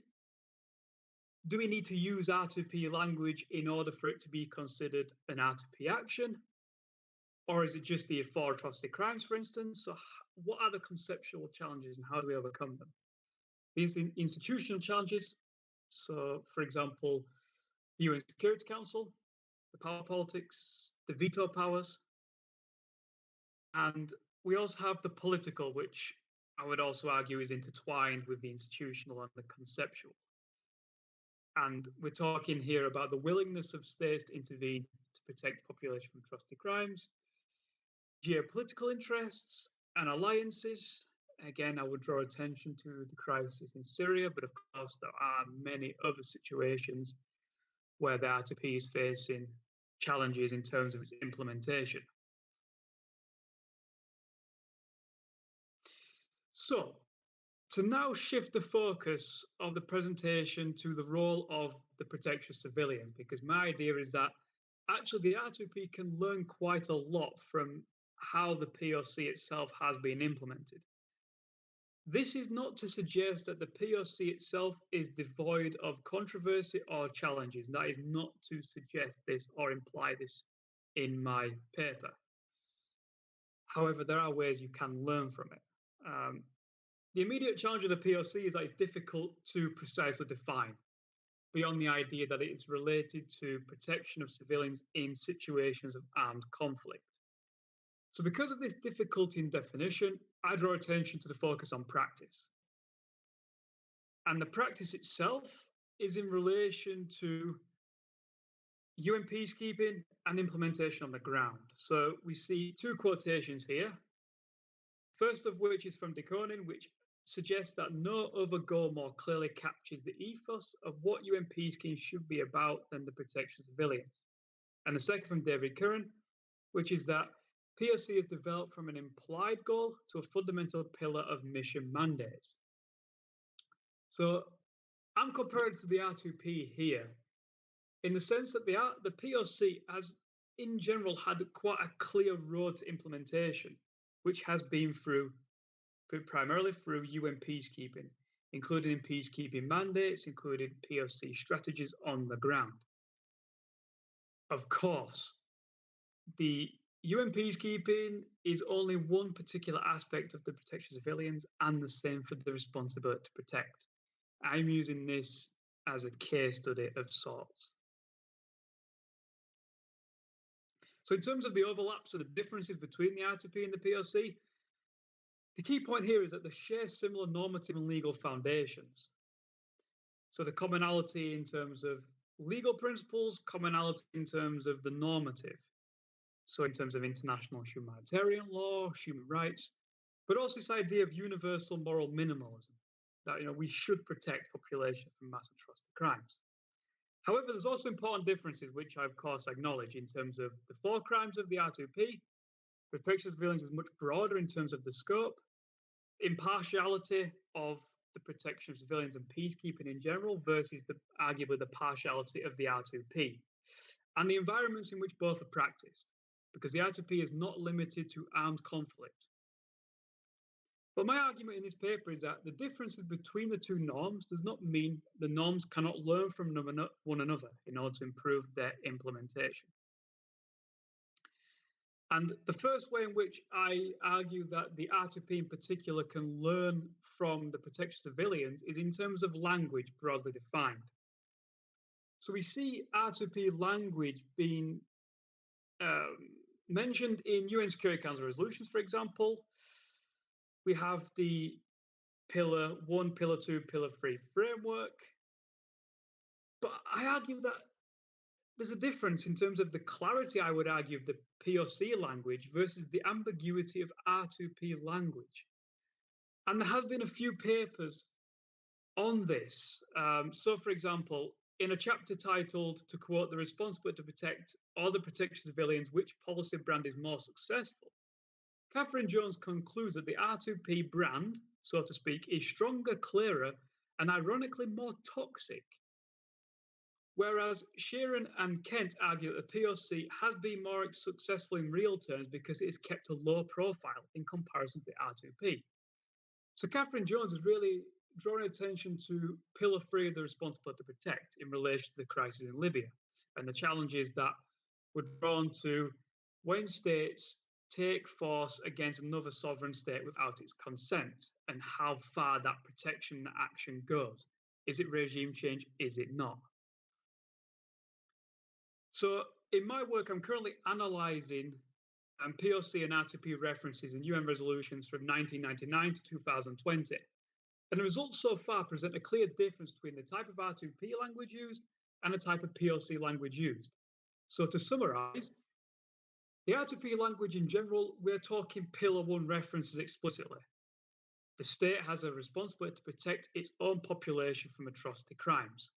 Do we need to use R2P language in order for it to be considered an R2P action? Or is it just the 4 atrocity crimes, for instance? So what are the conceptual challenges and how do we overcome them? These institutional challenges. So, for example, the UN Security Council, the power politics, the veto powers. And we also have the political, which I would also argue is intertwined with the institutional and the conceptual. And we're talking here about the willingness of states to intervene to protect the population from atrocity crimes, geopolitical interests and alliances. Again, I would draw attention to the crisis in Syria, but of course there are many other situations where the R2P is facing challenges in terms of its implementation. So, to now shift the focus of the presentation to the role of the protection of civilians, because my idea is that actually the R2P can learn quite a lot from how the POC itself has been implemented. This is not to suggest that the POC itself is devoid of controversy or challenges. That is not to suggest this or imply this in my paper. However, there are ways you can learn from it. The immediate challenge of the POC is that it's difficult to precisely define, beyond the idea that it is related to protection of civilians in situations of armed conflict. So because of this difficulty in definition, I draw attention to the focus on practice. And the practice itself is in relation to UN peacekeeping and implementation on the ground. So we see 2 quotations here. First of which is from de Koning, which suggests that no other goal more clearly captures the ethos of what UN peacekeeping should be about than the protection of civilians. And the second from David Curran, which is that POC is developed from an implied goal to a fundamental pillar of mission mandates. So I'm comparing to the R2P here in the sense that the POC has in general had quite a clear road to implementation, which has been primarily through UN peacekeeping, including peacekeeping mandates, including POC strategies on the ground. Of course, the UN peacekeeping is only one particular aspect of the protection of civilians and the same for the responsibility to protect. I'm using this as a case study of sorts. So in terms of the overlaps or the differences between the R2P and the POC, the key point here is that they share similar normative and legal foundations. So the commonality in terms of legal principles, commonality in terms of the normative. So in terms of international humanitarian law, human rights, but also this idea of universal moral minimalism, that we should protect population from mass atrocity crimes. However, there's also important differences, which I of course acknowledge, in terms of the 4 crimes of the R2P. Protection of civilians is much broader in terms of the scope, impartiality of the protection of civilians and peacekeeping in general versus arguably the partiality of the R2P, and the environments in which both are practiced, because the R2P is not limited to armed conflict. But my argument in this paper is that the differences between the 2 norms does not mean the norms cannot learn from one another in order to improve their implementation. And the first way in which I argue that the R2P in particular can learn from the protection of civilians is in terms of language broadly defined. So we see R2P language being mentioned in UN Security Council resolutions, for example. We have the Pillar 1, Pillar 2, Pillar 3 framework. But I argue that there's a difference in terms of the clarity, I would argue, of the POC language versus the ambiguity of R2P language. And there has been a few papers on this. So, for example, in a chapter titled, to quote, "The responsibility to protect or the protection of civilians, which policy brand is more successful?" Catherine Jones concludes that the R2P brand, so to speak, is stronger, clearer, and ironically more toxic. Whereas Sheeran and Kent argue that the POC has been more successful in real terms because it has kept a low profile in comparison to the R2P. So Catherine Jones is really drawing attention to Pillar 3 of the responsibility to protect in relation to the crisis in Libya and the challenges that were drawn to when states take force against another sovereign state without its consent, and how far that protection action goes. Is it regime change? Is it not? So in my work, I'm currently analysing POC and R2P references in UN resolutions from 1999 to 2020. And the results so far present a clear difference between the type of R2P language used and the type of POC language used. So to summarise, the R2P language in general, we're talking Pillar 1 references explicitly. The state has a responsibility to protect its own population from atrocity crimes.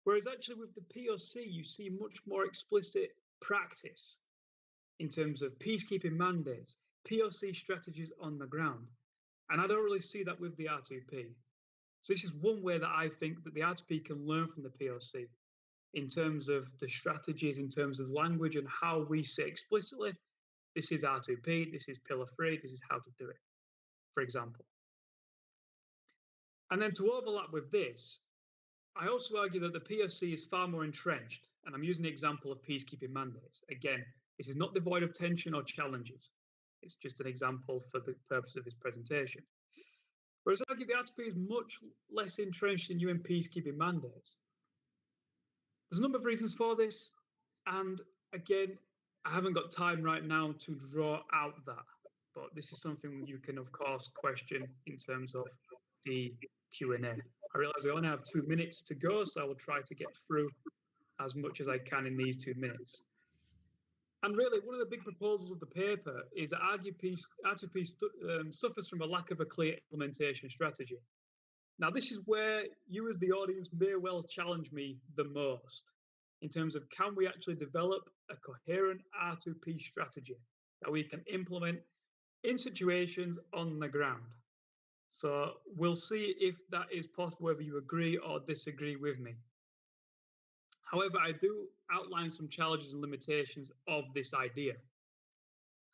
Whereas actually with the POC, you see much more explicit practice in terms of peacekeeping mandates, POC strategies on the ground. And I don't really see that with the R2P. So this is one way that I think that the R2P can learn from the POC in terms of the strategies, in terms of language and how we say explicitly, this is R2P, this is Pillar 3, this is how to do it, for example. And then to overlap with this, I also argue that the POC is far more entrenched, and I'm using the example of peacekeeping mandates. Again, this is not devoid of tension or challenges. It's just an example for the purpose of this presentation. Whereas I argue the R2P is much less entrenched in UN peacekeeping mandates. There's a number of reasons for this, and again, I haven't got time right now to draw out that, but this is something you can, of course, question in terms of the Q&A. I realise I only have 2 minutes to go, so I will try to get through as much as I can in these 2 minutes. And really, one of the big proposals of the paper is that R2P suffers from a lack of a clear implementation strategy. Now, this is where you as the audience may well challenge me the most in terms of, can we actually develop a coherent R2P strategy that we can implement in situations on the ground? So we'll see if that is possible, whether you agree or disagree with me. However, I do outline some challenges and limitations of this idea.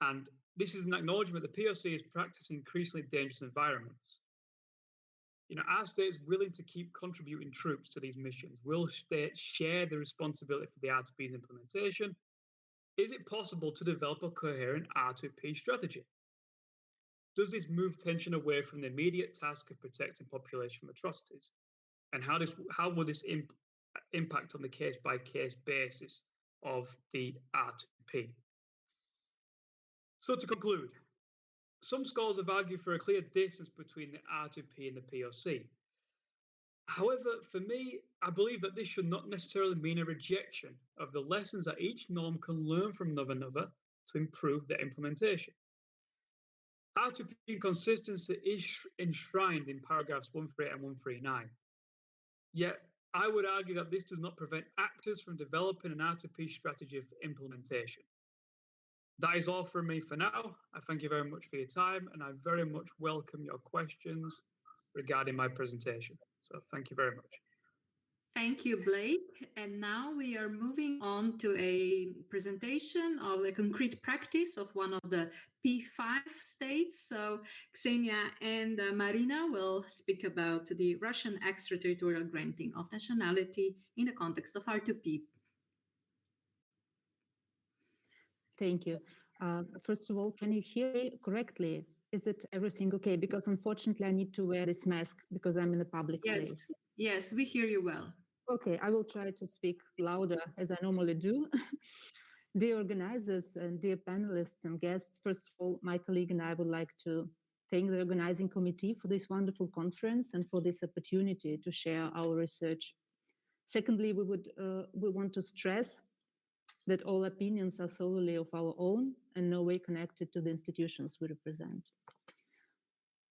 And this is an acknowledgement that POC is practicing increasingly dangerous environments. Are states willing to keep contributing troops to these missions? Will states share the responsibility for the R2P's implementation? Is it possible to develop a coherent R2P strategy? Does this move tension away from the immediate task of protecting population from atrocities? And how will this impact on the case-by-case basis of the R2P? So to conclude, some scholars have argued for a clear distance between the R2P and the POC. However, for me, I believe that this should not necessarily mean a rejection of the lessons that each norm can learn from another to improve their implementation. R2P consistency is enshrined in paragraphs 138 and 139. Yet, I would argue that this does not prevent actors from developing an R2P strategy for implementation. That is all from me for now. I thank you very much for your time, and I very much welcome your questions regarding my presentation. So thank you very much. Thank you, Blake. And now we are moving on to a presentation of the concrete practice of one of the P5 states. So Ksenia and Marina will speak about the Russian extraterritorial granting of nationality in the context of R2P. Thank you. First of all, can you hear me correctly? Is it everything okay? Because unfortunately, I need to wear this mask because I'm in a public place. Yes, we hear you well. Okay, I will try to speak louder as I normally do. Dear organizers and dear panelists and guests, first of all, my colleague and I would like to thank the organizing committee for this wonderful conference and for this opportunity to share our research. Secondly, we want to stress that all opinions are solely of our own and no way connected to the institutions we represent.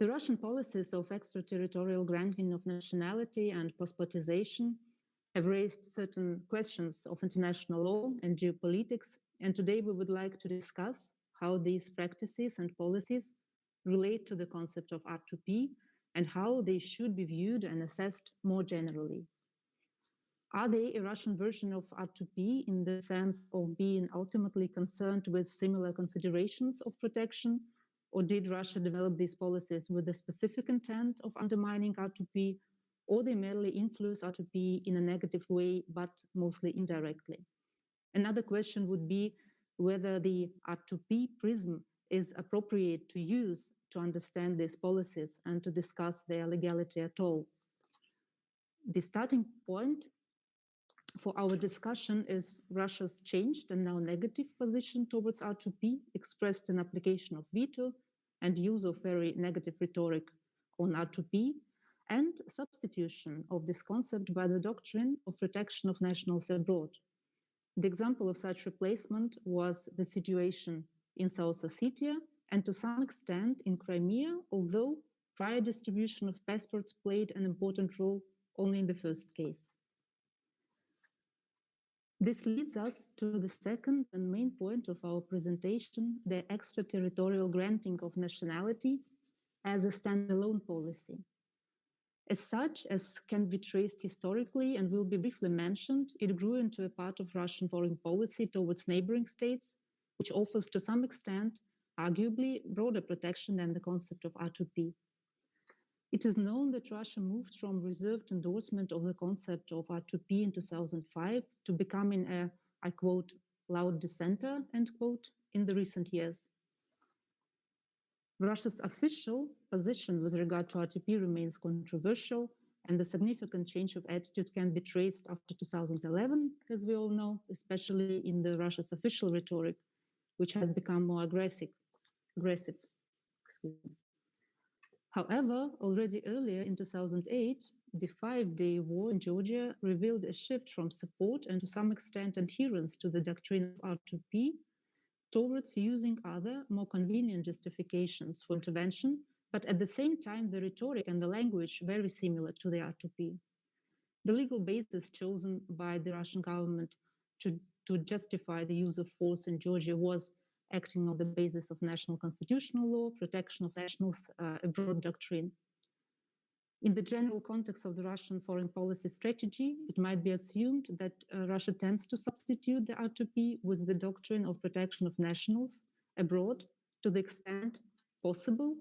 The Russian policies of extraterritorial granting of nationality and passportization have raised certain questions of international law and geopolitics, and today we would like to discuss how these practices and policies relate to the concept of R2P and how they should be viewed and assessed more generally. Are they a Russian version of R2P in the sense of being ultimately concerned with similar considerations of protection, or did Russia develop these policies with the specific intent of undermining R2P, or they merely influence R2P in a negative way, but mostly indirectly? Another question would be whether the R2P prism is appropriate to use to understand these policies and to discuss their legality at all. The starting point for our discussion is Russia's changed and now negative position towards R2P, expressed in application of veto and use of very negative rhetoric on R2P, and substitution of this concept by the doctrine of protection of nationals abroad. The example of such replacement was the situation in South Ossetia and to some extent in Crimea, although prior distribution of passports played an important role only in the first case. This leads us to the second and main point of our presentation, the extraterritorial granting of nationality as a standalone policy. As such, as can be traced historically and will be briefly mentioned, it grew into a part of Russian foreign policy towards neighboring states, which offers to some extent, arguably, broader protection than the concept of R2P. It is known that Russia moved from reserved endorsement of the concept of R2P in 2005 to becoming a, I quote, loud dissenter, end quote, in the recent years. Russia's official position with regard to R2P remains controversial, and the significant change of attitude can be traced after 2011, as we all know, especially in the Russia's official rhetoric, which has become more aggressive. Excuse me. However, already earlier in 2008, the 5-day war in Georgia revealed a shift from support and to some extent adherence to the doctrine of R2P towards using other, more convenient justifications for intervention, but at the same time, the rhetoric and the language very similar to the R2P. The legal basis chosen by the Russian government to justify the use of force in Georgia was acting on the basis of national constitutional law, protection of nationals abroad doctrine. In the general context of the Russian foreign policy strategy, it might be assumed that Russia tends to substitute the R2P with the doctrine of protection of nationals abroad to the extent possible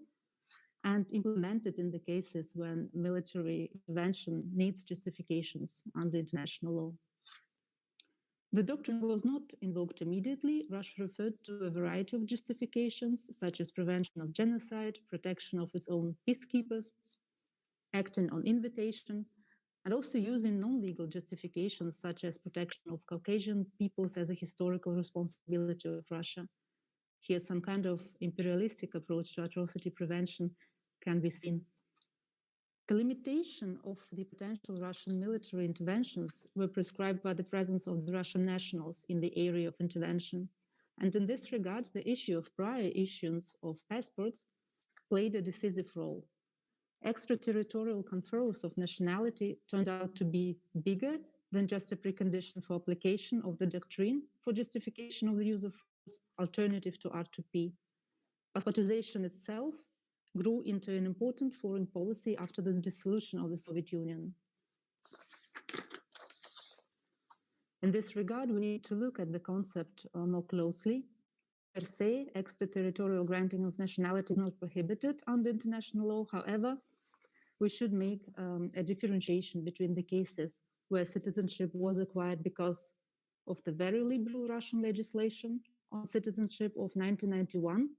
and implement it in the cases when military intervention needs justifications under international law. The doctrine was not invoked immediately. Russia referred to a variety of justifications, such as prevention of genocide, protection of its own peacekeepers, acting on invitation, and also using non-legal justifications, such as protection of Caucasian peoples as a historical responsibility of Russia. Here, some kind of imperialistic approach to atrocity prevention can be seen. The limitation of the potential Russian military interventions were prescribed by the presence of the Russian nationals in the area of intervention. And in this regard, the issue of prior issuance of passports played a decisive role. Extraterritorial conferrals of nationality turned out to be bigger than just a precondition for application of the doctrine for justification of the use of force alternative to R2P. Passportization itself grew into an important foreign policy after the dissolution of the Soviet Union. In this regard, we need to look at the concept more closely. Per se, extraterritorial granting of nationality is not prohibited under international law. However, we should make a differentiation between the cases where citizenship was acquired because of the very liberal Russian legislation on citizenship of 1991.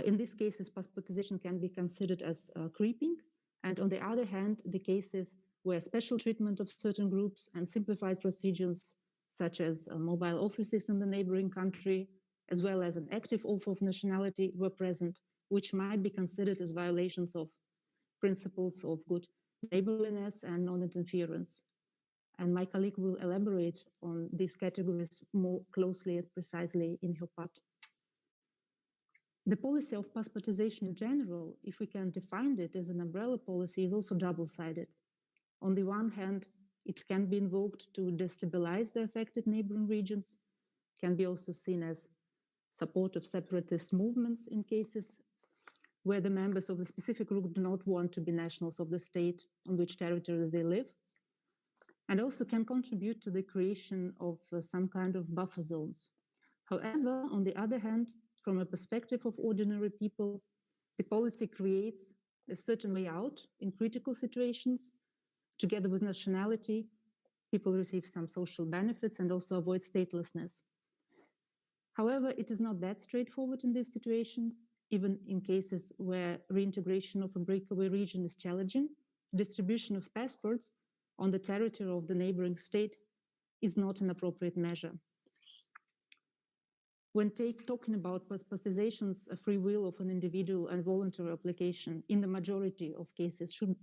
In these cases, passportization can be considered as creeping. And on the other hand, the cases where special treatment of certain groups and simplified procedures, such as mobile offices in the neighboring country, as well as an active offer of nationality, were present, which might be considered as violations of principles of good neighborliness and non-interference. And my colleague will elaborate on these categories more closely and precisely in her part. The policy of passportization in general, if we can define it as an umbrella policy, is also double-sided. On the one hand, it can be invoked to destabilize the affected neighboring regions, can be also seen as support of separatist movements in cases where the members of the specific group do not want to be nationals of the state on which territory they live, and also can contribute to the creation of some kind of buffer zones. However, on the other hand, from a perspective of ordinary people, the policy creates a certain way out in critical situations. Together with nationality, people receive some social benefits and also avoid statelessness. However, it is not that straightforward in these situations. Even in cases where reintegration of a breakaway region is challenging, distribution of passports on the territory of the neighboring state is not an appropriate measure. When talking about passportizations, a free will of an individual and voluntary application in the majority of cases should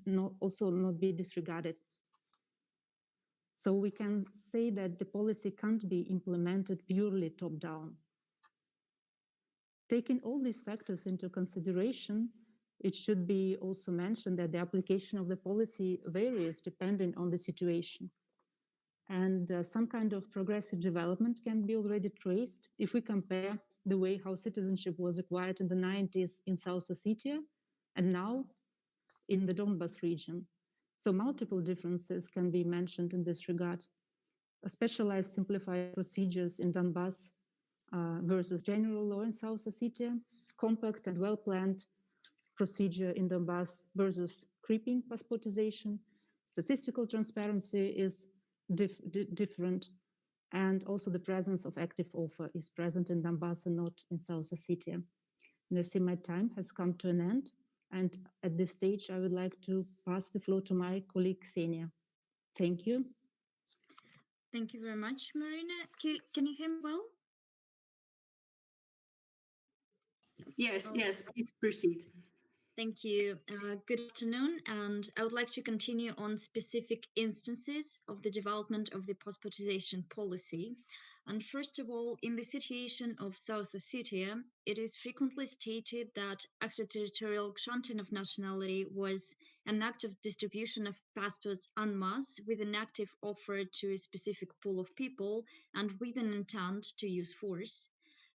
also not be disregarded. So we can say that the policy can't be implemented purely top-down. Taking all these factors into consideration, it should be also mentioned that the application of the policy varies depending on the situation. And some kind of progressive development can be already traced if we compare the way how citizenship was acquired in the 90s in South Ossetia and now in the Donbas region. So multiple differences can be mentioned in this regard. A specialized simplified procedures in Donbas versus general law in South Ossetia, compact and well-planned procedure in Donbas versus creeping passportization. Statistical transparency is different, and also the presence of active offer is present in Donbas and not in South Ossetia. And I see my time has come to an end, and at this stage I would like to pass the floor to my colleague Ksenia. Thank you. Thank you very much, Marina. Can you hear me well? Yes, yes, please proceed. Thank you. Good afternoon, and I would like to continue on specific instances of the development of the passportization policy. And first of all, in the situation of South Ossetia, it is frequently stated that extraterritorial granting of nationality was an act of distribution of passports en masse with an active offer to a specific pool of people and with an intent to use force.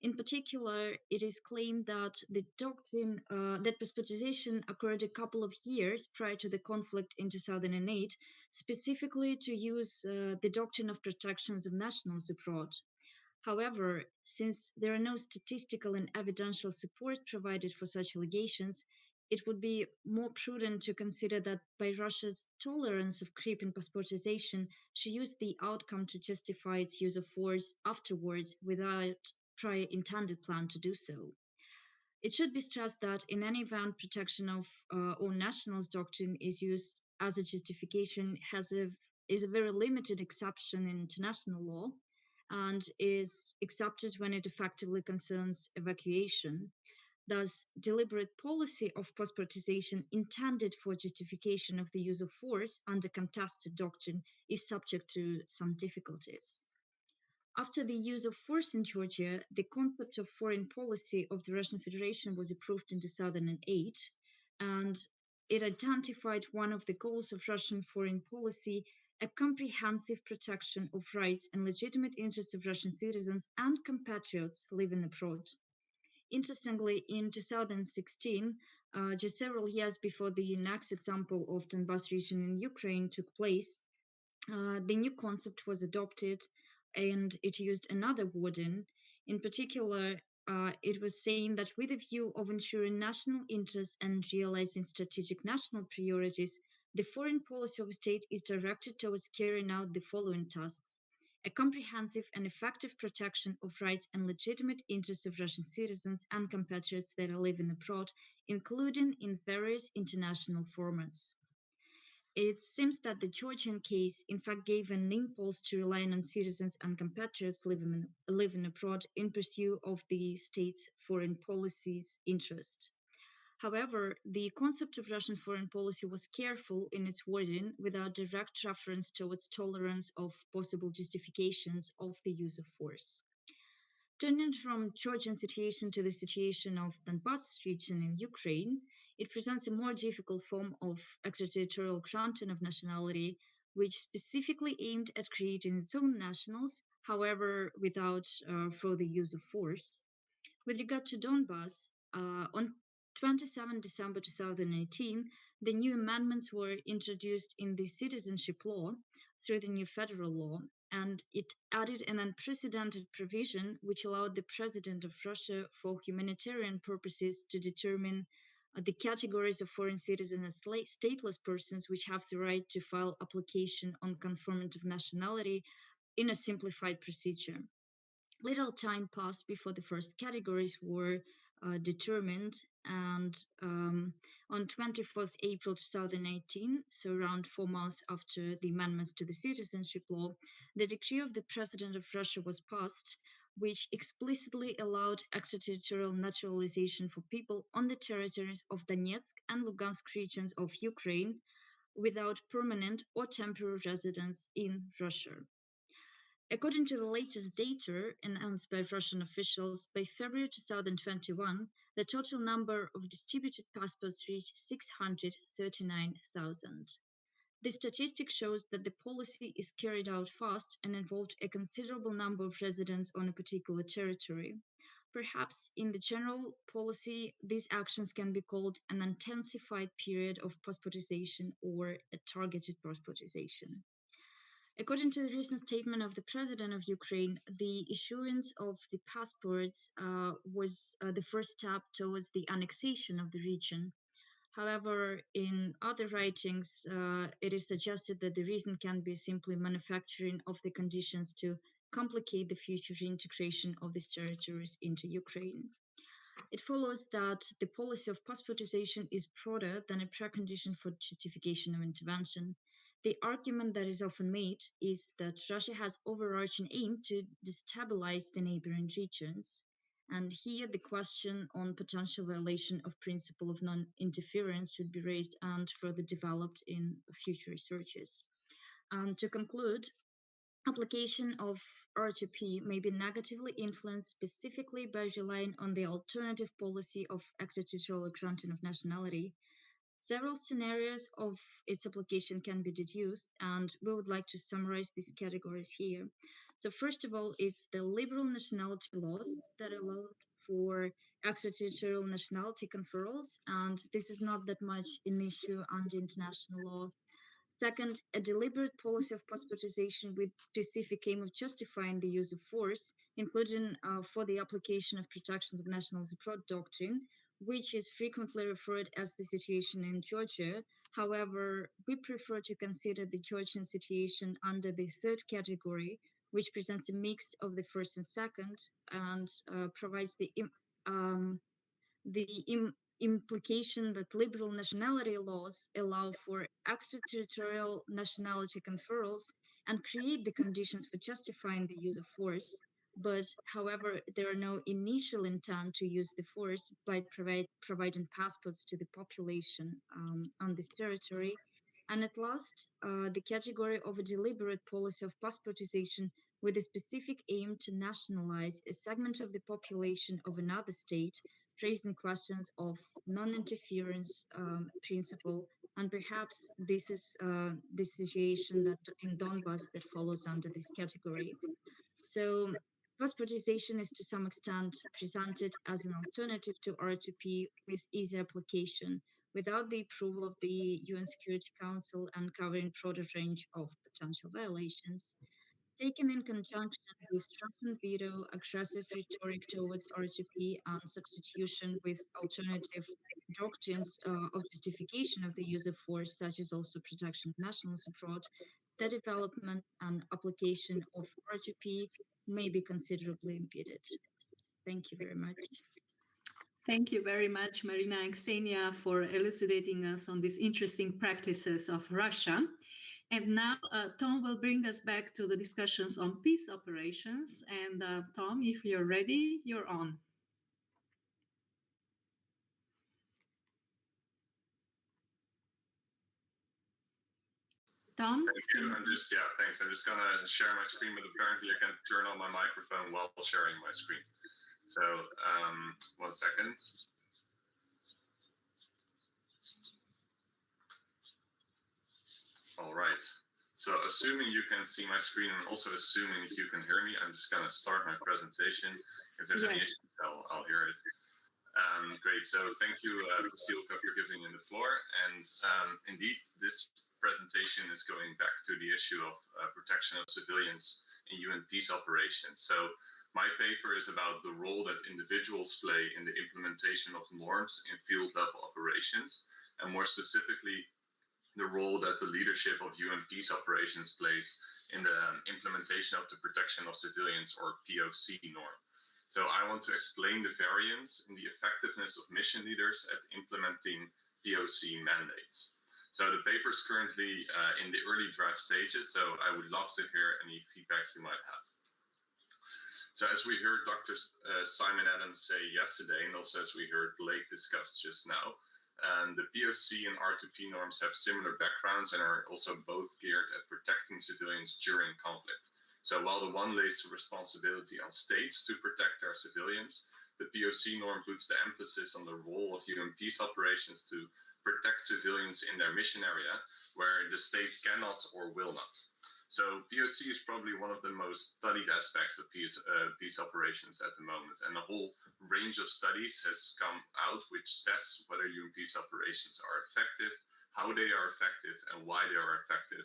In particular, it is claimed that the doctrine that passportization occurred a couple of years prior to the conflict in 2008, specifically to use the doctrine of protections of nationals abroad. However, since there are no statistical and evidential support provided for such allegations, it would be more prudent to consider that by Russia's tolerance of creeping passportization, she used the outcome to justify its use of force afterwards without prior intended plan to do so. It should be stressed that in any event, protection of own nationals doctrine is used as a justification is a very limited exception in international law and is accepted when it effectively concerns evacuation. Thus, deliberate policy of passportization intended for justification of the use of force under contested doctrine is subject to some difficulties. After the use of force in Georgia, the concept of foreign policy of the Russian Federation was approved in 2008, and it identified one of the goals of Russian foreign policy, a comprehensive protection of rights and legitimate interests of Russian citizens and compatriots living abroad. Interestingly, in 2016, just several years before the next example of Donbas region in Ukraine took place, the new concept was adopted and it used another wording. In particular, it was saying that with a view of ensuring national interests and realizing strategic national priorities, the foreign policy of a state is directed towards carrying out the following tasks: a comprehensive and effective protection of rights and legitimate interests of Russian citizens and compatriots that are living abroad, including in various international formats. It seems that the Georgian case, in fact, gave an impulse to relying on citizens and compatriots living abroad in pursuit of the state's foreign policy's interest. However, the concept of Russian foreign policy was careful in its wording without direct reference towards tolerance of possible justifications of the use of force. Turning from Georgian situation to the situation of Donbas region in Ukraine, it presents a more difficult form of extraterritorial granting of nationality, which specifically aimed at creating its own nationals, however, without further use of force. With regard to Donbas, on 27 December 2018, the new amendments were introduced in the citizenship law through the new federal law, and it added an unprecedented provision which allowed the President of Russia, for humanitarian purposes, to determine the categories of foreign citizens and stateless persons which have the right to file application on conferment of nationality in a simplified procedure. Little time passed before the first categories were determined, and on 24th April 2018, so around 4 months after the amendments to the citizenship law, the decree of the President of Russia was passed, which explicitly allowed extraterritorial naturalization for people on the territories of Donetsk and Lugansk regions of Ukraine without permanent or temporary residence in Russia. According to the latest data announced by Russian officials, by February 2021, the total number of distributed passports reached 639,000. This statistic shows that the policy is carried out fast and involved a considerable number of residents on a particular territory. Perhaps in the general policy, these actions can be called an intensified period of passportization or a targeted passportization. According to the recent statement of the President of Ukraine, the issuance of the passports was the first step towards the annexation of the region. However, in other writings, it is suggested that the reason can be simply manufacturing of the conditions to complicate the future reintegration of these territories into Ukraine. It follows that the policy of passportization is broader than a precondition for justification of intervention. The argument that is often made is that Russia has overarching aim to destabilize the neighboring regions. And here the question on potential violation of principle of non-interference should be raised and further developed in future researches. And to conclude, application of R2P may be negatively influenced specifically by relying on the alternative policy of extraterritorial granting of nationality. Several scenarios of its application can be deduced, and we would like to summarize these categories here. So first of all, it's the liberal nationality laws that allow for extraterritorial nationality conferrals, and this is not that much an issue under international law. Second, a deliberate policy of passportization with specific aim of justifying the use of force, including for the application of protections of nationals abroad doctrine, which is frequently referred as the situation in Georgia. However, we prefer to consider the Georgian situation under the third category, which presents a mix of the first and second, and provides the implication that liberal nationality laws allow for extraterritorial nationality conferrals and create the conditions for justifying the use of force. but however, there are no initial intent to use the force by providing passports to the population on this territory. And at last, the category of a deliberate policy of passportization with a specific aim to nationalize a segment of the population of another state, raising questions of non-interference principle. And perhaps this is the situation that in Donbass that follows under this category. So passportization is to some extent presented as an alternative to R2P with easy application, without the approval of the UN Security Council and covering broader range of potential violations. Taken in conjunction with Russian veto, aggressive rhetoric towards R2P, and substitution with alternative doctrines of justification of the use of force, such as also protection of nationals abroad, the development and application of R2P may be considerably impeded. Thank you very much. Thank you very much, Marina and Ksenia, for elucidating us on these interesting practices of Russia. And now Tom will bring us back to the discussions on peace operations. And Tom, if you're ready, you're on. Tom? Thank you. Thanks. I'm just going to share my screen, but apparently I can turn on my microphone while sharing my screen. So 1 second. All right. So assuming you can see my screen and also assuming you can hear me, I'm just going to start my presentation. If there's any issues, I'll hear it. Great. So thank you, Vasilka, for giving me the floor. And indeed, this presentation is going back to the issue of protection of civilians in UN peace operations. So my paper is about the role that individuals play in the implementation of norms in field level operations, and more specifically, the role that the leadership of UN peace operations plays in the implementation of the protection of civilians, or POC norm. So I want to explain the variance in the effectiveness of mission leaders at implementing POC mandates. So the paper is currently in the early draft stages, so I would love to hear any feedback you might have. So as we heard Dr. Simon Adams say yesterday, and also as we heard Blake discuss just now, the POC and R2P norms have similar backgrounds and are also both geared at protecting civilians during conflict. So while the one lays the responsibility on states to protect their civilians, the POC norm puts the emphasis on the role of UN peace operations to protect civilians in their mission area, where the state cannot or will not. So POC is probably one of the most studied aspects of peace operations at the moment, and a whole range of studies has come out which tests whether UN peace operations are effective, how they are effective, and why they are effective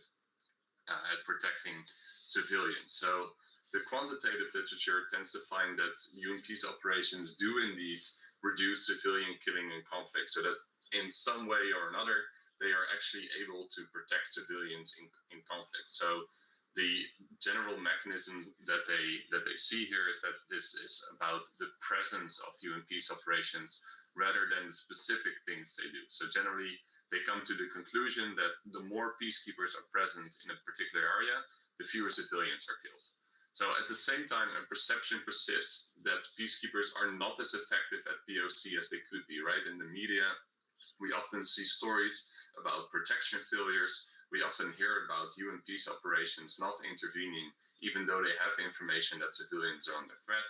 at protecting civilians. So the quantitative literature tends to find that UN peace operations do indeed reduce civilian killing and conflict, so that in some way or another, they are actually able to protect civilians in conflict. So the general mechanism that they see here is that this is about the presence of UN peace operations rather than the specific things they do. So generally, they come to the conclusion that the more peacekeepers are present in a particular area, the fewer civilians are killed. So at the same time, a perception persists that peacekeepers are not as effective at POC as they could be, right? In the media, we often see stories about protection failures. We often hear about UN peace operations not intervening, even though they have information that civilians are under threat.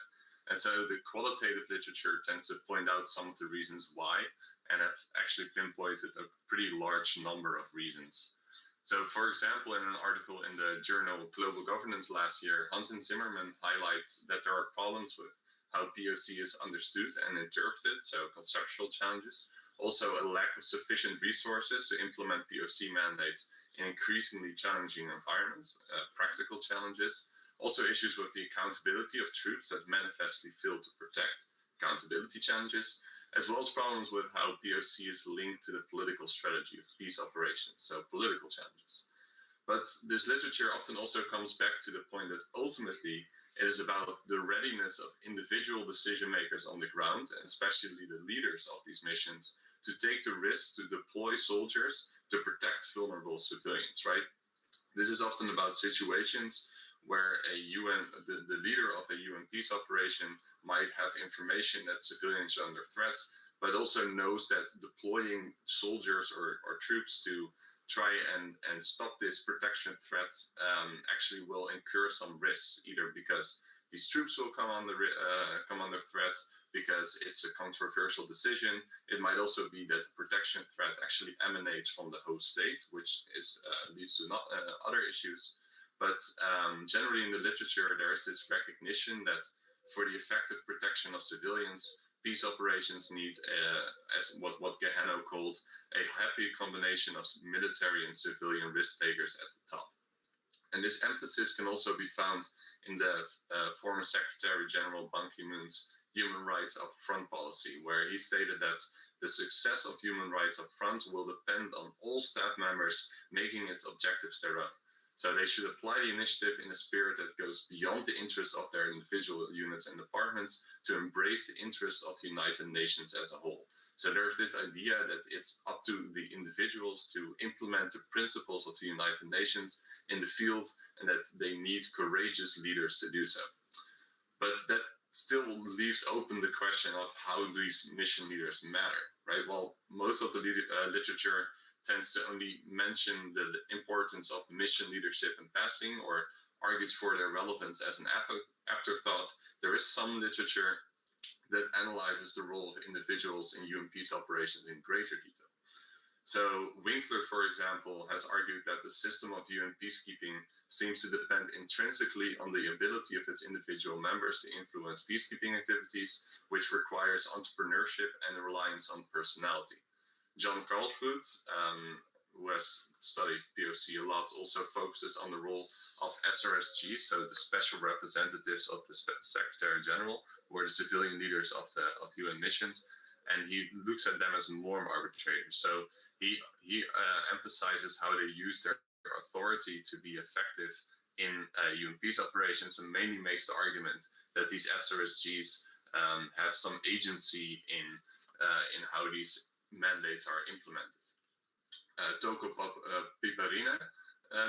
And so the qualitative literature tends to point out some of the reasons why, and have actually pinpointed a pretty large number of reasons. So for example, in an article in the journal Global Governance last year, Hunt and Zimmerman highlights that there are problems with how POC is understood and interpreted, so conceptual challenges. Also, a lack of sufficient resources to implement POC mandates in increasingly challenging environments, practical challenges. Also, issues with the accountability of troops that manifestly fail to protect, accountability challenges, as well as problems with how POC is linked to the political strategy of peace operations, so political challenges. But this literature often also comes back to the point that ultimately it is about the readiness of individual decision makers on the ground, and especially the leaders of these missions, to take the risks to deploy soldiers to protect vulnerable civilians, right? This is often about situations where the leader of a UN peace operation might have information that civilians are under threat, but also knows that deploying soldiers or troops to try and stop this protection threat actually will incur some risks, either because these troops will come under threat, because it's a controversial decision. It might also be that the protection threat actually emanates from the host state, which leads to other issues. But generally in the literature, there is this recognition that for the effective protection of civilians, peace operations need, as what Gehenno called, a happy combination of military and civilian risk takers at the top. And this emphasis can also be found in the former Secretary General Ban Ki-moon's human rights up front policy, where he stated that the success of human rights up front will depend on all staff members making its objectives their own. So they should apply the initiative in a spirit that goes beyond the interests of their individual units and departments to embrace the interests of the United Nations as a whole. So there's this idea that it's up to the individuals to implement the principles of the United Nations in the field, and that they need courageous leaders to do so. But that still leaves open the question of how these mission leaders matter, right? Well, most of the literature tends to only mention the importance of mission leadership in passing, or argues for their relevance as an afterthought. There is some literature that analyzes the role of individuals in UN peace operations in greater detail. So Winkler, for example, has argued that the system of UN peacekeeping seems to depend intrinsically on the ability of its individual members to influence peacekeeping activities, which requires entrepreneurship and a reliance on personality. John Carlsford, who has studied POC a lot, also focuses on the role of SRSG, so the special representatives of the Secretary General, or the civilian leaders of UN missions, and he looks at them as norm arbitrators. So he emphasizes how they use their authority to be effective in UN peace operations, and mainly makes the argument that these SRSGs have some agency in how these mandates are implemented. Toko Piperina,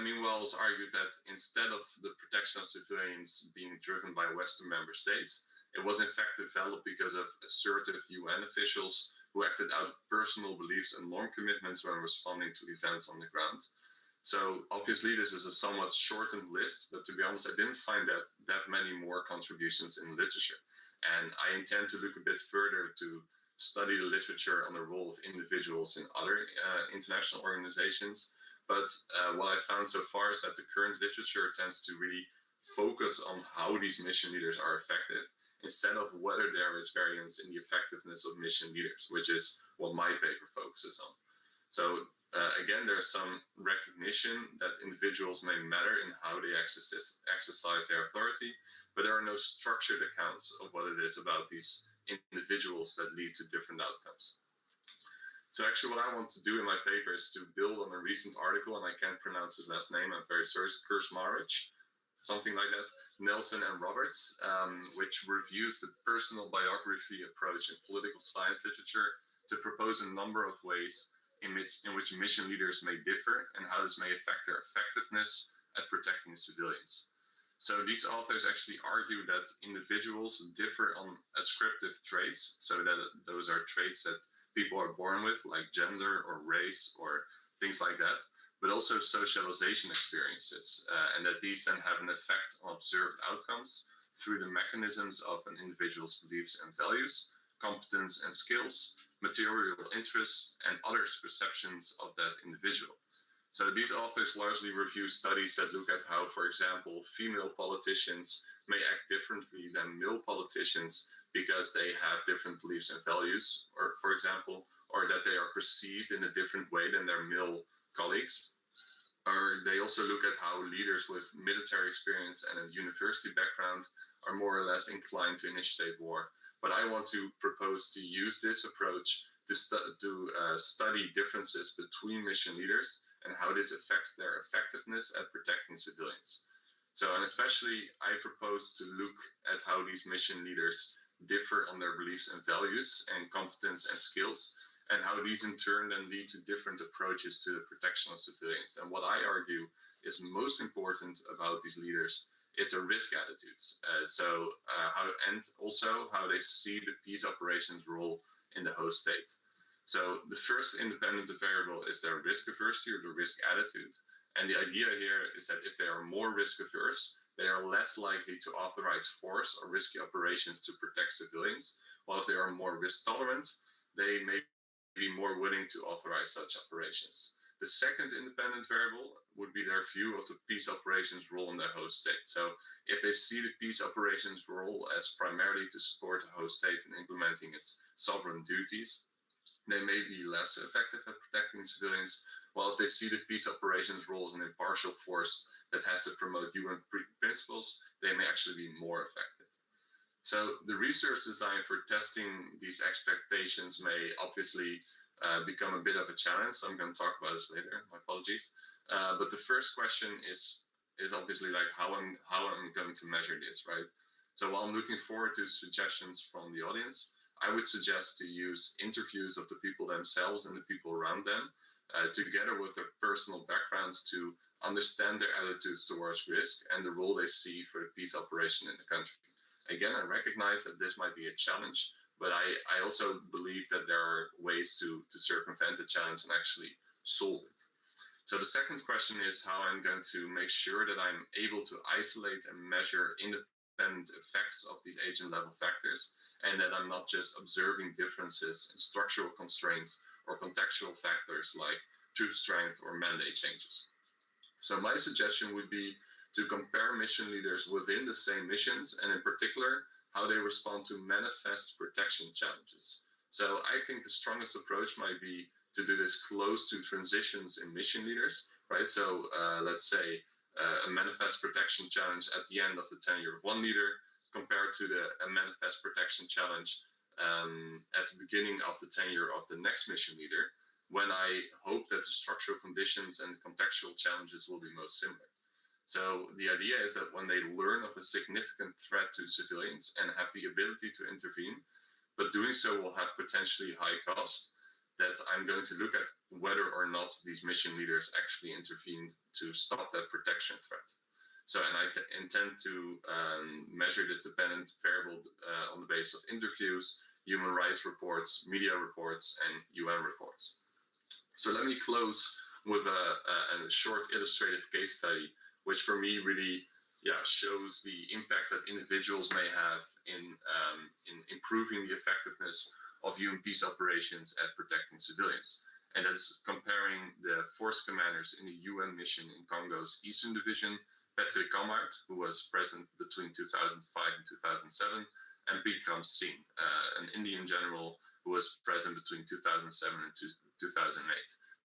meanwhile, has argued that instead of the protection of civilians being driven by Western member states, it was in fact developed because of assertive UN officials who acted out of personal beliefs and norm commitments when responding to events on the ground. So obviously this is a somewhat shortened list, but to be honest, I didn't find that many more contributions in the literature. And I intend to look a bit further to study the literature on the role of individuals in other international organizations. But what I found so far is that the current literature tends to really focus on how these mission leaders are effective, instead of whether there is variance in the effectiveness of mission leaders, which is what my paper focuses on. So again, there's some recognition that individuals may matter in how they exercise their authority, but there are no structured accounts of what it is about these individuals that lead to different outcomes. So actually what I want to do in my paper is to build on a recent article, and I can't pronounce his last name, I'm very sorry, Kursmarich, something like that, Nelson and Roberts, which reviews the personal biography approach in political science literature to propose a number of ways in which mission leaders may differ, and how this may affect their effectiveness at protecting civilians. So these authors actually argue that individuals differ on ascriptive traits, so that those are traits that people are born with, like gender or race or things like that, but also socialization experiences, and that these then have an effect on observed outcomes through the mechanisms of an individual's beliefs and values, competence and skills, material interests, and others' perceptions of that individual. So these authors largely review studies that look at how, for example, female politicians may act differently than male politicians because they have different beliefs and values, or for example, or that they are perceived in a different way than their male colleagues. Or they also look at how leaders with military experience and a university background are more or less inclined to initiate war. But I want to propose to use this approach to study differences between mission leaders and how this affects their effectiveness at protecting civilians. So, and especially I propose to look at how these mission leaders differ on their beliefs and values and competence and skills, and how these in turn then lead to different approaches to the protection of civilians. And what I argue is most important about these leaders is their risk attitudes. And also how they see the peace operations role in the host state. So the first independent variable is their risk aversity or the risk attitude. And the idea here is that if they are more risk averse, they are less likely to authorize force or risky operations to protect civilians, while if they are more risk tolerant, they may be more willing to authorize such operations. The second independent variable would be their view of the peace operations role in their host state. So if they see the peace operations role as primarily to support the host state in implementing its sovereign duties, they may be less effective at protecting civilians, while if they see the peace operations role as an impartial force that has to promote UN principles, they may actually be more effective. So the research design for testing these expectations may obviously become a bit of a challenge. So I'm going to talk about this later. My apologies. But the first question is obviously like how I'm going to measure this, right? So while I'm looking forward to suggestions from the audience, I would suggest to use interviews of the people themselves and the people around them, together with their personal backgrounds, to understand their attitudes towards risk and the role they see for the peace operation in the country. Again, I recognize that this might be a challenge, but I also believe that there are ways to circumvent the challenge and actually solve it. So the second question is how I'm going to make sure that I'm able to isolate and measure independent effects of these agent level factors, and that I'm not just observing differences in structural constraints or contextual factors like troop strength or mandate changes. So my suggestion would be to compare mission leaders within the same missions, and in particular, how they respond to manifest protection challenges. So I think the strongest approach might be to do this close to transitions in mission leaders, right? So let's say a manifest protection challenge at the end of the tenure of one leader compared to a manifest protection challenge at the beginning of the tenure of the next mission leader, when I hope that the structural conditions and contextual challenges will be most similar. So the idea is that when they learn of a significant threat to civilians and have the ability to intervene, but doing so will have potentially high cost, that I'm going to look at whether or not these mission leaders actually intervened to stop that protection threat. So, and I intend to measure this dependent variable on the basis of interviews, human rights reports, media reports, and UN reports. So let me close with a short illustrative case study, which for me really shows the impact that individuals may have in improving the effectiveness of UN peace operations at protecting civilians. And that's comparing the force commanders in the UN mission in Congo's Eastern Division, Patrick Kamart, who was present between 2005 and 2007, and Bikram Singh, an Indian general who was present between 2007 and 2008.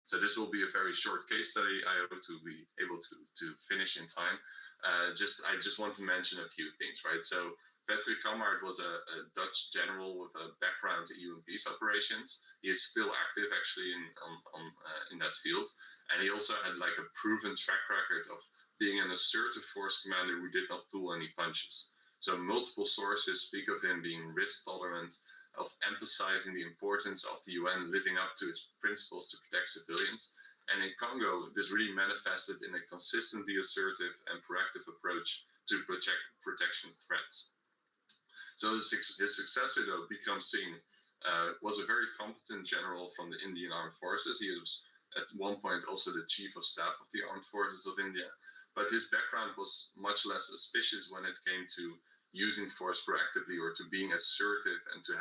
So this will be a very short case study. I hope to be able to finish in time. I just want to mention a few things, right? So Patrick Kamart was a Dutch general with a background in UN peace operations. He is still active actually in that field. And he also had like a proven track record of being an assertive force commander who did not pull any punches. So multiple sources speak of him being risk tolerant, of emphasizing the importance of the UN living up to its principles to protect civilians. And in Congo, this really manifested in a consistently assertive and proactive approach to protection threats. So his successor, though, Bikram Singh, was a very competent general from the Indian Armed Forces. He was at one point also the Chief of Staff of the Armed Forces of India. But his background was much less auspicious when it came to using force proactively or to being assertive and to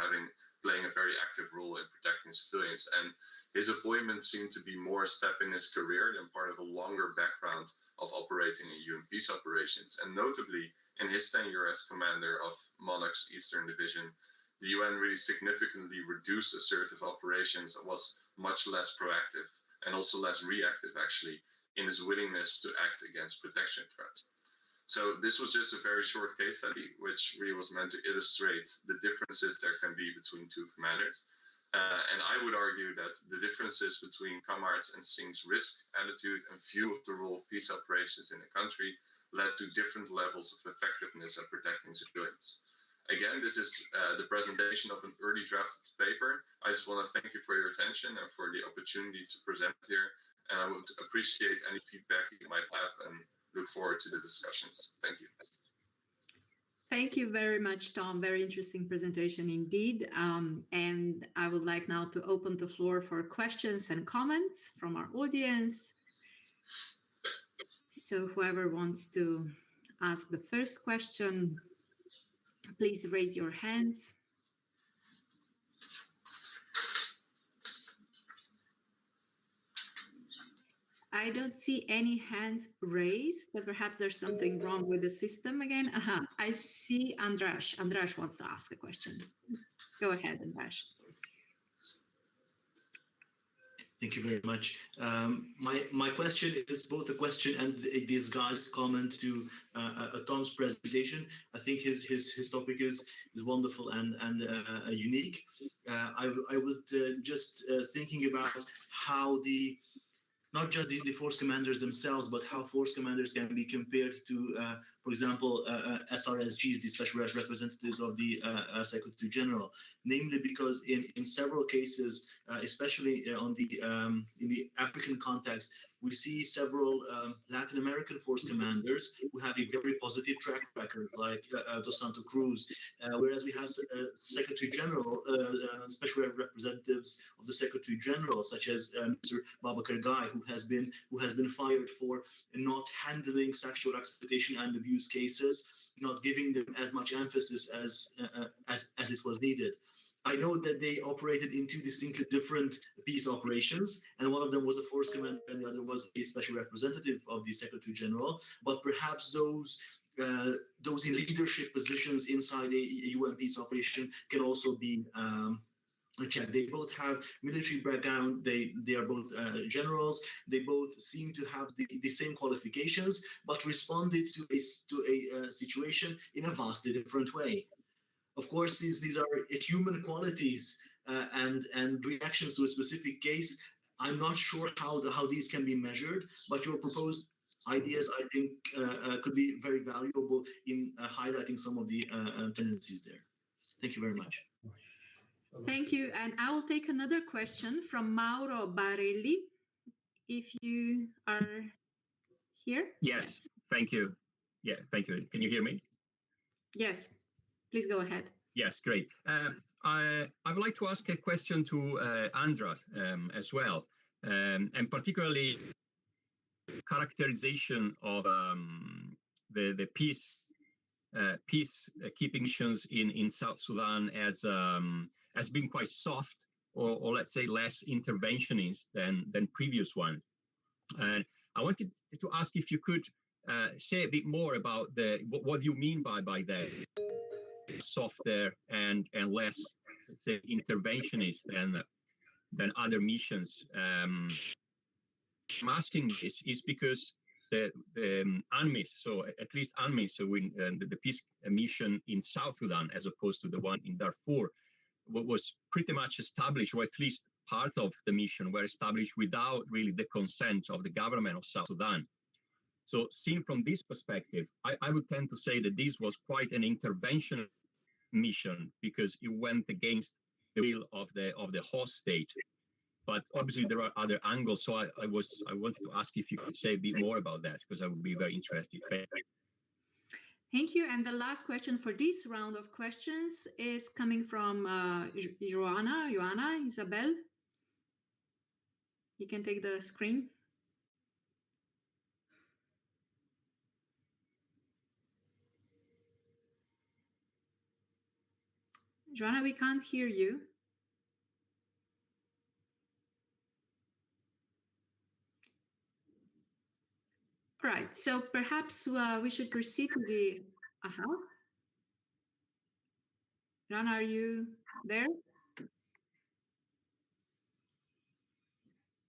playing a very active role in protecting civilians. And his appointment seemed to be more a step in his career than part of a longer background of operating in UN peace operations. And notably, in his tenure as commander of MONUC's Eastern Division, the UN really significantly reduced assertive operations and was much less proactive and also less reactive, actually, in his willingness to act against protection threats. So this was just a very short case study, which really was meant to illustrate the differences there can be between two commanders. And I would argue that the differences between Kamart's and Singh's risk attitude and view of the role of peace operations in the country led to different levels of effectiveness at protecting civilians. Again, this is the presentation of an early drafted paper. I just want to thank you for your attention and for the opportunity to present here. And I would appreciate any feedback you might have and look forward to the discussions. Thank you. Thank you very much, Tom. Very interesting presentation indeed. And I would like now to open the floor for questions and comments from our audience. So whoever wants to ask the first question, please raise your hands. I don't see any hands raised, but perhaps there's something wrong with the system again. I see András. András wants to ask a question. Go ahead, András. Thank you very much. My question is both a question and this guy's comment to Tom's presentation. I think his topic is wonderful and unique. I would just thinking about how not just the force commanders themselves, but how force commanders can be compared to, for example, SRSGs, the special representatives of the Secretary General. Namely, because in several cases, especially in the African context, we see several Latin American force commanders who have a very positive track record, like Dos Santos Cruz, whereas we have Secretary General, special representatives of the Secretary General, such as Mr. Babacar Gaye, who has been fired for not handling sexual exploitation and abuse cases, not giving them as much emphasis as it was needed. I know that they operated in two distinctly different peace operations, and one of them was a force commander and the other was a special representative of the Secretary General. But perhaps those in leadership positions inside a UN peace operation can also be checked. They both have military background. They are both generals. They both seem to have the same qualifications, but responded to a situation in a vastly different way. Of course, these are human qualities and reactions to a specific case. I'm not sure how these can be measured, but your proposed ideas, I think, could be very valuable in highlighting some of the tendencies there. Thank you very much. Thank you. And I will take another question from Mauro Barelli, if you are here. Yes, thank you. Yeah, thank you. Can you hear me? Yes. Please go ahead. Yes, great. I would like to ask a question to ANDRÁS as well, and particularly characterization of the peacekeeping missions in South Sudan as being quite soft, or let's say less interventionist than previous ones. And I wanted to ask if you could say a bit more about what you mean by that. Softer and less, let's say, interventionist than other missions. I'm asking this is because the UNMISS, so at least UNMISS, so the peace mission in South Sudan, as opposed to the one in Darfur, was pretty much established, or at least part of the mission were established without really the consent of the government of South Sudan. So seen from this perspective, I would tend to say that this was quite an intervention mission because it went against the will of the host state. But obviously there are other angles. So I wanted to ask if you could say a bit more about that, because I would be very interested. Thank you. And the last question for this round of questions is coming from Joanna, Isabel. You can take the screen. Joanna, we can't hear you. All right, so perhaps we should proceed to the... Joanna, are you there?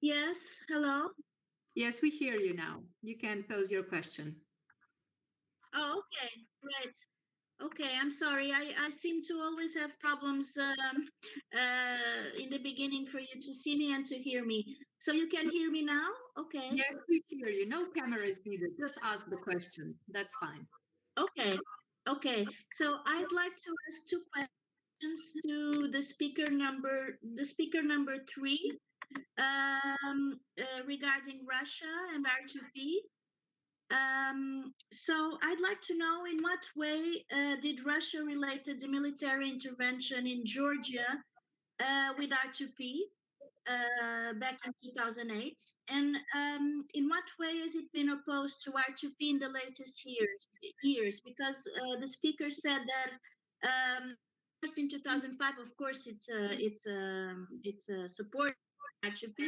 Yes, hello? Yes, we hear you now. You can pose your question. Oh, okay, right. Okay, I'm sorry. I seem to always have problems in the beginning for you to see me and to hear me. So you can hear me now? Okay. Yes, we hear you. No camera is needed. Just ask the question. That's fine. Okay. Okay. So I'd like to ask two questions to the speaker number 3 regarding Russia and R2P. So I'd like to know in what way did Russia related the military intervention in Georgia with R2P back in 2008? And in what way has it been opposed to R2P in the latest years? Because the speaker said that first in 2005, of course, it's support R2P,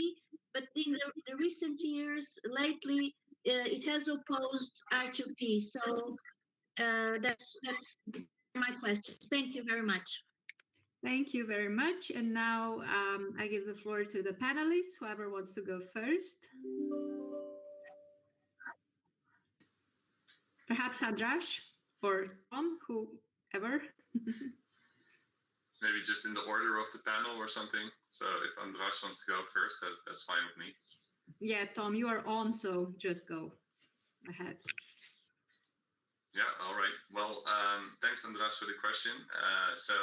but in the recent years, lately, it has opposed R2P. So that's my question. Thank you very much. Thank you very much. And now I give the floor to the panelists, whoever wants to go first. Perhaps ANDRÁS or Tom, whoever. Maybe just in the order of the panel or something. So if ANDRÁS wants to go first, that's fine with me. Yeah, Tom, you are on, so just go ahead. Yeah, all right. Well, thanks, ANDRÁS, for the question. So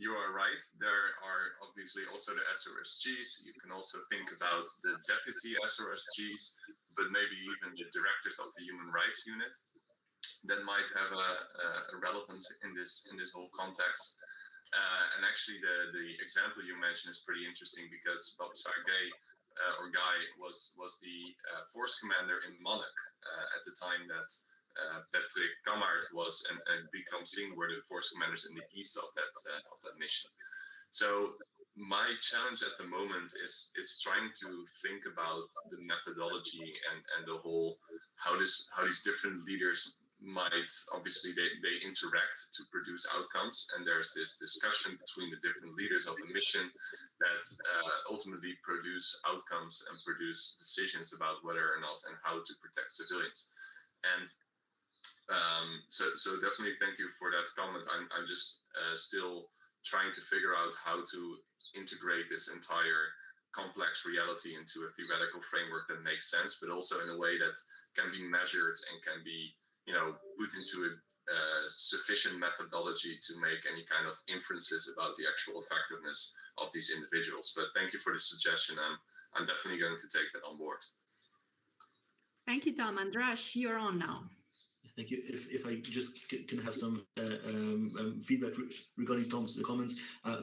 you are right. There are obviously also the SRSGs. You can also think about the deputy SRSGs, but maybe even the directors of the Human Rights Unit that might have a relevance in this whole context. And actually, the example you mentioned is pretty interesting because Babasar Guy was the force commander in Monak at the time that Patrick Kamart was and Bikram Singh were the force commanders in the east of that mission. So my challenge at the moment is trying to think about the methodology and the whole how these different leaders might obviously they interact to produce outcomes, and there's this discussion between the different leaders of a mission that ultimately produce outcomes and produce decisions about whether or not and how to protect civilians. And so definitely thank you for that comment. I'm just still trying to figure out how to integrate this entire complex reality into a theoretical framework that makes sense, but also in a way that can be measured and can be put into a sufficient methodology to make any kind of inferences about the actual effectiveness of these individuals. But thank you for the suggestion. I'm definitely going to take that on board. Thank you, Tom. ANDRÁS, you're on now. Thank you. If I just can have some feedback regarding Tom's comments.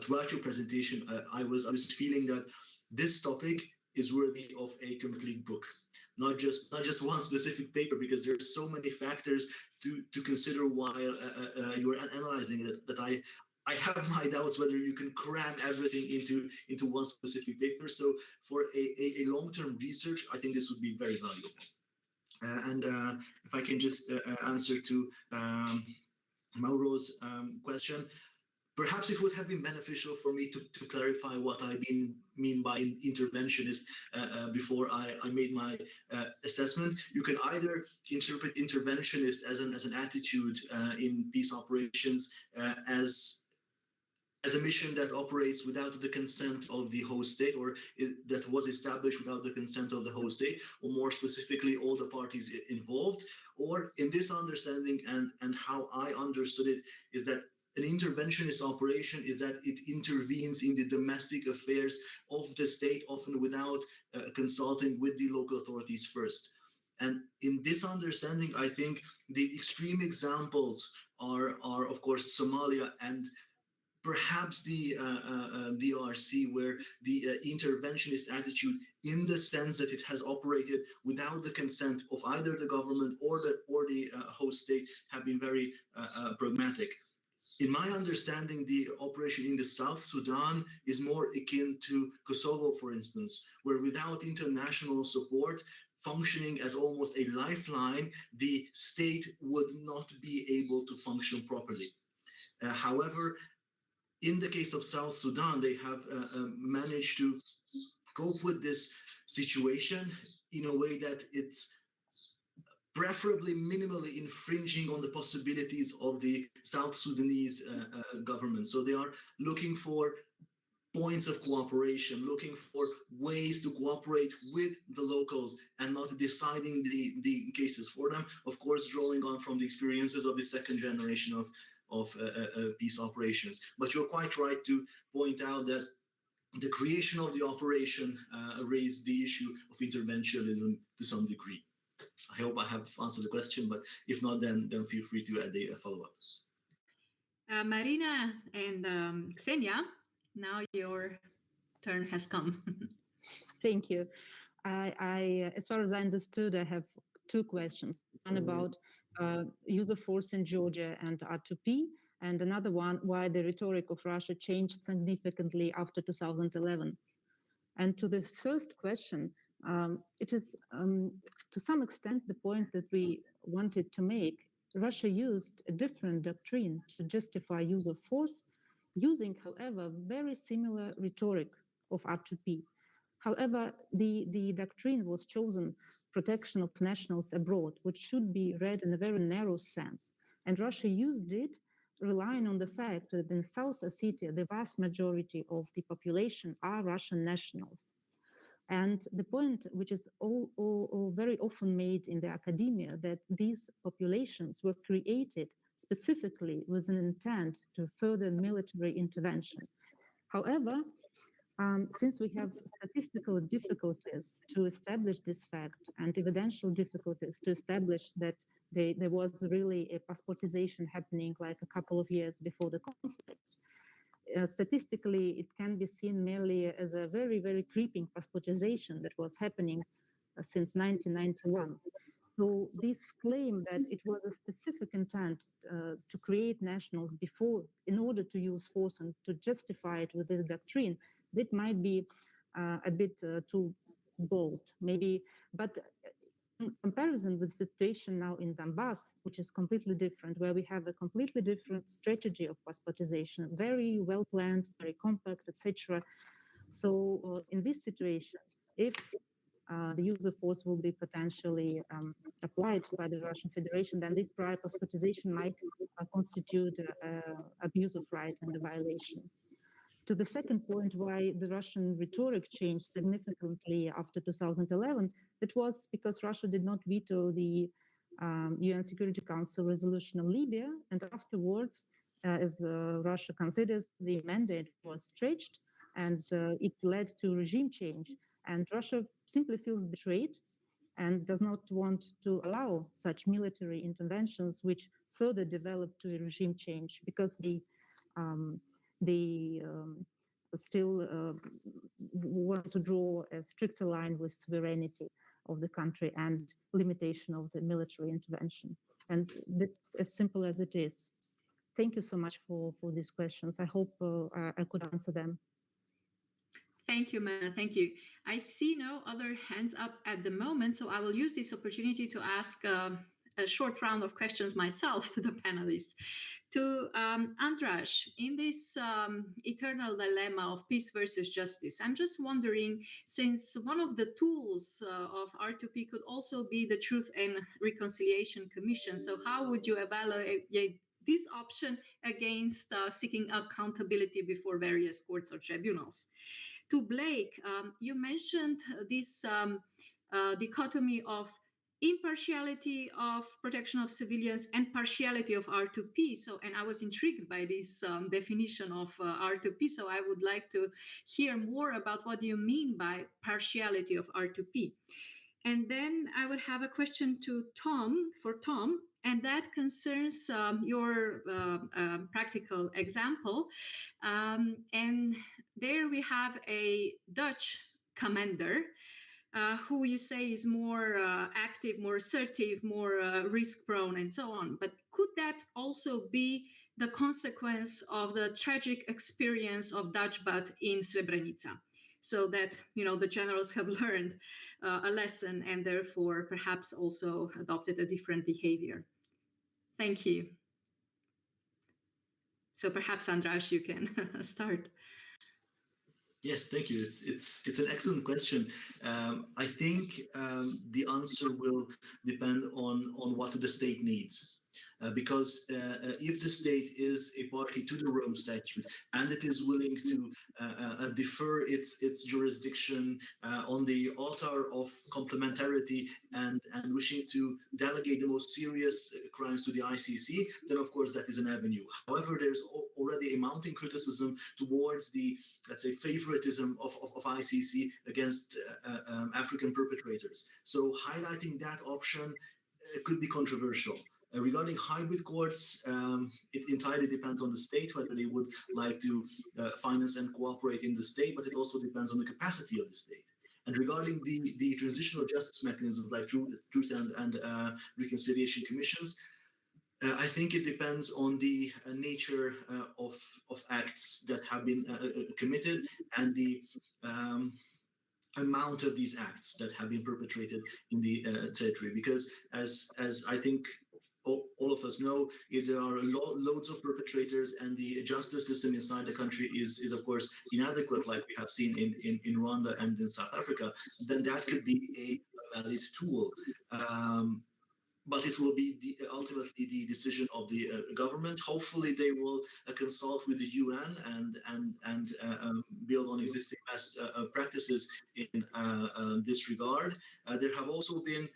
Throughout your presentation, I was feeling that this topic is worthy of a complete book. Not just one specific paper, because there are so many factors to consider while you are analyzing it that I have my doubts whether you can cram everything into one specific paper. So for a long-term research, I think this would be very valuable. And if I can just answer to Mauro's question, perhaps it would have been beneficial for me to clarify what I mean by interventionist before I made my assessment. You can either interpret interventionist as an attitude in peace operations as a mission that operates without the consent of the host state, or that was established without the consent of the host state, or more specifically, all the parties involved. Or in this understanding and how I understood it is that an interventionist operation is that it intervenes in the domestic affairs of the state, often without consulting with the local authorities first. And in this understanding, I think the extreme examples are of course, Somalia and perhaps the DRC, where the interventionist attitude, in the sense that it has operated without the consent of either the government or the host state, have been very pragmatic. In my understanding, the operation in the South Sudan is more akin to Kosovo, for instance, where without international support, functioning as almost a lifeline, the state would not be able to function properly. However, in the case of South Sudan, they have managed to cope with this situation in a way that it's preferably minimally infringing on the possibilities of the South Sudanese government. So they are looking for points of cooperation, looking for ways to cooperate with the locals and not deciding the cases for them. Of course, drawing on from the experiences of the second generation of peace operations. But you're quite right to point out that the creation of the operation raised the issue of interventionism to some degree. I hope I have answered the question, but if not, then feel free to add a follow-up. Marina and Ksenia, now your turn has come. Thank you. As far as I understood, I have two questions. One about use of force in Georgia and R2P, and another one, why the rhetoric of Russia changed significantly after 2011. And to the first question, it is to some extent the point that we wanted to make. Russia used a different doctrine to justify use of force, using, however, very similar rhetoric of R2P. However, the doctrine was chosen protection of nationals abroad, which should be read in a very narrow sense. And Russia used it relying on the fact that in South Ossetia, the vast majority of the population are Russian nationals. And the point, which is all very often made in the academia, that these populations were created specifically with an intent to further military intervention. However, since we have statistical difficulties to establish this fact and evidential difficulties to establish that there was really a passportization happening like a couple of years before the conflict, statistically, it can be seen merely as a very, very creeping passportization that was happening since 1991. So this claim that it was a specific intent to create nationals before, in order to use force and to justify it with this doctrine, that might be a bit too bold, maybe. But in comparison with the situation now in Donbass, which is completely different, where we have a completely different strategy of passportization, very well planned, very compact, etc. So in this situation, if the use of force will be potentially applied by the Russian Federation, then this prior passportization might constitute abuse of right and a violation. To the second point, why the Russian rhetoric changed significantly after 2011, it was because Russia did not veto the UN Security Council resolution on Libya, and afterwards, as Russia considers, the mandate was stretched, and it led to regime change. And Russia simply feels betrayed and does not want to allow such military interventions which further develop to a regime change, because they still want to draw a stricter line with sovereignty of the country and limitation of the military intervention. And this is as simple as it is. Thank you so much for these questions. I hope I could answer them. Thank you, Mana. Thank you. I see no other hands up at the moment, so I will use this opportunity to ask a short round of questions myself to the panelists. To ANDRÁS, in this eternal dilemma of peace versus justice, I'm just wondering, since one of the tools of R2P could also be the Truth and Reconciliation Commission, so how would you evaluate this option against seeking accountability before various courts or tribunals? To Blake, you mentioned this dichotomy of impartiality of protection of civilians and partiality of R2P. So, and I was intrigued by this definition of R2P. So I would like to hear more about what you mean by partiality of R2P. And then I would have a question to Tom, and that concerns your practical example. And there we have a Dutch commander who you say is more active, more assertive, more risk-prone, and so on. But could that also be the consequence of the tragic experience of Dutch Bat in Srebrenica? So that, you know, the generals have learned a lesson and therefore perhaps also adopted a different behavior. Thank you. So perhaps ANDRÁS, you can start. Yes, thank you. It's an excellent question. I think the answer will depend on what the state needs. because if the state is a party to the Rome Statute and it is willing to defer its jurisdiction on the altar of complementarity and wishing to delegate the most serious crimes to the ICC, then of course that is an avenue. However, there's already a mounting criticism towards the, let's say, favoritism of ICC against African perpetrators. So highlighting that option could be controversial. Regarding hybrid courts, it entirely depends on the state, whether they would like to finance and cooperate in the state, but it also depends on the capacity of the state. And regarding the transitional justice mechanisms like truth and reconciliation commissions, I think it depends on the nature of acts that have been committed and the amount of these acts that have been perpetrated in the territory. Because as I think all of us know, if there are loads of perpetrators and the justice system inside the country is of course inadequate, like we have seen in Rwanda and in South Africa, then that could be a valid tool. But it will be ultimately the decision of the government. Hopefully, they will consult with the UN and build on existing best practices in this regard. There have also been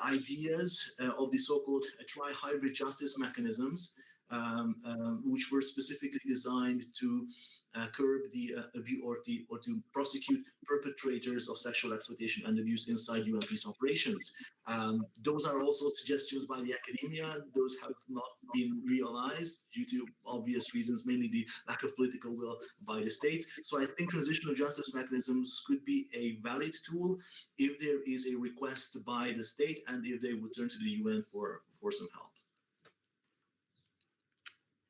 ideas of the so-called tri-hybrid justice mechanisms, which were specifically designed to curb the abuse or to prosecute perpetrators of sexual exploitation and abuse inside UN peace operations. Those are also suggestions by the academia. Those have not been realized due to obvious reasons, mainly the lack of political will by the states. So I think transitional justice mechanisms could be a valid tool if there is a request by the state and if they would turn to the UN for some help.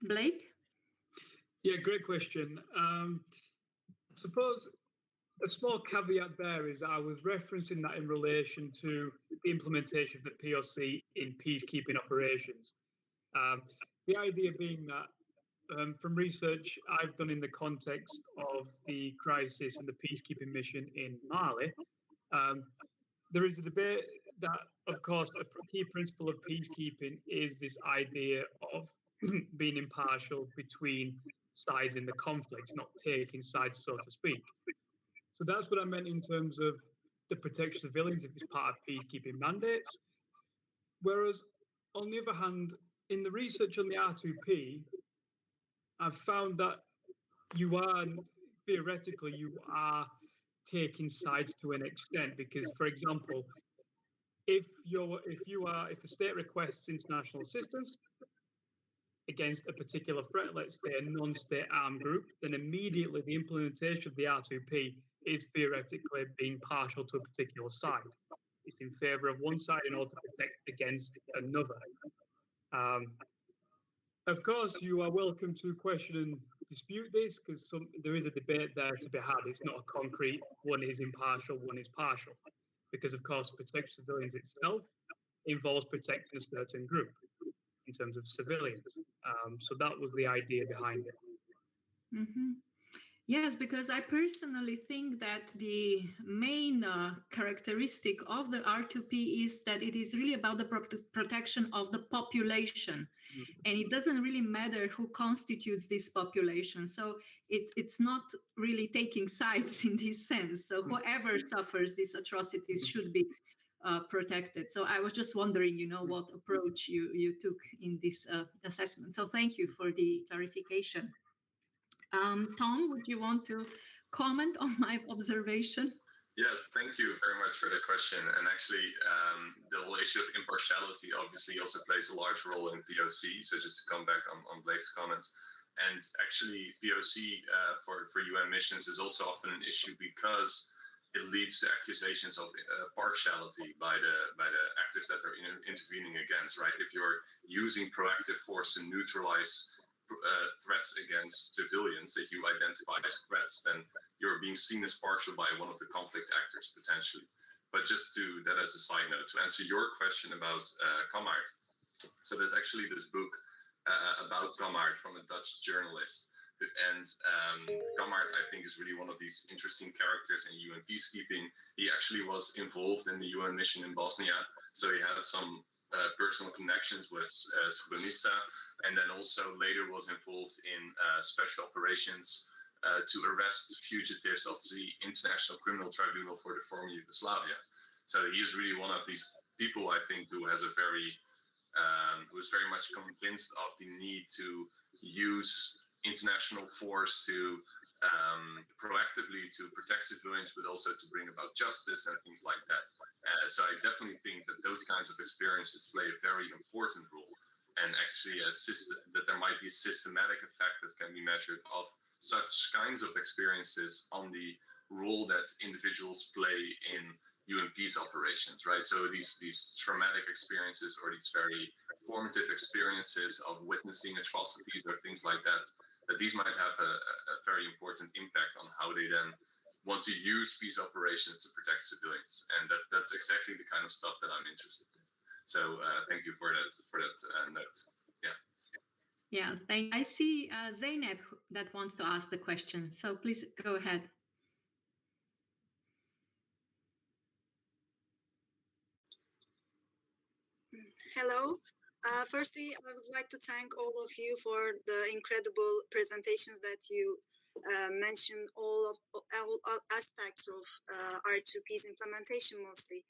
Blake? Yeah, great question. I suppose a small caveat there is that I was referencing that in relation to the implementation of the POC in peacekeeping operations. The idea being that from research I've done in the context of the crisis and the peacekeeping mission in Mali, there is a debate that, of course, a key principle of peacekeeping is this idea of being impartial between sides in the conflict, not taking sides, so to speak. So that's what I meant in terms of the protection of civilians if it's part of peacekeeping mandates. Whereas, on the other hand, in the research on the R2P, I've found that theoretically, you are taking sides to an extent, because, for example, if a state requests international assistance against a particular threat, let's say a non-state armed group, then immediately the implementation of the R2P is theoretically being partial to a particular side. It's in favor of one side in order to protect against another. Of course, you are welcome to question and dispute this, because there is a debate there to be had. It's not a concrete, one is impartial, one is partial. Because, of course, protection of civilians itself involves protecting a certain group in terms of civilians. So that was the idea behind it. Mm-hmm. Yes, because I personally think that the main characteristic of the R2P is that it is really about the protection of the population. And it doesn't really matter who constitutes this population. So it's not really taking sides in this sense. So whoever suffers these atrocities should be protected. So I was just wondering, what approach you took in this assessment. So thank you for the clarification. Tom, would you want to comment on my observation? Yes, thank you very much for the question. And actually, the whole issue of impartiality obviously also plays a large role in POC. So just to come back on Blake's comments, and actually POC for UN missions is also often an issue because it leads to accusations of partiality by the actors that are intervening against, right? If you're using proactive force to neutralize threats against civilians that you identify as threats, then you're being seen as partial by one of the conflict actors potentially. But just that as a side note, to answer your question about Kamart, so there's actually this book about Kamart from a Dutch journalist, and Kamart, I think, is really one of these interesting characters in UN peacekeeping. He actually was involved in the UN mission in Bosnia, so he had some personal connections with Srebrenica, and then also later was involved in special operations to arrest fugitives of the International Criminal Tribunal for the former Yugoslavia. So he is really one of these people, I think, who has who is very much convinced of the need to use international force to proactively to protect civilians, but also to bring about justice and things like that. So I definitely think that those kinds of experiences play a very important role, and actually that there might be a systematic effect that can be measured of such kinds of experiences on the role that individuals play in UN peace operations, right? So these traumatic experiences or these very formative experiences of witnessing atrocities or things like that, that these might have a very important impact on how they then want to use peace operations to protect civilians. And that's exactly the kind of stuff that I'm interested in. So thank you for that note. Yeah. Yeah, I see Zeynep that wants to ask the question. So please go ahead. Hello. Firstly, I would like to thank all of you for the incredible presentations that you mentioned, all aspects of R2P's implementation mostly.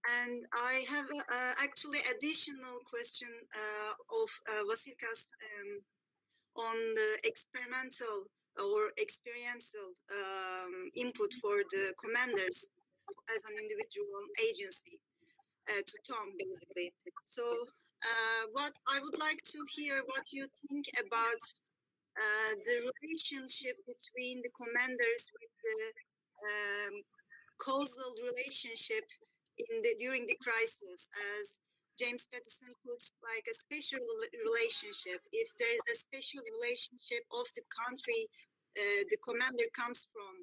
And I have actually additional question of Vasilka's on the experimental or experiential input for the commanders as an individual agency to Tom, basically. So what I would like to hear what you think about the relationship between the commanders with the causal relationship during the crisis, as James Patterson puts like a special relationship. If there is a special relationship of the country the commander comes from,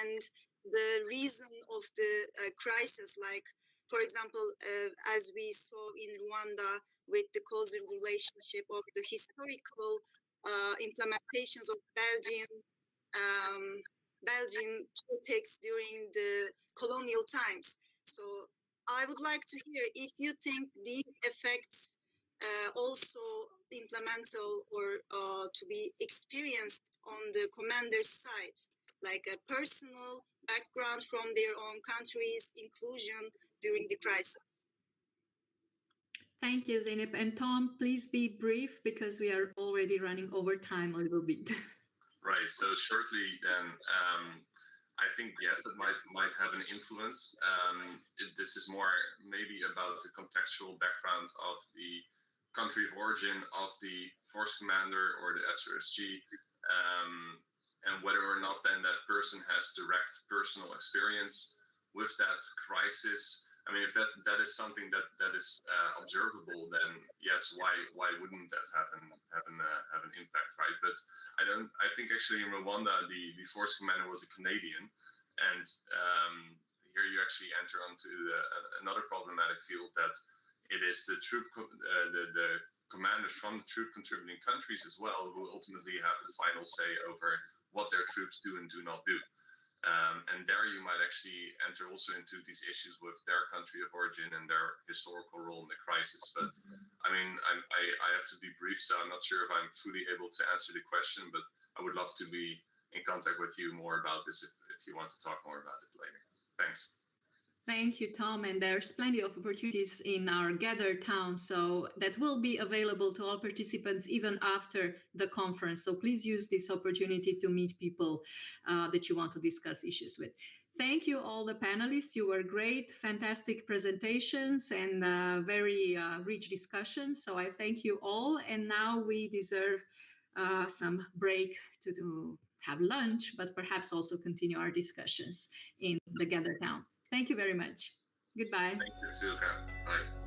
and the reason of the crisis, like for example, as we saw in Rwanda with the causal relationship of the historical implementations of Belgian politics during the colonial times. So I would like to hear if you think these effects also implemental or to be experienced on the commander's side, like a personal background from their own countries, inclusion during the crisis. Thank you, Zeynep. And Tom, please be brief because we are already running over time a little bit. Right. So shortly then, I think, yes, that might have an influence. This is more maybe about the contextual background of the country of origin of the force commander or the SRSG, and whether or not then that person has direct personal experience with that crisis. I mean, if that is something that is observable, then yes, why wouldn't that have an impact, right? But I think actually in Rwanda the force commander was a Canadian, and here you actually enter onto another problematic field, that it is the commanders from the troop contributing countries as well who ultimately have the final say over what their troops do and do not do. And there you might actually enter also into these issues with their country of origin and their historical role in the crisis. But I mean, I have to be brief, so I'm not sure if I'm fully able to answer the question, but I would love to be in contact with you more about this if you want to talk more about it later. Thanks. Thank you, Tom. And there's plenty of opportunities in our Gather Town, so that will be available to all participants even after the conference. So please use this opportunity to meet people that you want to discuss issues with. Thank you, all the panelists. You were great, fantastic presentations and very rich discussions. So I thank you all. And now we deserve some break to have lunch, but perhaps also continue our discussions in the Gather Town. Thank you very much. Goodbye. Thank you, Silka. Bye.